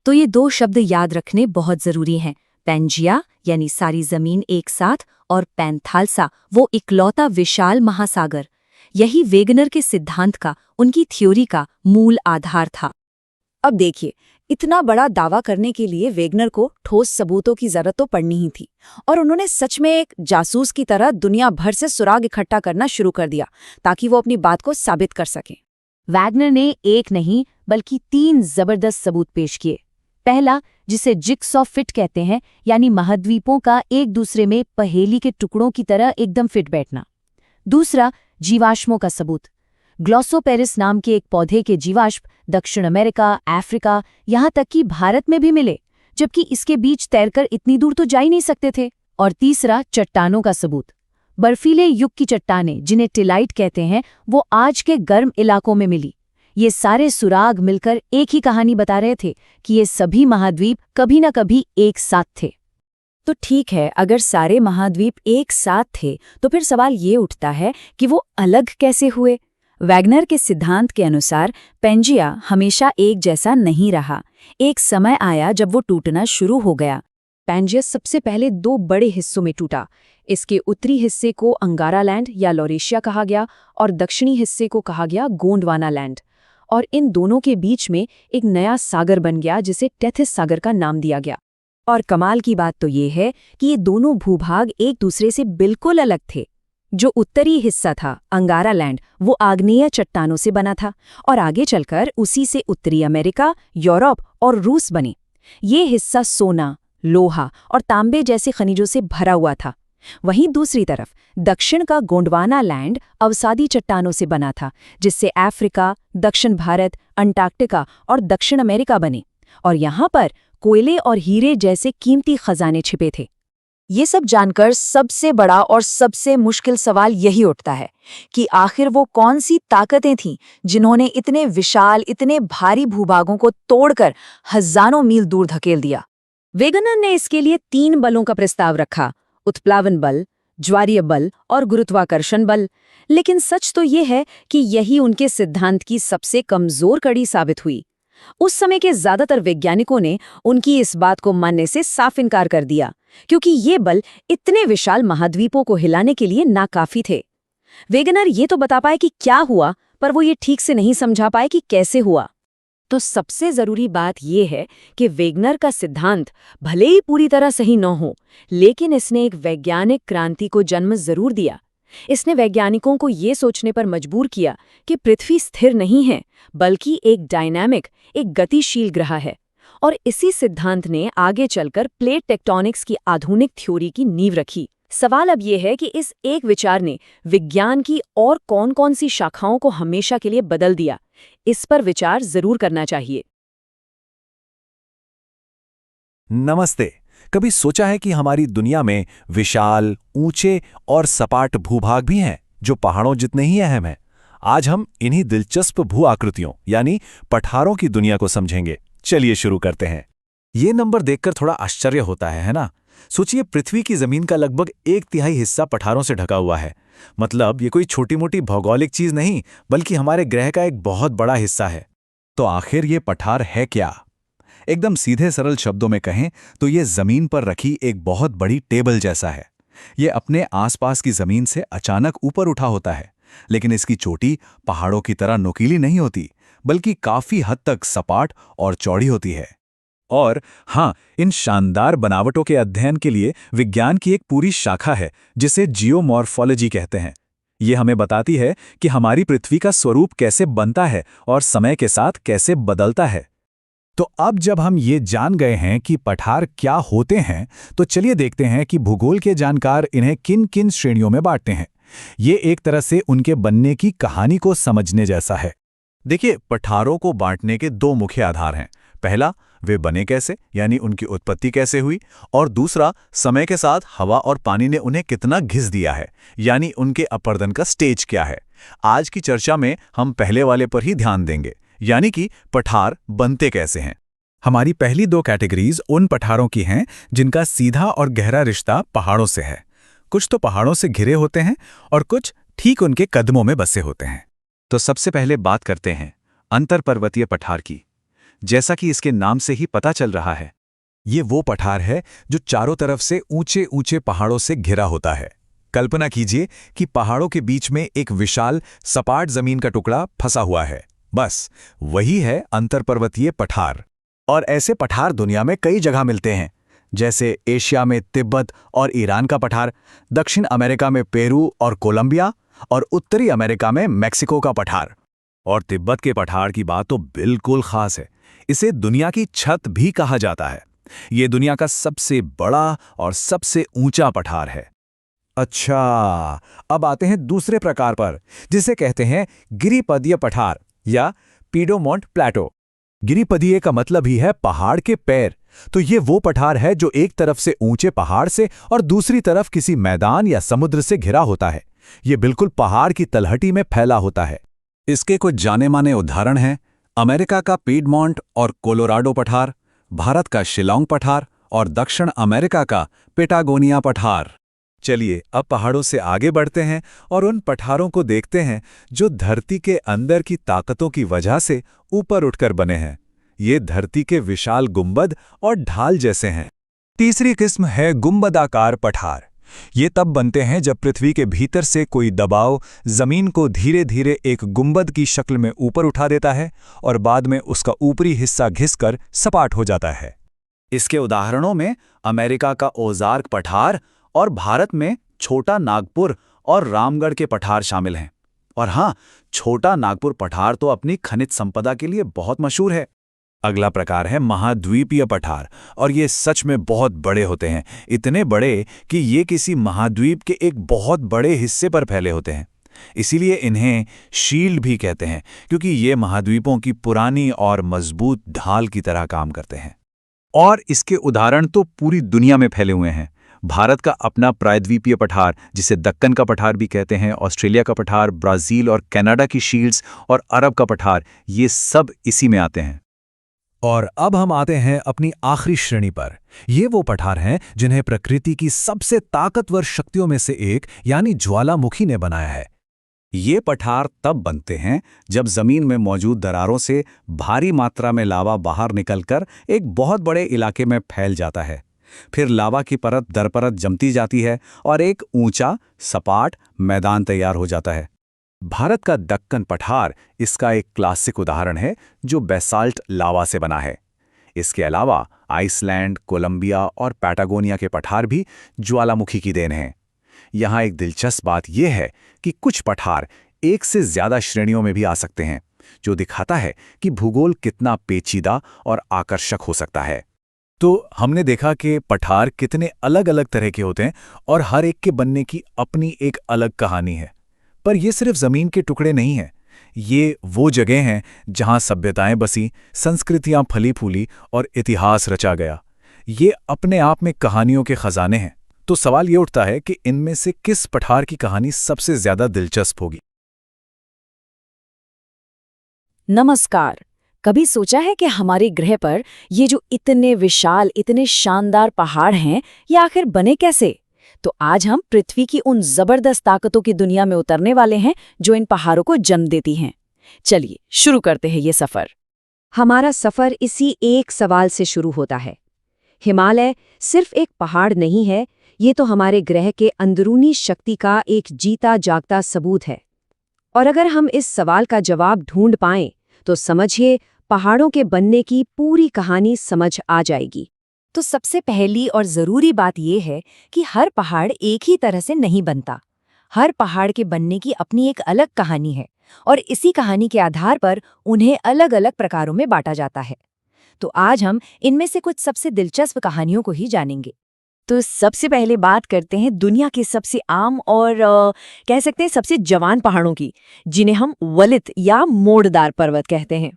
तो ये दो शब्द याद रखने बहुत जरूरी हैं। पैंजिया यानी सारी जमीन एक साथ, और पैंथालसा वो इकलौता विशाल महासागर। यही वेगनर के सिद्धांत का, उनकी थ्योरी का मूल आधार था। अब देखिए, इतना बड़ा दावा करने के लिए वेगनर को ठोस सबूतों की जरूरत तो पड़नी ही थी, और उन्होंने सच में एक जासूस की तरह दुनिया भर से सुराग इकट्ठा करना शुरू कर दिया ताकि वो अपनी बात को साबित कर सकें। वैगनर ने एक नहीं बल्कि 3 जबरदस्त सबूत पेश किए। पहला, जिसे जिक्सॉ फिट कहते हैं, यानी महाद्वीपों का एक दूसरे में पहेली के टुकड़ों की तरह एकदम फिट बैठना। दूसरा, जीवाश्मों का सबूत। ग्लॉसोपेरिस नाम के एक पौधे के जीवाश्म दक्षिण अमेरिका, अफ्रीका, यहाँ तक कि भारत में भी मिले, जबकि इसके बीज तैरकर इतनी दूर तो जा ही नहीं सकते थे। और तीसरा, चट्टानों का सबूत। बर्फीले युग की चट्टानें, जिन्हें टिलाइट कहते हैं, वो आज के गर्म इलाकों में मिली। ये सारे सुराग मिलकर एक ही कहानी बता रहे थे कि ये सभी महाद्वीप कभी न कभी एक साथ थे। तो ठीक है, अगर सारे महाद्वीप एक साथ थे तो फिर सवाल ये उठता है कि वो अलग कैसे हुए। वैगनर के सिद्धांत के अनुसार पैंजिया हमेशा एक जैसा नहीं रहा। एक समय आया जब वो टूटना शुरू हो गया। पैंजिया सबसे पहले 2 बड़े हिस्सों में टूटा। इसके उत्तरी हिस्से को अंगारा लैंड या लॉरेशिया कहा गया, और दक्षिणी हिस्से को कहा गया गोंडवाना लैंड। और इन दोनों के बीच में एक नया सागर बन गया, जिसे टेथिस सागर का नाम दिया गया। और कमाल की बात तो ये है कि ये दोनों भूभाग एक दूसरे से बिल्कुल अलग थे। जो उत्तरी हिस्सा था, अंगारा लैंड, वो आग्नेय चट्टानों से बना था, और आगे चलकर उसी से उत्तरी अमेरिका, यूरोप और रूस बने। ये हिस्सा सोना, लोहा और तांबे जैसे खनिजों से भरा हुआ था। वहीं दूसरी तरफ दक्षिण का गोंडवाना लैंड अवसादी चट्टानों से बना था, जिससे अफ्रीका, दक्षिण भारत, अंटार्कटिका और दक्षिण अमेरिका बने। और यहाँ पर कोयले और हीरे जैसे कीमती खजाने छिपे थे। ये सब जानकर सबसे बड़ा और सबसे मुश्किल सवाल यही उठता है कि आखिर वो कौन सी ताकतें थीं जिन्होंने इतने विशाल, इतने भारी भूभागों को तोड़कर हजारों मील दूर धकेल दिया। वेगनर ने इसके लिए 3 बलों का प्रस्ताव रखा: उत्प्लावन बल, ज्वारीय बल और गुरुत्वाकर्षण बल। लेकिन सच तो ये है कि यही उनके सिद्धांत की सबसे कमजोर कड़ी साबित हुई। उस समय के ज्यादातर वैज्ञानिकों ने उनकी इस बात को मानने से साफ इनकार कर दिया, क्योंकि ये बल इतने विशाल महाद्वीपों को हिलाने के लिए नाकाफी थे। वेगनर ये तो बता पाए कि क्या हुआ, पर वो ये ठीक से नहीं समझा पाए कि कैसे हुआ। तो सबसे जरूरी बात यह है कि वेगनर का सिद्धांत भले ही पूरी तरह सही न हो, लेकिन इसने एक वैज्ञानिक क्रांति को जन्म जरूर दिया। इसने वैज्ञानिकों को ये सोचने पर मजबूर किया कि पृथ्वी स्थिर नहीं है, बल्कि एक डायनामिक, एक गतिशील ग्रह है। और इसी सिद्धांत ने आगे चलकर प्लेट टेक्टोनिक्स की आधुनिक थ्योरी की नींव रखी। सवाल अब यह है कि इस एक विचार ने विज्ञान की और कौन-कौन सी शाखाओं को हमेशा के लिए बदल दिया। इस पर विचार जरूर करना चाहिए। नमस्ते। कभी सोचा है कि हमारी दुनिया में विशाल, ऊंचे और सपाट भूभाग भी हैं, जो पहाड़ों जितने ही अहम हैं? आज हम इन्हीं दिलचस्प भू आकृतियों यानी पठारों की दुनिया को समझेंगे। चलिए शुरू करते हैं। ये नंबर देखकर थोड़ा आश्चर्य होता है ना? सोचिए, पृथ्वी की जमीन का लगभग 1/3 हिस्सा पठारों से ढका हुआ है। मतलब ये कोई छोटी मोटी भौगोलिक चीज नहीं, बल्कि हमारे ग्रह का एक बहुत बड़ा हिस्सा है। तो आखिर ये पठार है क्या? एकदम सीधे सरल शब्दों में कहें तो ये जमीन पर रखी एक बहुत बड़ी टेबल जैसा है। ये अपने आसपास की जमीन से अचानक ऊपर उठा होता है, लेकिन इसकी चोटी पहाड़ों की तरह नुकीली नहीं होती, बल्कि काफी हद तक सपाट और चौड़ी होती है। और हाँ, इन शानदार बनावटों के अध्ययन के लिए विज्ञान की एक पूरी शाखा है जिसे जियोमॉर्फोलॉजी कहते हैं। ये हमें बताती है कि हमारी पृथ्वी का स्वरूप कैसे बनता है और समय के साथ कैसे बदलता है। तो अब जब हम ये जान गए हैं कि पठार क्या होते हैं, तो चलिए देखते हैं कि भूगोल के जानकार इन्हें किन किन श्रेणियों में बांटते हैं। ये एक तरह से उनके बनने की कहानी को समझने जैसा है। देखिए, पठारों को बांटने के 2 मुख्य आधार हैं। पहला, वे बने कैसे, यानी उनकी उत्पत्ति कैसे हुई, और दूसरा, समय के साथ हवा और पानी ने उन्हें कितना घिस दिया है, यानी उनके अपर्दन का स्टेज क्या है। आज की चर्चा में हम पहले वाले पर ही ध्यान देंगे, यानी कि पठार बनते कैसे हैं। हमारी पहली दो कैटेगरीज उन पठारों की हैं जिनका सीधा और गहरा रिश्ता पहाड़ों से है। कुछ तो पहाड़ों से घिरे होते हैं और कुछ ठीक उनके कदमों में बसे होते हैं। तो सबसे पहले बात करते हैं अंतरपर्वतीय पठार की। जैसा कि इसके नाम से ही पता चल रहा है, ये वो पठार है जो चारों तरफ से ऊंचे ऊंचे पहाड़ों से घिरा होता है। कल्पना कीजिए कि पहाड़ों के बीच में एक विशाल सपाट जमीन का टुकड़ा फंसा हुआ है। बस वही है अंतरपर्वतीय पठार। और ऐसे पठार दुनिया में कई जगह मिलते हैं, जैसे एशिया में तिब्बत और ईरान का पठार, दक्षिण अमेरिका में पेरू और कोलंबिया, और उत्तरी अमेरिका में मेक्सिको का पठार। और तिब्बत के पठार की बात तो बिल्कुल खास है। इसे दुनिया की छत भी कहा जाता है। ये दुनिया का सबसे बड़ा और सबसे ऊंचा पठार है। अच्छा, अब आते हैं दूसरे प्रकार पर, जिसे कहते हैं गिरिपदीय पठार या पीडोमोंट प्लेटो। गिरिपदीय का मतलब ही है पहाड़ के पैर। तो ये वो पठार है जो एक तरफ से ऊंचे पहाड़ से और दूसरी तरफ किसी मैदान या समुद्र से घिरा होता है। ये बिल्कुल पहाड़ की तलहटी में फैला होता है। इसके कुछ जाने-माने उदाहरण हैं अमेरिका का पीडमोंट और कोलोराडो पठार, भारत का शिलोंग पठार और दक्षिण अमेरिका का पेटागोनिया पठार। चलिए अब पहाड़ों से आगे बढ़ते हैं और उन पठारों को देखते हैं जो धरती के अंदर की ताकतों की वजह से ऊपर उठकर बने हैं। ये धरती के विशाल गुंबद और ढाल जैसे हैं। तीसरी किस्म है गुंबदाकार पठार। ये तब बनते हैं जब पृथ्वी के भीतर से कोई दबाव जमीन को धीरे धीरे एक गुंबद की शक्ल में ऊपर उठा देता है और बाद में उसका ऊपरी हिस्सा घिसकर सपाट हो जाता है। इसके उदाहरणों में अमेरिका का ओज़ार्क पठार और भारत में छोटा नागपुर और रामगढ़ के पठार शामिल हैं। और हाँ, छोटा नागपुर पठार तो अपनी खनिज संपदा के लिए बहुत मशहूर है। अगला प्रकार है महाद्वीपीय पठार, और ये सच में बहुत बड़े होते हैं, इतने बड़े कि ये किसी महाद्वीप के एक बहुत बड़े हिस्से पर फैले होते हैं। इसीलिए इन्हें शील्ड भी कहते हैं, क्योंकि ये महाद्वीपों की पुरानी और मजबूत ढाल की तरह काम करते हैं। और इसके उदाहरण तो पूरी दुनिया में फैले हुए हैं। भारत का अपना प्रायद्वीपीय पठार, जिसे दक्कन का पठार भी कहते हैं, ऑस्ट्रेलिया का पठार, ब्राज़ील और कनाडा की शील्ड्स और अरब का पठार, ये सब इसी में आते हैं। और अब हम आते हैं अपनी आखिरी श्रेणी पर। ये वो पठार हैं जिन्हें प्रकृति की सबसे ताकतवर शक्तियों में से एक यानी ज्वालामुखी ने बनाया है। ये पठार तब बनते हैं जब जमीन में मौजूद दरारों से भारी मात्रा में लावा बाहर निकलकर एक बहुत बड़े इलाके में फैल जाता है। फिर लावा की परत दर परत जमती जाती है और एक ऊंचा सपाट मैदान तैयार हो जाता है। भारत का दक्कन पठार इसका एक क्लासिक उदाहरण है, जो बेसाल्ट लावा से बना है। इसके अलावा आइसलैंड, कोलंबिया और पैटागोनिया के पठार भी ज्वालामुखी की देन हैं। यहाँ एक दिलचस्प बात यह है कि कुछ पठार एक से ज्यादा श्रेणियों में भी आ सकते हैं, जो दिखाता है कि भूगोल कितना पेचीदा और आकर्षक हो सकता है। तो हमने देखा कि पठार कितने अलग अलग तरह के होते हैं और हर एक के बनने की अपनी एक अलग कहानी है। पर ये सिर्फ जमीन के टुकड़े नहीं हैं, ये वो जगह हैं जहां सभ्यताएं बसी, संस्कृतियां फली फूली और इतिहास रचा गया। ये अपने आप में कहानियों के खजाने हैं। तो सवाल ये उठता है कि इनमें से किस पठार की कहानी सबसे ज्यादा दिलचस्प होगी। नमस्कार। कभी सोचा है कि हमारे ग्रह पर ये जो इतने विशाल, इतने शानदार पहाड़ हैं, ये आखिर बने कैसे? तो आज हम पृथ्वी की उन जबरदस्त ताकतों की दुनिया में उतरने वाले हैं जो इन पहाड़ों को जन्म देती हैं। चलिए शुरू करते हैं ये सफर। हमारा सफर इसी एक सवाल से शुरू होता है। हिमालय सिर्फ एक पहाड़ नहीं है, ये तो हमारे ग्रह के अंदरूनी शक्ति का एक जीता जागता सबूत है। और अगर हम इस सवाल का जवाब ढूंढ पाएं, तो समझिए पहाड़ों के बनने की पूरी कहानी समझ आ जाएगी। तो सबसे पहली और ज़रूरी बात यह है कि हर पहाड़ एक ही तरह से नहीं बनता। हर पहाड़ के बनने की अपनी एक अलग कहानी है और इसी कहानी के आधार पर उन्हें अलग अलग प्रकारों में बांटा जाता है। तो आज हम इनमें से कुछ सबसे दिलचस्प कहानियों को ही जानेंगे। तो सबसे पहले बात करते हैं दुनिया के सबसे आम और कह सकते हैं सबसे जवान पहाड़ों की, जिन्हें हम वलित या मोड़दार पर्वत कहते हैं।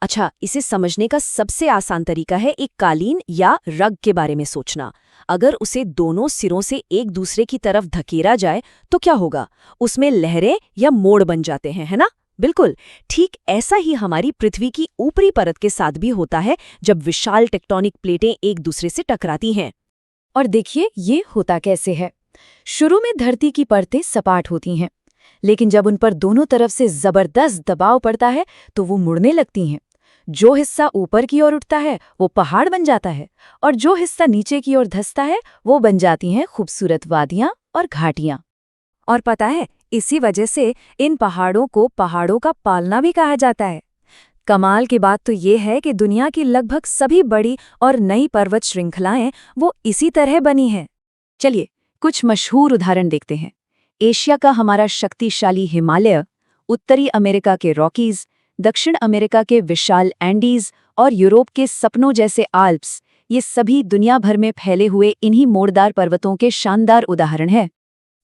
अच्छा, इसे समझने का सबसे आसान तरीका है एक कालीन या रग के बारे में सोचना। अगर उसे दोनों सिरों से एक दूसरे की तरफ धकेला जाए तो क्या होगा? उसमें लहरें या मोड़ बन जाते हैं, है ना? बिल्कुल, ठीक ऐसा ही हमारी पृथ्वी की ऊपरी परत के साथ भी होता है जब विशाल टेक्टोनिक प्लेटें एक दूसरे से टकराती हैं। और देखिए ये होता कैसे है। शुरू में धरती की परतें सपाट होती हैं, लेकिन जब उन पर दोनों तरफ से जबरदस्त दबाव पड़ता है तो वो मुड़ने लगती हैं। जो हिस्सा ऊपर की ओर उठता है वो पहाड़ बन जाता है, और जो हिस्सा नीचे की ओर धंसता है वो बन जाती हैं खूबसूरत वादियां और घाटियां। और पता है, इसी वजह से इन पहाड़ों को पहाड़ों का पालना भी कहा जाता है। कमाल की बात तो ये है कि दुनिया की लगभग सभी बड़ी और नई पर्वत श्रृंखलाएं वो इसी तरह बनी हैं। चलिए कुछ मशहूर उदाहरण देखते हैं। एशिया का हमारा शक्तिशाली हिमालय, उत्तरी अमेरिका के रॉकीज, दक्षिण अमेरिका के विशाल एंडीज और यूरोप के सपनों जैसे आल्प्स, ये सभी दुनिया भर में फैले हुए इन्हीं मोड़दार पर्वतों के शानदार उदाहरण हैं।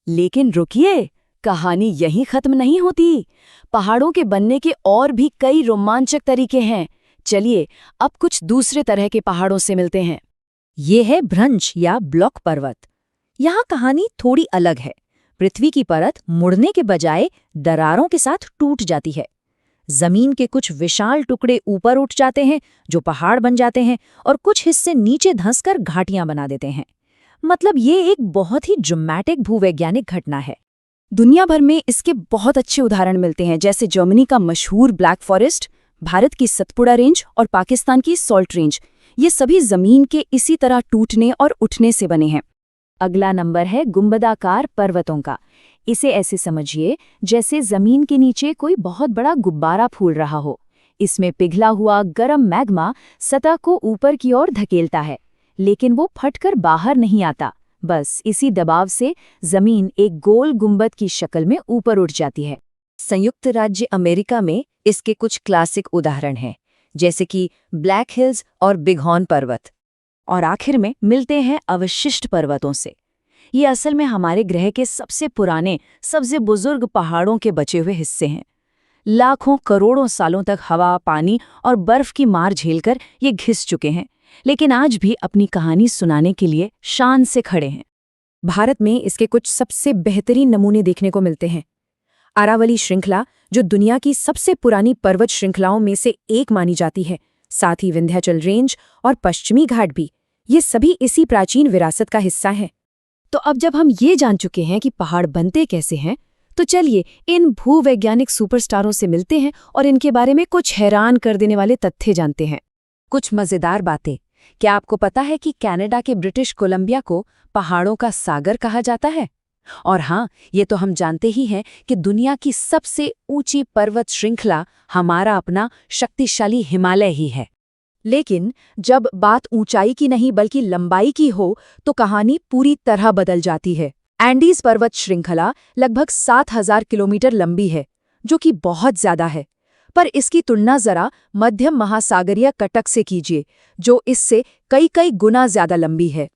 लेकिन रुकिए, कहानी यहीं खत्म नहीं होती। पहाड़ों के बनने के और भी कई रोमांचक तरीके हैं। चलिए अब कुछ दूसरे तरह के पहाड़ों से मिलते हैं। ये है भ्रंश या ब्लॉक पर्वत। यहाँ कहानी थोड़ी अलग है। पृथ्वी की परत मुड़ने के बजाय दरारों के साथ टूट जाती है। जमीन के कुछ विशाल टुकड़े ऊपर उठ जाते हैं जो पहाड़ बन जाते हैं, और कुछ हिस्से नीचे धंसकर घाटियां बना देते हैं। मतलब ये एक बहुत ही ड्रामेटिक भूवैज्ञानिक घटना है। दुनिया भर में इसके बहुत अच्छे उदाहरण मिलते हैं, जैसे जर्मनी का मशहूर ब्लैक फॉरेस्ट, भारत की सतपुड़ा रेंज और पाकिस्तान की सॉल्ट रेंज। ये सभी जमीन के इसी तरह टूटने और उठने से बने हैं। अगला नंबर है गुंबदाकार पर्वतों का। इसे ऐसे समझिए जैसे जमीन के नीचे कोई बहुत बड़ा गुब्बारा फूल रहा हो। इसमें पिघला हुआ गर्म मैग्मा सतह को ऊपर की ओर धकेलता है, लेकिन वो फटकर बाहर नहीं आता। बस इसी दबाव से जमीन एक गोल गुंबद की शक्ल में ऊपर उठ जाती है। संयुक्त राज्य अमेरिका में इसके कुछ क्लासिक उदाहरण हैं, जैसे कि ब्लैक हिल्स और बिघॉन पर्वत। और आखिर में मिलते हैं अवशिष्ट पर्वतों से। ये असल में हमारे ग्रह के सबसे पुराने, सबसे बुजुर्ग पहाड़ों के बचे हुए हिस्से हैं। लाखों करोड़ों सालों तक हवा, पानी और बर्फ की मार झेलकर ये घिस चुके हैं, लेकिन आज भी अपनी कहानी सुनाने के लिए शान से खड़े हैं। भारत में इसके कुछ सबसे बेहतरीन नमूने देखने को मिलते हैं। अरावली श्रृंखला, जो दुनिया की सबसे पुरानी पर्वत श्रृंखलाओं में से एक मानी जाती है, साथ ही विंध्याचल रेंज और पश्चिमी घाट भी, ये सभी इसी प्राचीन विरासत का हिस्सा हैं। तो अब जब हम ये जान चुके हैं कि पहाड़ बनते कैसे हैं, तो चलिए इन भूवैज्ञानिक सुपरस्टारों से मिलते हैं और इनके बारे में कुछ हैरान कर देने वाले तथ्य जानते हैं। कुछ मजेदार बातें। क्या आपको पता है कि कनाडा के ब्रिटिश कोलंबिया को पहाड़ों का सागर कहा जाता है? और हाँ, ये तो हम जानते ही हैं कि दुनिया की सबसे ऊंची पर्वत श्रृंखला हमारा अपना शक्तिशाली हिमालय ही है। लेकिन जब बात ऊंचाई की नहीं बल्कि लंबाई की हो तो कहानी पूरी तरह बदल जाती है। एंडीज पर्वत श्रृंखला लगभग 7000 किलोमीटर लंबी है, जो कि बहुत ज्यादा है। पर इसकी तुलना जरा मध्यम महासागरीय कटक से कीजिए, जो इससे कई कई गुना ज्यादा लंबी है।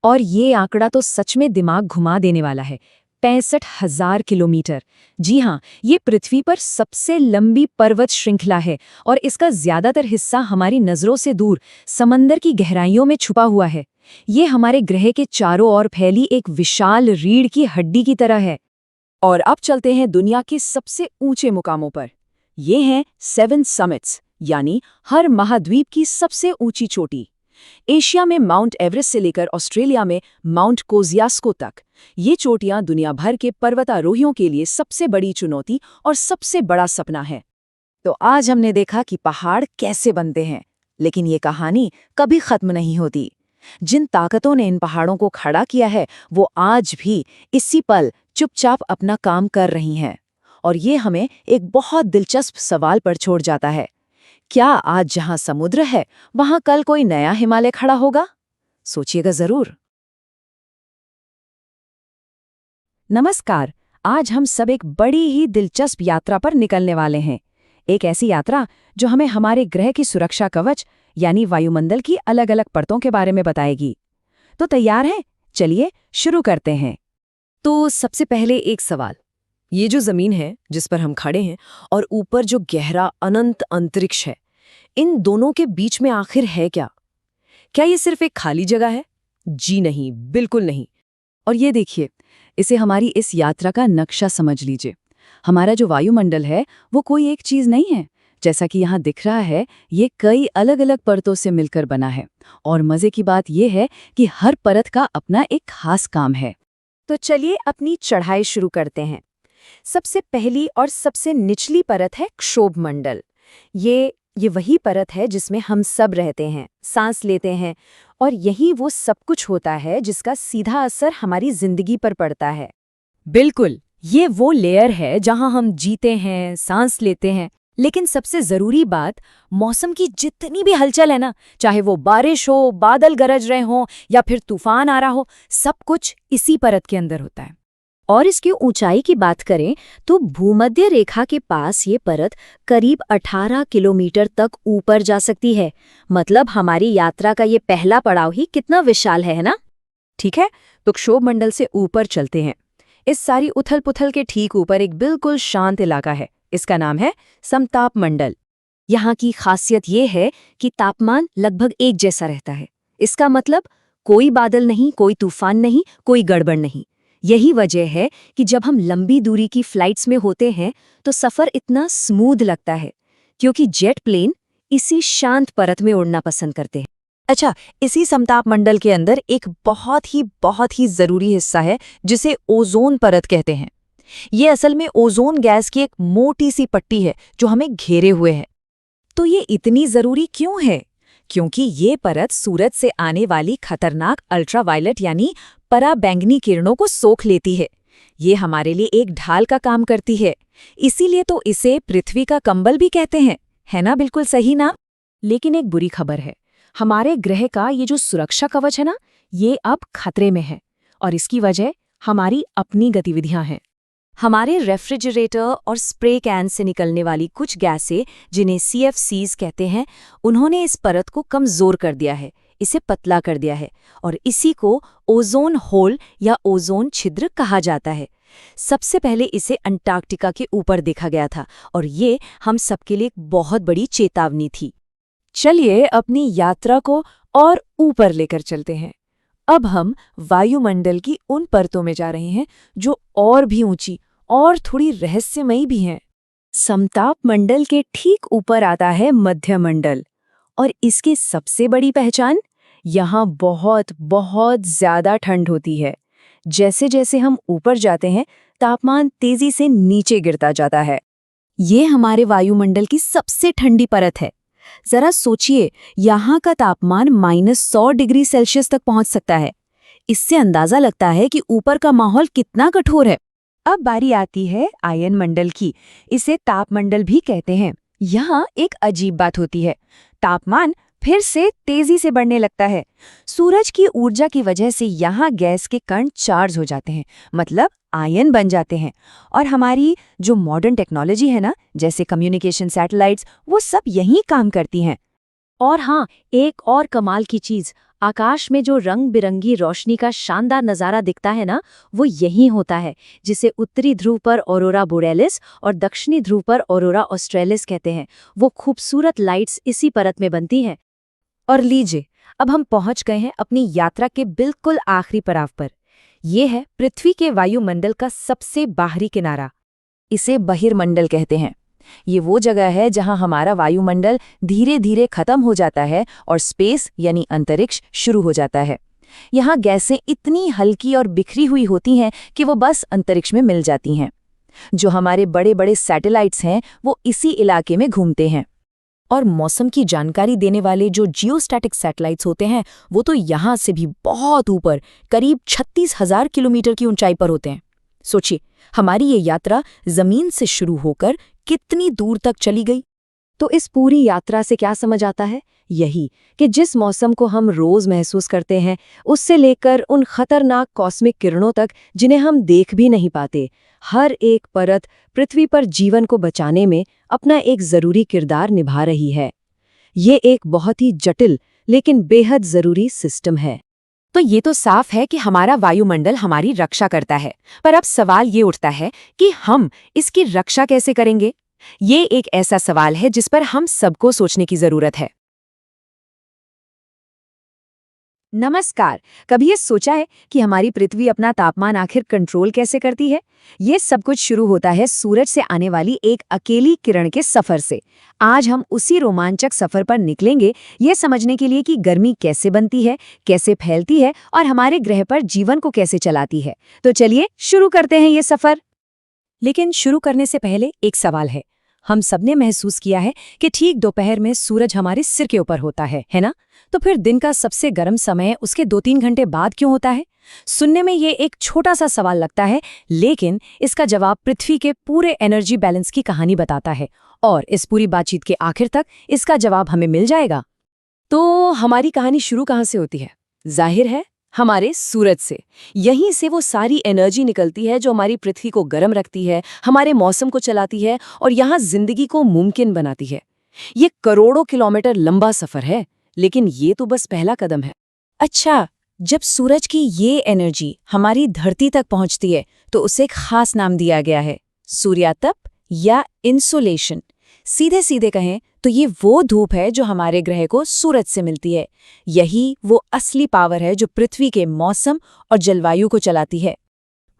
और ये आंकड़ा तो सच में दिमाग घुमा देने वाला है। 65,000 किलोमीटर। जी हाँ, ये पृथ्वी पर सबसे लंबी पर्वत श्रृंखला है, और इसका ज्यादातर हिस्सा हमारी नजरों से दूर समंदर की गहराइयों में छुपा हुआ है। ये हमारे ग्रह के चारों ओर फैली एक विशाल रीढ़ की हड्डी की तरह है। और अब चलते हैं दुनिया के सबसे ऊंचे मुकामों पर। ये हैं 7 समिट्स, यानी हर महाद्वीप की सबसे ऊंची चोटी। एशिया में माउंट एवरेस्ट से लेकर ऑस्ट्रेलिया में माउंट कोजियास्को तक, ये चोटियां दुनिया भर के पर्वतारोहियों के लिए सबसे बड़ी चुनौती और सबसे बड़ा सपना है। तो आज हमने देखा कि पहाड़ कैसे बनते हैं, लेकिन ये कहानी कभी खत्म नहीं होती। जिन ताकतों ने इन पहाड़ों को खड़ा किया है, वो आज भी इसी पल चुपचाप अपना काम कर रही हैं। और ये हमें एक बहुत दिलचस्प सवाल पर छोड़ जाता है। क्या आज जहां समुद्र है, वहां कल कोई नया हिमालय खड़ा होगा? सोचिएगा जरूर। नमस्कार, आज हम सब एक बड़ी ही दिलचस्प यात्रा पर निकलने वाले हैं। एक ऐसी यात्रा जो हमें हमारे ग्रह की सुरक्षा कवच यानी वायुमंडल की अलग अलग परतों के बारे में बताएगी। तो तैयार हैं? चलिए शुरू करते हैं। तो सबसे पहले एक सवाल, ये जो जमीन है जिस पर हम खड़े हैं और ऊपर जो गहरा अनंत अंतरिक्ष है, इन दोनों के बीच में आखिर है क्या? क्या ये सिर्फ एक खाली जगह है? जी नहीं, बिल्कुल नहीं। और ये देखिए, इसे हमारी इस यात्रा का नक्शा समझ लीजिए। हमारा जो वायुमंडल है वो कोई एक चीज नहीं है। जैसा कि यहाँ दिख रहा है, ये कई अलग अलग परतों से मिलकर बना है। और मजे की बात यह है कि हर परत का अपना एक खास काम है। तो चलिए अपनी चढ़ाई शुरू करते हैं। सबसे पहली और सबसे निचली परत है क्षोभमंडल। ये वही परत है जिसमें हम सब रहते हैं, सांस लेते हैं, और यही वो सब कुछ होता है जिसका सीधा असर हमारी जिंदगी पर पड़ता है। बिल्कुल, ये वो लेयर है जहां हम जीते हैं, सांस लेते हैं। लेकिन सबसे जरूरी बात, मौसम की जितनी भी हलचल है ना, चाहे वो बारिश हो, बादल गरज रहे हों या फिर तूफान आ रहा हो, सब कुछ इसी परत के अंदर होता है। और इसकी ऊंचाई की बात करें तो भूमध्य रेखा के पास ये परत करीब 18 किलोमीटर तक ऊपर जा सकती है। मतलब हमारी यात्रा का ये पहला पड़ाव ही कितना विशाल है ना? ठीक है, तो क्षोभमंडल से ऊपर चलते हैं। इस सारी उथल पुथल के ठीक ऊपर एक बिल्कुल शांत इलाका है। इसका नाम है समताप मंडल। यहाँ की खासियत ये है कि तापमान लगभग एक जैसा रहता है। इसका मतलब कोई बादल नहीं, कोई तूफान नहीं, कोई गड़बड़ नहीं। यही वजह है कि जब हम लंबी दूरी की फ्लाइट्स में होते हैं तो सफ़र इतना स्मूथ लगता है, क्योंकि जेट प्लेन इसी शांत परत में उड़ना पसंद करते हैं। अच्छा, इसी समताप मंडल के अंदर एक बहुत ही ज़रूरी हिस्सा है जिसे ओजोन परत कहते हैं। ये असल में ओजोन गैस की एक मोटी सी पट्टी है जो हमें घेरे हुए है। तो ये इतनी ज़रूरी क्यों है? क्योंकि ये परत सूरज से आने वाली खतरनाक अल्ट्रावायलेट यानी पराबैंगनी किरणों को सोख लेती है। ये हमारे लिए एक ढाल का काम करती है। इसीलिए तो इसे पृथ्वी का कंबल भी कहते हैं, है ना? बिल्कुल सही नाम। लेकिन एक बुरी खबर है, हमारे ग्रह का ये जो सुरक्षा कवच है ना, ये अब खतरे में है। और इसकी वजह हमारी अपनी गतिविधियां हैं। हमारे रेफ्रिजरेटर और स्प्रे कैन से निकलने वाली कुछ गैसें, जिन्हें CFCs कहते हैं, उन्होंने इस परत को कमज़ोर कर दिया है, इसे पतला कर दिया है, और इसी को ओजोन होल या ओजोन छिद्र कहा जाता है। सबसे पहले इसे अंटार्कटिका के ऊपर देखा गया था, और ये हम सबके लिए एक बहुत बड़ी चेतावनी थी। चलिए अपनी यात्रा को और ऊपर लेकर चलते हैं। अब हम वायुमंडल की उन परतों में जा रहे हैं जो और भी ऊंची और थोड़ी रहस्यमयी भी हैं। समताप मंडल के ठीक ऊपर आता है मध्यमंडल, और इसकी सबसे बड़ी पहचान, यहाँ बहुत ज्यादा ठंड होती है। जैसे जैसे हम ऊपर जाते हैं, तापमान तेजी से नीचे गिरता जाता है। ये हमारे वायुमंडल की सबसे ठंडी परत है। जरा सोचिए, यहाँ का तापमान -100 डिग्री सेल्सियस तक पहुंच सकता है। इससे अंदाजा लगता है कि ऊपर का माहौल कितना कठोर है। अब बारी आती है आयन मंडल की। इसे तापमंडल भी कहते हैं। यहाँ एक अजीब बात होती है, तापमान फिर से तेजी से बढ़ने लगता है। सूरज की ऊर्जा की वजह से यहाँ गैस के कण चार्ज हो जाते हैं, मतलब आयन बन जाते हैं। और हमारी जो मॉडर्न टेक्नोलॉजी है ना, जैसे कम्युनिकेशन सैटेलाइट्स, वो सब यहीं काम करती हैं। और हाँ, एक और कमाल की चीज, आकाश में जो रंग बिरंगी रोशनी का शानदार नज़ारा दिखता है ना, वो यहीं होता है, जिसे उत्तरी ध्रुव पर ऑरोरा बोरेलिस और दक्षिणी ध्रुव पर ऑरोरा ऑस्ट्रेलिस कहते हैं। वो खूबसूरत लाइट्स इसी परत में बनती हैं। और लीजिए, अब हम पहुंच गए हैं अपनी यात्रा के बिल्कुल आखिरी पड़ाव पर। ये है पृथ्वी के वायुमंडल का सबसे बाहरी किनारा। इसे बहिर्मंडल कहते हैं। ये वो जगह है जहां हमारा वायुमंडल धीरे धीरे खत्म हो जाता है और स्पेस यानी अंतरिक्ष शुरू हो जाता है। यहाँ गैसें इतनी हल्की और बिखरी हुई होती हैं कि वो बस अंतरिक्ष में मिल जाती हैं। जो हमारे बड़े बड़े सैटेलाइट्स हैं, वो इसी इलाके में घूमते हैं। और मौसम की जानकारी देने वाले जो जियोस्टैटिक सैटेलाइट्स होते हैं, वो तो यहाँ से भी बहुत ऊपर, करीब 36,000 किलोमीटर की ऊंचाई पर होते हैं। सोचिए, हमारी ये यात्रा जमीन से शुरू होकर कितनी दूर तक चली गई। तो इस पूरी यात्रा से क्या समझ आता है? यही कि जिस मौसम को हम रोज महसूस करते हैं, उससे लेकर उन खतरनाक कॉस्मिक किरणों तक जिन्हें हम देख भी नहीं पाते, हर एक परत पृथ्वी पर जीवन को बचाने में अपना एक जरूरी किरदार निभा रही है। ये एक बहुत ही जटिल लेकिन बेहद जरूरी सिस्टम है। तो ये तो साफ है कि हमारा वायुमंडल हमारी रक्षा करता है, पर अब सवाल ये उठता है कि हम इसकी रक्षा कैसे करेंगे? ये एक ऐसा सवाल है जिस पर हम सबको सोचने की जरूरत है। नमस्कार। कभी ये सोचा है कि हमारी पृथ्वी अपना तापमान आखिर कंट्रोल कैसे करती है? ये सब कुछ शुरू होता है सूरज से आने वाली एक अकेली किरण के सफर से। आज हम उसी रोमांचक सफर पर निकलेंगे, ये समझने के लिए कि गर्मी कैसे बनती है, कैसे फैलती है और हमारे ग्रह पर जीवन को कैसे चलाती है। तो चलिए शुरू करते हैं ये सफर। लेकिन शुरू करने से पहले एक सवाल है। हम सबने महसूस किया है कि ठीक दोपहर में सूरज हमारे सिर के ऊपर होता है ना? तो फिर दिन का सबसे गर्म समय उसके 2-3 घंटे बाद क्यों होता है? सुनने में ये एक छोटा सा सवाल लगता है, लेकिन इसका जवाब पृथ्वी के पूरे एनर्जी बैलेंस की कहानी बताता है और इस पूरी बातचीत के आखिर तक इसका जवाब हमें मिल जाएगा। तो हमारी कहानी शुरू कहाँ से होती है? जाहिर है हमारे सूरज से। यहीं से वो सारी एनर्जी निकलती है जो हमारी पृथ्वी को गर्म रखती है, हमारे मौसम को चलाती है और यहाँ जिंदगी को मुमकिन बनाती है। ये करोड़ों किलोमीटर लंबा सफर है, लेकिन ये तो बस पहला कदम है। अच्छा, जब सूरज की ये एनर्जी हमारी धरती तक पहुंचती है तो उसे एक खास नाम दिया गया है, सूर्यातप या इंसोलेशन। सीधे सीधे कहें तो ये वो धूप है जो हमारे ग्रह को सूरज से मिलती है। यही वो असली पावर है जो पृथ्वी के मौसम और जलवायु को चलाती है।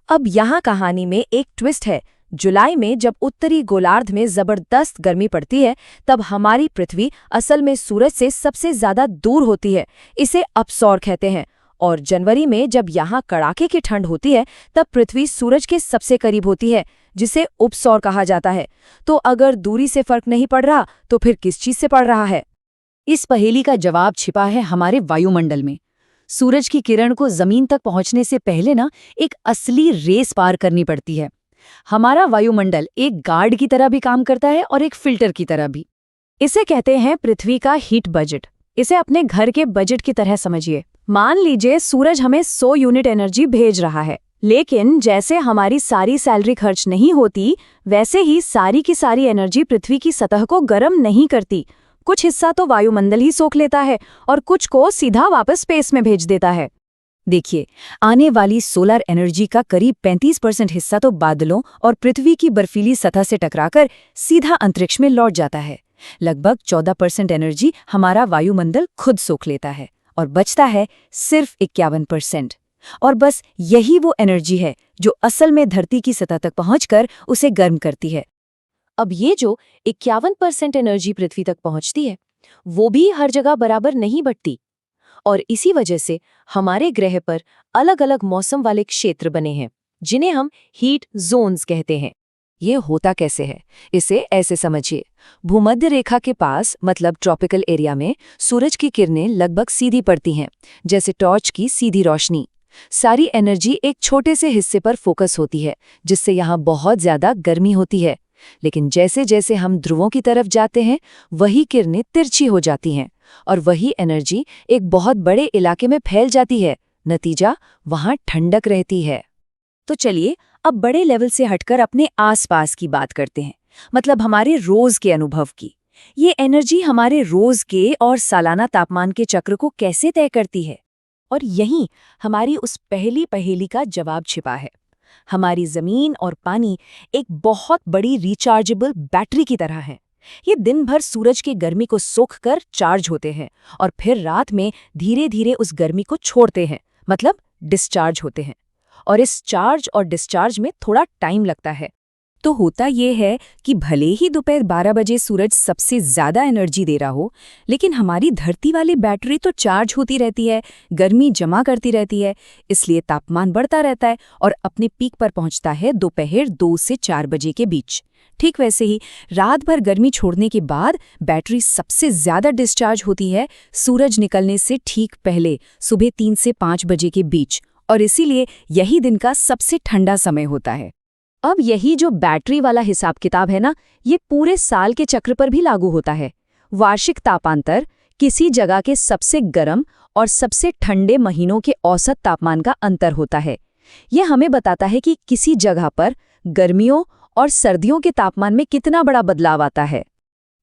अब यहाँ कहानी में एक ट्विस्ट है। जुलाई में जब उत्तरी गोलार्ध में जबरदस्त गर्मी पड़ती है, तब हमारी पृथ्वी असल में सूरज से सबसे ज्यादा दूर होती है। इसे अपसौर कहते हैं। और जनवरी में जब यहाँ कड़ाके की ठंड होती है, तब पृथ्वी सूरज के सबसे करीब होती है, जिसे उपसौर कहा जाता है। तो अगर दूरी से फर्क नहीं पड़ रहा, तो फिर किस चीज से पड़ रहा है? इस पहेली का जवाब छिपा है हमारे वायुमंडल में। सूरज की किरण को जमीन तक पहुंचने से पहले एक असली रेस पार करनी पड़ती है। हमारा वायुमंडल एक गार्ड की तरह भी काम करता है और एक फिल्टर की तरह भी। इसे कहते हैं पृथ्वी का हीट बजट। इसे अपने घर के बजट की तरह समझिए। मान लीजिए सूरज हमें 100 यूनिट एनर्जी भेज रहा है, लेकिन जैसे हमारी सारी सैलरी खर्च नहीं होती, वैसे ही सारी की सारी एनर्जी पृथ्वी की सतह को गर्म नहीं करती। कुछ हिस्सा तो वायुमंडल ही सोख लेता है और कुछ को सीधा वापस स्पेस में भेज देता है। देखिए, आने वाली सोलर एनर्जी का करीब 35% हिस्सा तो बादलों और पृथ्वी की बर्फीली सतह से टकराकर सीधा अंतरिक्ष में लौट जाता है। लगभग 14% एनर्जी हमारा वायुमंडल खुद सोख लेता है और बचता है सिर्फ 51%। और बस यही वो एनर्जी है जो असल में धरती की सतह तक पहुंचकर उसे गर्म करती है। अब ये जो 51% एनर्जी पृथ्वी तक पहुंचती है, वो भी हर जगह बराबर नहीं बंटती और इसी वजह से हमारे ग्रह पर अलग अलग मौसम वाले क्षेत्र बने हैं, जिन्हें हम हीट जोन्स कहते हैं। ये होता कैसे है, इसे ऐसे समझिए। भूमध्य रेखा के पास, मतलब ट्रॉपिकल एरिया में, सूरज की किरणें लगभग सीधी पड़ती हैं, जैसे टॉर्च की सीधी रोशनी। सारी एनर्जी एक छोटे से हिस्से पर फोकस होती है, जिससे यहाँ बहुत ज्यादा गर्मी होती है। लेकिन जैसे जैसे हम ध्रुवों की तरफ जाते हैं, वही किरणें तिरछी हो जाती हैं और वही एनर्जी एक बहुत बड़े इलाके में फैल जाती है। नतीजा, वहाँ ठंडक रहती है। तो चलिए अब बड़े लेवल से हटकर अपने आसपास की बात करते हैं, मतलब हमारे रोज के अनुभव की। ये एनर्जी हमारे रोज के और सालाना तापमान के चक्र को कैसे तय करती है? और यहीं हमारी उस पहली पहेली का जवाब छिपा है। हमारी जमीन और पानी एक बहुत बड़ी रिचार्जेबल बैटरी की तरह है। ये दिन भर सूरज की गर्मी को सोखकर चार्ज होते हैं और फिर रात में धीरे धीरे उस गर्मी को छोड़ते हैं, मतलब डिस्चार्ज होते हैं। और इस चार्ज और डिस्चार्ज में थोड़ा टाइम लगता है। तो होता ये है कि भले ही दोपहर 12 बजे सूरज सबसे ज्यादा एनर्जी दे रहा हो, लेकिन हमारी धरती वाली बैटरी तो चार्ज होती रहती है, गर्मी जमा करती रहती है, इसलिए तापमान बढ़ता रहता है और अपने पीक पर पहुंचता है दोपहर 2 से 4 बजे के बीच। ठीक वैसे ही रात भर गर्मी छोड़ने के बाद बैटरी सबसे ज्यादा डिस्चार्ज होती है सूरज निकलने से ठीक पहले, सुबह 3 से 5 बजे के बीच, और इसीलिए यही दिन का सबसे ठंडा समय होता है। अब यही जो बैटरी वाला हिसाब किताब है ना, ये पूरे साल के चक्र पर भी लागू होता है। वार्षिक तापांतर किसी जगह के सबसे गर्म और सबसे ठंडे महीनों के औसत तापमान का अंतर होता है। ये हमें बताता है कि किसी जगह पर गर्मियों और सर्दियों के तापमान में कितना बड़ा बदलाव आता है।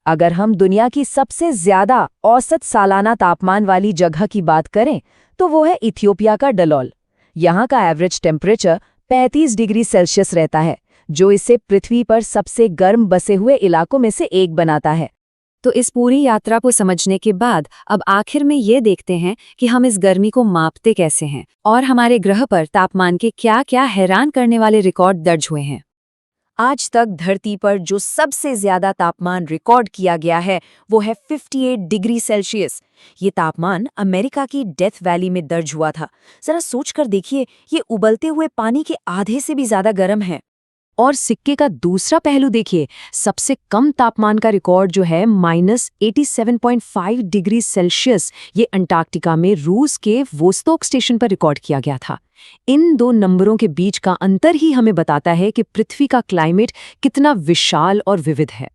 अगर हम दुनिया की सबसे ज्यादा औसत सालाना तापमान वाली जगह की बात करें, तो वो है इथियोपिया का डलोल। यहाँ का एवरेज टेम्परेचर 35 डिग्री सेल्सियस रहता है, जो इसे पृथ्वी पर सबसे गर्म बसे हुए इलाकों में से एक बनाता है। तो इस पूरी यात्रा को समझने के बाद अब आखिर में ये देखते हैं कि हम इस गर्मी को मापते कैसे हैं और हमारे ग्रह पर तापमान के क्या-क्या हैरान करने वाले रिकॉर्ड दर्ज हुए हैं। आज तक धरती पर जो सबसे ज्यादा तापमान रिकॉर्ड किया गया है वो है 58 डिग्री सेल्सियस। ये तापमान अमेरिका की डेथ वैली में दर्ज हुआ था। जरा सोचकर देखिए, ये उबलते हुए पानी के आधे से भी ज्यादा गर्म है। और सिक्के का दूसरा पहलू देखिए, सबसे कम तापमान का रिकॉर्ड जो है -87.5 डिग्री सेल्सियस, ये अंटार्कटिका में रूस के वोस्तोक स्टेशन पर रिकॉर्ड किया गया था। इन दो नंबरों के बीच का अंतर ही हमें बताता है कि पृथ्वी का क्लाइमेट कितना विशाल और विविध है।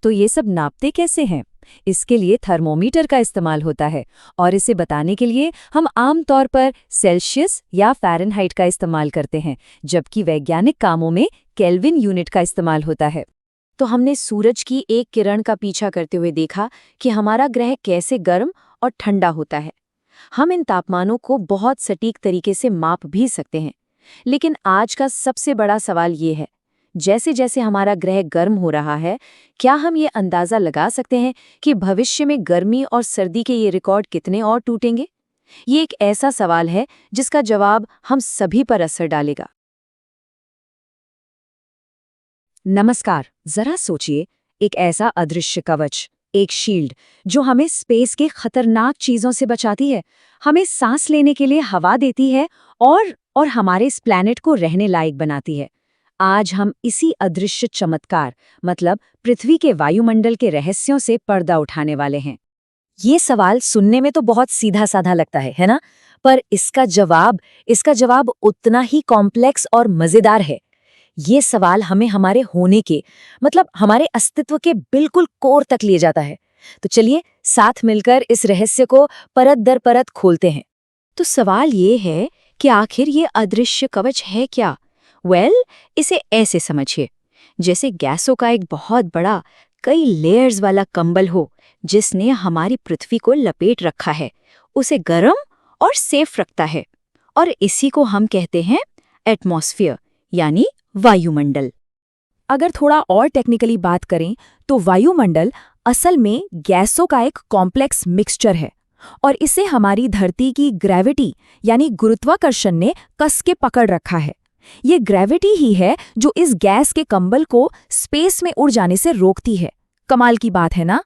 तो ये सब नापते कैसे हैं? इसके लिए थर्मोमीटर का इस्तेमाल होता है और इसे बताने के लिए हम आमतौर पर सेल्सियस या फ़ारेनहाइट का इस्तेमाल करते हैं, जबकि वैज्ञानिक कामों में केल्विन यूनिट का इस्तेमाल होता है। तो हमने सूरज की एक किरण का पीछा करते हुए देखा कि हमारा ग्रह कैसे गर्म और ठंडा होता है। हम इन तापमानों को बहुत सटीक तरीके से माप भी सकते हैं, लेकिन आज का सबसे बड़ा सवाल ये है, जैसे जैसे हमारा ग्रह गर्म हो रहा है, क्या हम ये अंदाज़ा लगा सकते हैं कि भविष्य में गर्मी और सर्दी के ये रिकॉर्ड कितने और टूटेंगे? ये एक ऐसा सवाल है जिसका जवाब हम सभी पर असर डालेगा। नमस्कार, जरा सोचिए, एक ऐसा अदृश्य कवच, एक शील्ड जो हमें स्पेस के खतरनाक चीजों से बचाती है, हमें सांस लेने के लिए हवा देती है और हमारे इस प्लैनेट को रहने लायक बनाती है। आज हम इसी अदृश्य चमत्कार मतलब पृथ्वी के वायुमंडल के रहस्यों से पर्दा उठाने वाले हैं। ये सवाल सुनने में तो बहुत सीधा साधा लगता है ना? पर इसका जवाब उतना ही कॉम्प्लेक्स और मजेदार है। ये सवाल हमें हमारे होने के मतलब हमारे अस्तित्व के बिल्कुल कोर तक ले जाता है। तो चलिए साथ मिलकर इस रहस्य को परत दर परत खोलते हैं। तो सवाल ये है कि आखिर ये अदृश्य कवच है क्या? इसे ऐसे समझिए, जैसे गैसों का एक बहुत बड़ा कई लेयर्स वाला कंबल हो जिसने हमारी पृथ्वी को लपेट रखा है, उसे गर्म और सेफ रखता है। और इसी को हम कहते हैं एटमॉस्फेयर यानी वायुमंडल। अगर थोड़ा और टेक्निकली बात करें तो वायुमंडल असल में गैसों का एक कॉम्प्लेक्स मिक्सचर है और इसे हमारी धरती की ग्रेविटी यानी गुरुत्वाकर्षण ने कस के पकड़ रखा है। ये ग्रेविटी ही है जो इस गैस के कंबल को स्पेस में उड़ जाने से रोकती है। कमाल की बात है ना?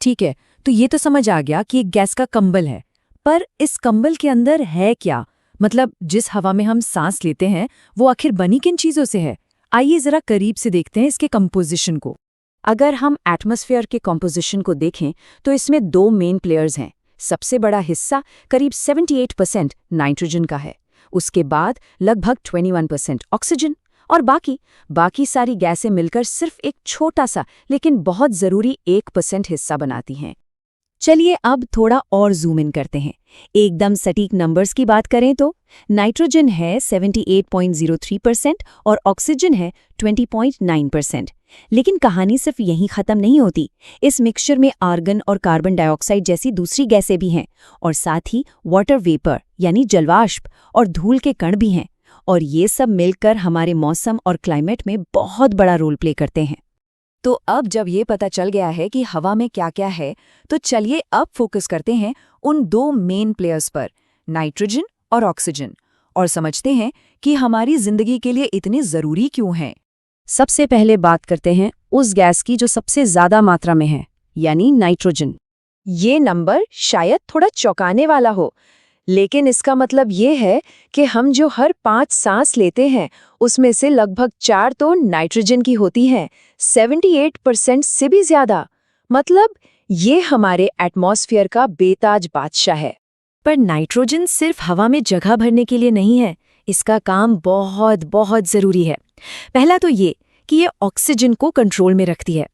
ठीक है, तो ये तो समझ आ गया कि एक गैस का कंबल है, पर इस कंबल के अंदर है क्या? मतलब जिस हवा में हम सांस लेते हैं वो आखिर बनी किन चीजों से है? आइए जरा करीब से देखते हैं इसके कंपोजिशन को। अगर हम एटमॉस्फेयर के कंपोजिशन को देखें तो इसमें दो मेन प्लेयर्स हैं। सबसे बड़ा हिस्सा करीब 78% नाइट्रोजन का है, उसके बाद लगभग 21% ऑक्सीजन और बाकी सारी गैसें मिलकर सिर्फ एक छोटा सा लेकिन बहुत जरूरी 1% हिस्सा बनाती हैं। चलिए अब थोड़ा और जूम इन करते हैं। एकदम सटीक नंबर्स की बात करें तो नाइट्रोजन है 78.03% और ऑक्सीजन है 20.9%। लेकिन कहानी सिर्फ यहीं खत्म नहीं होती। इस मिक्सचर में आर्गन और कार्बन डाइऑक्साइड जैसी दूसरी गैसें भी हैं और साथ ही वाटर वेपर यानी जलवाष्प और धूल के कण भी हैं। और ये सब मिलकर हमारे मौसम और क्लाइमेट में बहुत बड़ा रोल प्ले करते हैं। तो अब जब ये पता चल गया है कि हवा में क्या क्या है, तो चलिए अब फोकस करते हैं उन दो मेन प्लेयर्स पर, नाइट्रोजन और ऑक्सीजन, और समझते हैं कि हमारी जिंदगी के लिए इतने जरूरी क्यों हैं। सबसे पहले बात करते हैं उस गैस की जो सबसे ज्यादा मात्रा में है, यानी नाइट्रोजन। ये नंबर शायद थोड़ा चौंकाने वाला हो, लेकिन इसका मतलब ये है कि हम जो हर 5 सांस लेते हैं उसमें से लगभग 4 तो नाइट्रोजन की होती हैं, 78% से भी ज्यादा। मतलब ये हमारे एटमॉस्फेयर का बेताज बादशाह है। पर नाइट्रोजन सिर्फ हवा में जगह भरने के लिए नहीं है, इसका काम बहुत बहुत जरूरी है। पहला तो ये कि ये ऑक्सीजन को कंट्रोल में रखती है।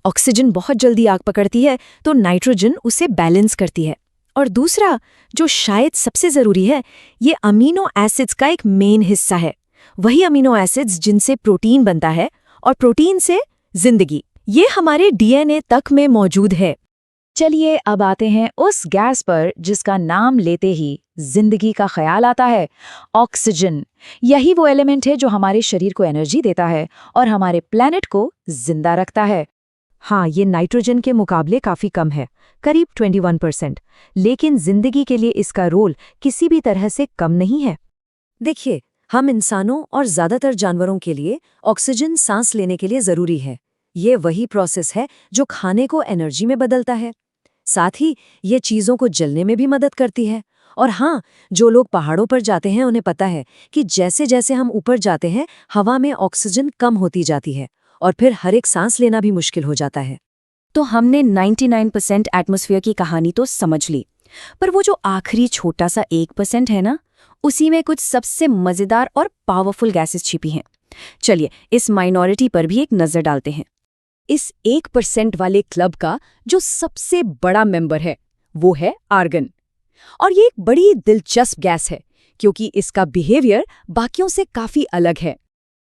ऑक्सीजन बहुत जल्दी आग पकड़ती है तो नाइट्रोजन उसे बैलेंस करती है। और दूसरा, जो शायद सबसे जरूरी है, ये अमीनो एसिड्स का एक मेन हिस्सा है। वही अमीनो एसिड्स जिनसे प्रोटीन बनता है और प्रोटीन से जिंदगी। ये हमारे डीएनए तक में मौजूद है। चलिए अब आते हैं उस गैस पर जिसका नाम लेते ही जिंदगी का ख्याल आता है, ऑक्सीजन। यही वो एलिमेंट है जो हमारे शरीर को एनर्जी देता है और हमारे प्लैनेट को जिंदा रखता है। हाँ, ये नाइट्रोजन के मुकाबले काफ़ी कम है, करीब 21%, लेकिन जिंदगी के लिए इसका रोल किसी भी तरह से कम नहीं है। देखिए, हम इंसानों और ज़्यादातर जानवरों के लिए ऑक्सीजन सांस लेने के लिए ज़रूरी है। ये वही प्रोसेस है जो खाने को एनर्जी में बदलता है। साथ ही ये चीज़ों को जलने में भी मदद करती है। और हाँ, जो लोग पहाड़ों पर जाते हैं उन्हें पता है कि जैसे जैसे हम ऊपर जाते हैं हवा में ऑक्सीजन कम होती जाती है और फिर हर एक सांस लेना भी मुश्किल हो जाता है। तो हमने 99% एटमॉस्फेयर की कहानी तो समझ ली, पर वो जो आखिरी छोटा सा 1% है ना, उसी में कुछ सबसे मज़ेदार और पावरफुल गैसेस छिपी हैं। चलिए इस माइनॉरिटी पर भी एक नज़र डालते हैं। इस 1% वाले क्लब का जो सबसे बड़ा मेंबर है वो है आर्गन। और ये एक बड़ी दिलचस्प गैस है क्योंकि इसका बिहेवियर बाकियों से काफ़ी अलग है।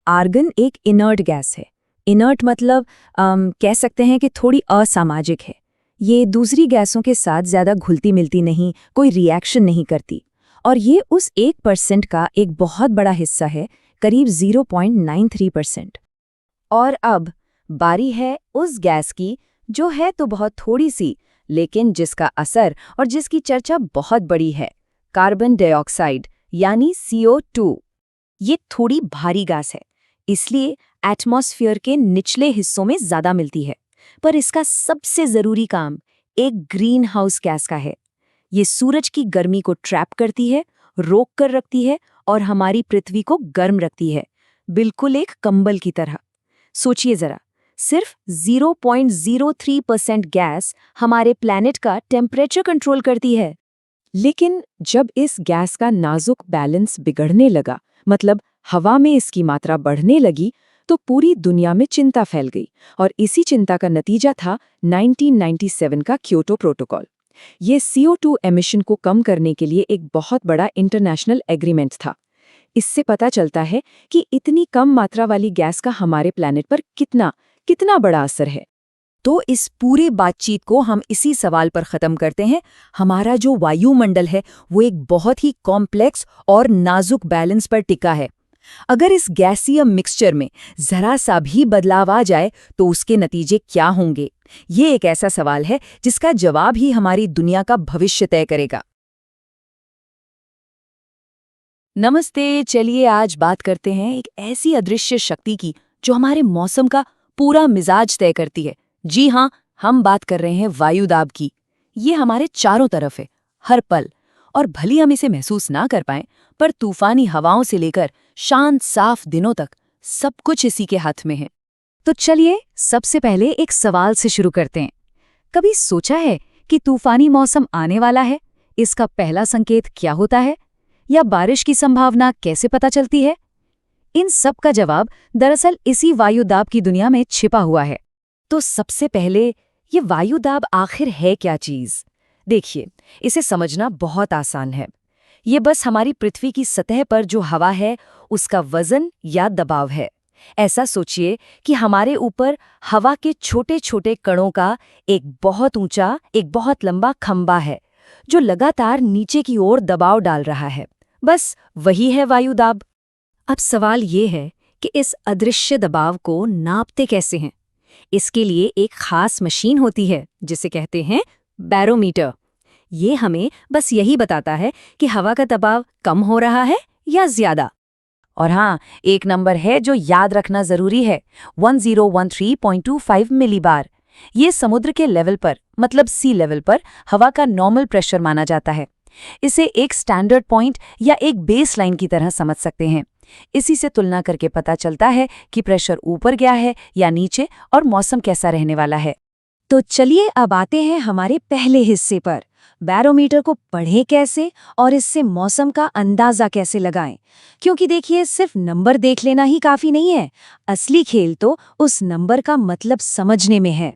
आर्गन एक इनर्ट गैस है। इनर्ट मतलब कह सकते हैं कि थोड़ी असामाजिक है। ये दूसरी गैसों के साथ ज़्यादा घुलती मिलती नहीं, कोई रिएक्शन नहीं करती। और ये उस 1% का एक बहुत बड़ा हिस्सा है, करीब 0.93%। और अब बारी है उस गैस की जो है तो बहुत थोड़ी सी, लेकिन जिसका असर और जिसकी चर्चा बहुत बड़ी है, कार्बन डाइऑक्साइड यानी CO2। ये थोड़ी भारी गैस है, इसलिए एटमॉस्फेयर के निचले हिस्सों में ज़्यादा मिलती है। पर इसका सबसे ज़रूरी काम एक ग्रीन हाउस गैस का है। ये सूरज की गर्मी को ट्रैप करती है, रोक कर रखती है और हमारी पृथ्वी को गर्म रखती है, बिल्कुल एक कंबल की तरह। सोचिए ज़रा, सिर्फ 0.03% गैस हमारे प्लैनेट का टेम्परेचर कंट्रोल करती है। लेकिन जब इस गैस का नाजुक बैलेंस बिगड़ने लगा, मतलब हवा में इसकी मात्रा बढ़ने लगी, तो पूरी दुनिया में चिंता फैल गई। और इसी चिंता का नतीजा था 1997 का क्योटो प्रोटोकॉल। ये CO2 एमिशन को कम करने के लिए एक बहुत बड़ा इंटरनेशनल एग्रीमेंट था। इससे पता चलता है कि इतनी कम मात्रा वाली गैस का हमारे प्लैनेट पर कितना बड़ा असर है। तो इस पूरी बातचीत को हम इसी सवाल पर ख़त्म करते हैं। हमारा जो वायुमंडल है वो एक बहुत ही कॉम्प्लेक्स और नाजुक बैलेंस पर टिका है। अगर इस गैसीय मिक्सचर में ज़रा सा भी बदलाव आ जाए तो उसके नतीजे क्या होंगे? ये एक ऐसा सवाल है जिसका जवाब ही हमारी दुनिया का भविष्य तय करेगा। नमस्ते, चलिए आज बात करते हैं एक ऐसी अदृश्य शक्ति की जो हमारे मौसम का पूरा मिजाज तय करती है। जी हाँ, हम बात कर रहे हैं वायुदाब की। ये हमारे चारों तरफ है, हर पल। और भली हम इसे महसूस ना कर पाएं, पर तूफानी हवाओं से लेकर शांत साफ दिनों तक सब कुछ इसी के हाथ में है। तो चलिए सबसे पहले एक सवाल से शुरू करते हैं। कभी सोचा है कि तूफानी मौसम आने वाला है? इसका पहला संकेत क्या होता है? या बारिश की संभावना कैसे पता चलती है? इन सब का जवाब दरअसल इसी वायुदाब की दुनिया में छिपा हुआ है। तो सबसे पहले ये वायुदाब आखिर है क्या चीज़? देखिए, इसे समझना बहुत आसान है। ये बस हमारी पृथ्वी की सतह पर जो हवा है उसका वजन या दबाव है। ऐसा सोचिए कि हमारे ऊपर हवा के छोटे छोटे कणों का एक बहुत ऊंचा, एक बहुत लंबा खंबा है जो लगातार नीचे की ओर दबाव डाल रहा है। बस वही है वायुदाब। अब सवाल ये है कि इस अदृश्य दबाव को नापते कैसे हैं? इसके लिए एक खास मशीन होती है जिसे कहते हैं बैरोमीटर। ये हमें बस यही बताता है कि हवा का दबाव कम हो रहा है या ज्यादा। और हाँ, एक नंबर है जो याद रखना जरूरी है, 1013.25 मिलीबार। ये समुद्र के लेवल पर, मतलब सी लेवल पर हवा का नॉर्मल प्रेशर माना जाता है। इसे एक स्टैंडर्ड पॉइंट या एक बेस लाइन की तरह समझ सकते हैं। इसी से तुलना करके पता चलता है कि प्रेशर ऊपर गया है या नीचे और मौसम कैसा रहने वाला है। तो चलिए अब आते हैं हमारे पहले हिस्से पर। बैरोमीटर को पढ़ें कैसे और इससे मौसम का अंदाजा कैसे लगाएं? क्योंकि देखिए, सिर्फ नंबर देख लेना ही काफी नहीं है। असली खेल तो उस नंबर का मतलब समझने में है।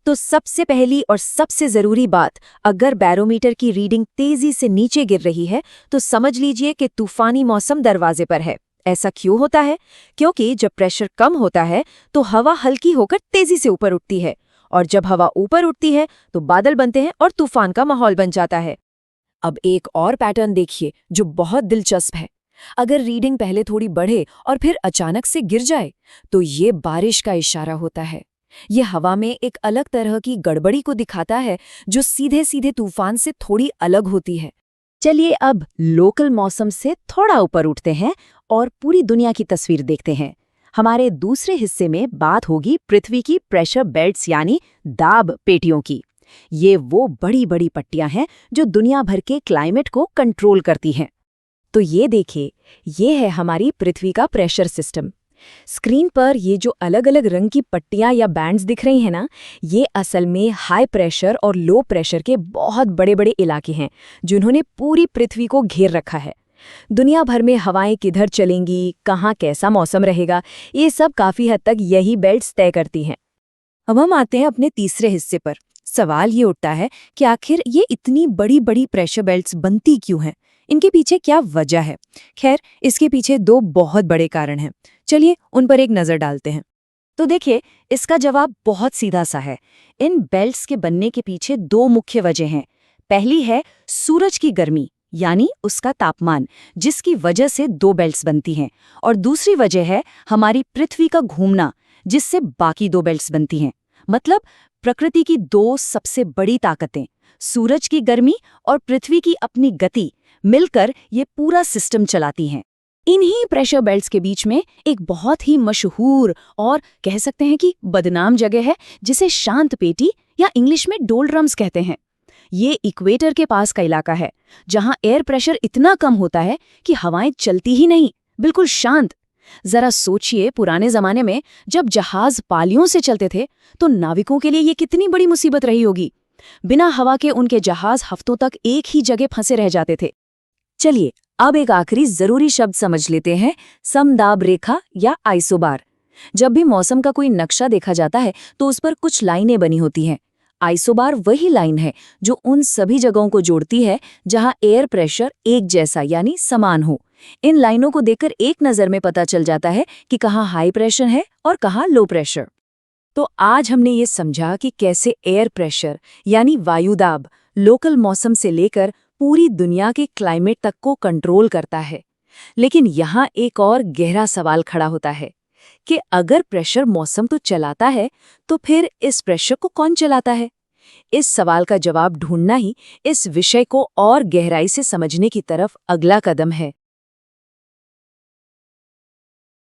तो सबसे पहली और सबसे जरूरी बात, अगर बैरोमीटर की रीडिंग तेजी से नीचे गिर रही है तो समझ लीजिए कि तूफानी मौसम दरवाजे पर है। ऐसा क्यों होता है? क्योंकि जब प्रेशर कम होता है तो हवा हल्की होकर तेजी से ऊपर उठती है, और जब हवा ऊपर उठती है तो बादल बनते हैं और तूफान का माहौल बन जाता है। अब एक और पैटर्न देखिए जो बहुत दिलचस्प है। अगर रीडिंग पहले थोड़ी बढ़े और फिर अचानक से गिर जाए तो ये बारिश का इशारा होता है। ये हवा में एक अलग तरह की गड़बड़ी को दिखाता है जो सीधे सीधे तूफान से थोड़ी अलग होती है। चलिए अब लोकल मौसम से थोड़ा ऊपर उठते हैं और पूरी दुनिया की तस्वीर देखते हैं। हमारे दूसरे हिस्से में बात होगी पृथ्वी की प्रेशर बेल्ट्स यानी दाब पेटियों की। ये वो बड़ी बड़ी पट्टियां हैं जो दुनिया भर के क्लाइमेट को कंट्रोल करती हैं। तो ये देखिए, ये है हमारी पृथ्वी का प्रेशर सिस्टम। स्क्रीन पर ये जो अलग अलग रंग की पट्टियां या बैंड्स दिख रही हैं ना, ये असल में हाई प्रेशर और लो प्रेशर के बहुत बड़े बड़े इलाके हैं जिन्होंने पूरी पृथ्वी को घेर रखा है। दुनिया भर में हवाएं किधर चलेंगी, कहाँ कैसा मौसम रहेगा, ये सब काफी हद तक यही बेल्ट्स तय करती हैं। अब हम आते हैं अपने तीसरे हिस्से पर। सवाल ये उठता है कि आखिर ये इतनी बड़ी बड़ी प्रेशर बेल्ट्स बनती क्यों हैं? इनके पीछे क्या वजह है? खैर, इसके पीछे दो बहुत बड़े कारण हैं। चलिए उन पर एक नज़र डालते हैं। तो देखिए, इसका जवाब बहुत सीधा सा है। इन बेल्ट्स के बनने के पीछे दो मुख्य वजह हैं। पहली है सूरज की गर्मी यानी उसका तापमान, जिसकी वजह से दो बेल्ट्स बनती हैं, और दूसरी वजह है हमारी पृथ्वी का घूमना, जिससे बाकी दो बेल्ट्स बनती हैं। मतलब प्रकृति की दो सबसे बड़ी ताकतें, सूरज की गर्मी और पृथ्वी की अपनी गति, मिलकर ये पूरा सिस्टम चलाती हैं। इन्हीं प्रेशर बेल्ट्स के बीच में एक बहुत ही मशहूर और कह सकते हैं कि बदनाम जगह है, जिसे शांत पेटी या इंग्लिश में डोल्ड्रम्स कहते हैं। ये इक्वेटर के पास का इलाका है, जहां एयर प्रेशर इतना कम होता है कि हवाएं चलती ही नहीं, बिल्कुल शांत। जरा सोचिए, पुराने जमाने में जब जहाज पालियों से चलते थे तो नाविकों के लिए ये कितनी बड़ी मुसीबत रही होगी। बिना हवा के उनके जहाज हफ्तों तक एक ही जगह फंसे रह जाते थे। चलिए अब एक आखिरी जरूरी शब्द समझ लेते हैं, समदाब रेखा या आइसोबार। जब भी मौसम का कोई नक्शा देखा जाता है तो उस पर कुछ लाइनें बनी होती हैं। आइसोबार वही लाइन है जो उन सभी जगहों को जोड़ती है जहां एयर प्रेशर एक जैसा यानी समान हो। इन लाइनों को देखकर एक नज़र में पता चल जाता है कि कहाँ हाई प्रेशर है और कहाँ लो प्रेशर। तो आज हमने ये समझा कि कैसे एयर प्रेशर यानी वायुदाब लोकल मौसम से लेकर पूरी दुनिया के क्लाइमेट तक को कंट्रोल करता है। लेकिन यहाँ एक और गहरा सवाल खड़ा होता है कि अगर प्रेशर मौसम तो चलाता है, तो फिर इस प्रेशर को कौन चलाता है? इस सवाल का जवाब ढूंढना ही इस विषय को और गहराई से समझने की तरफ अगला कदम है।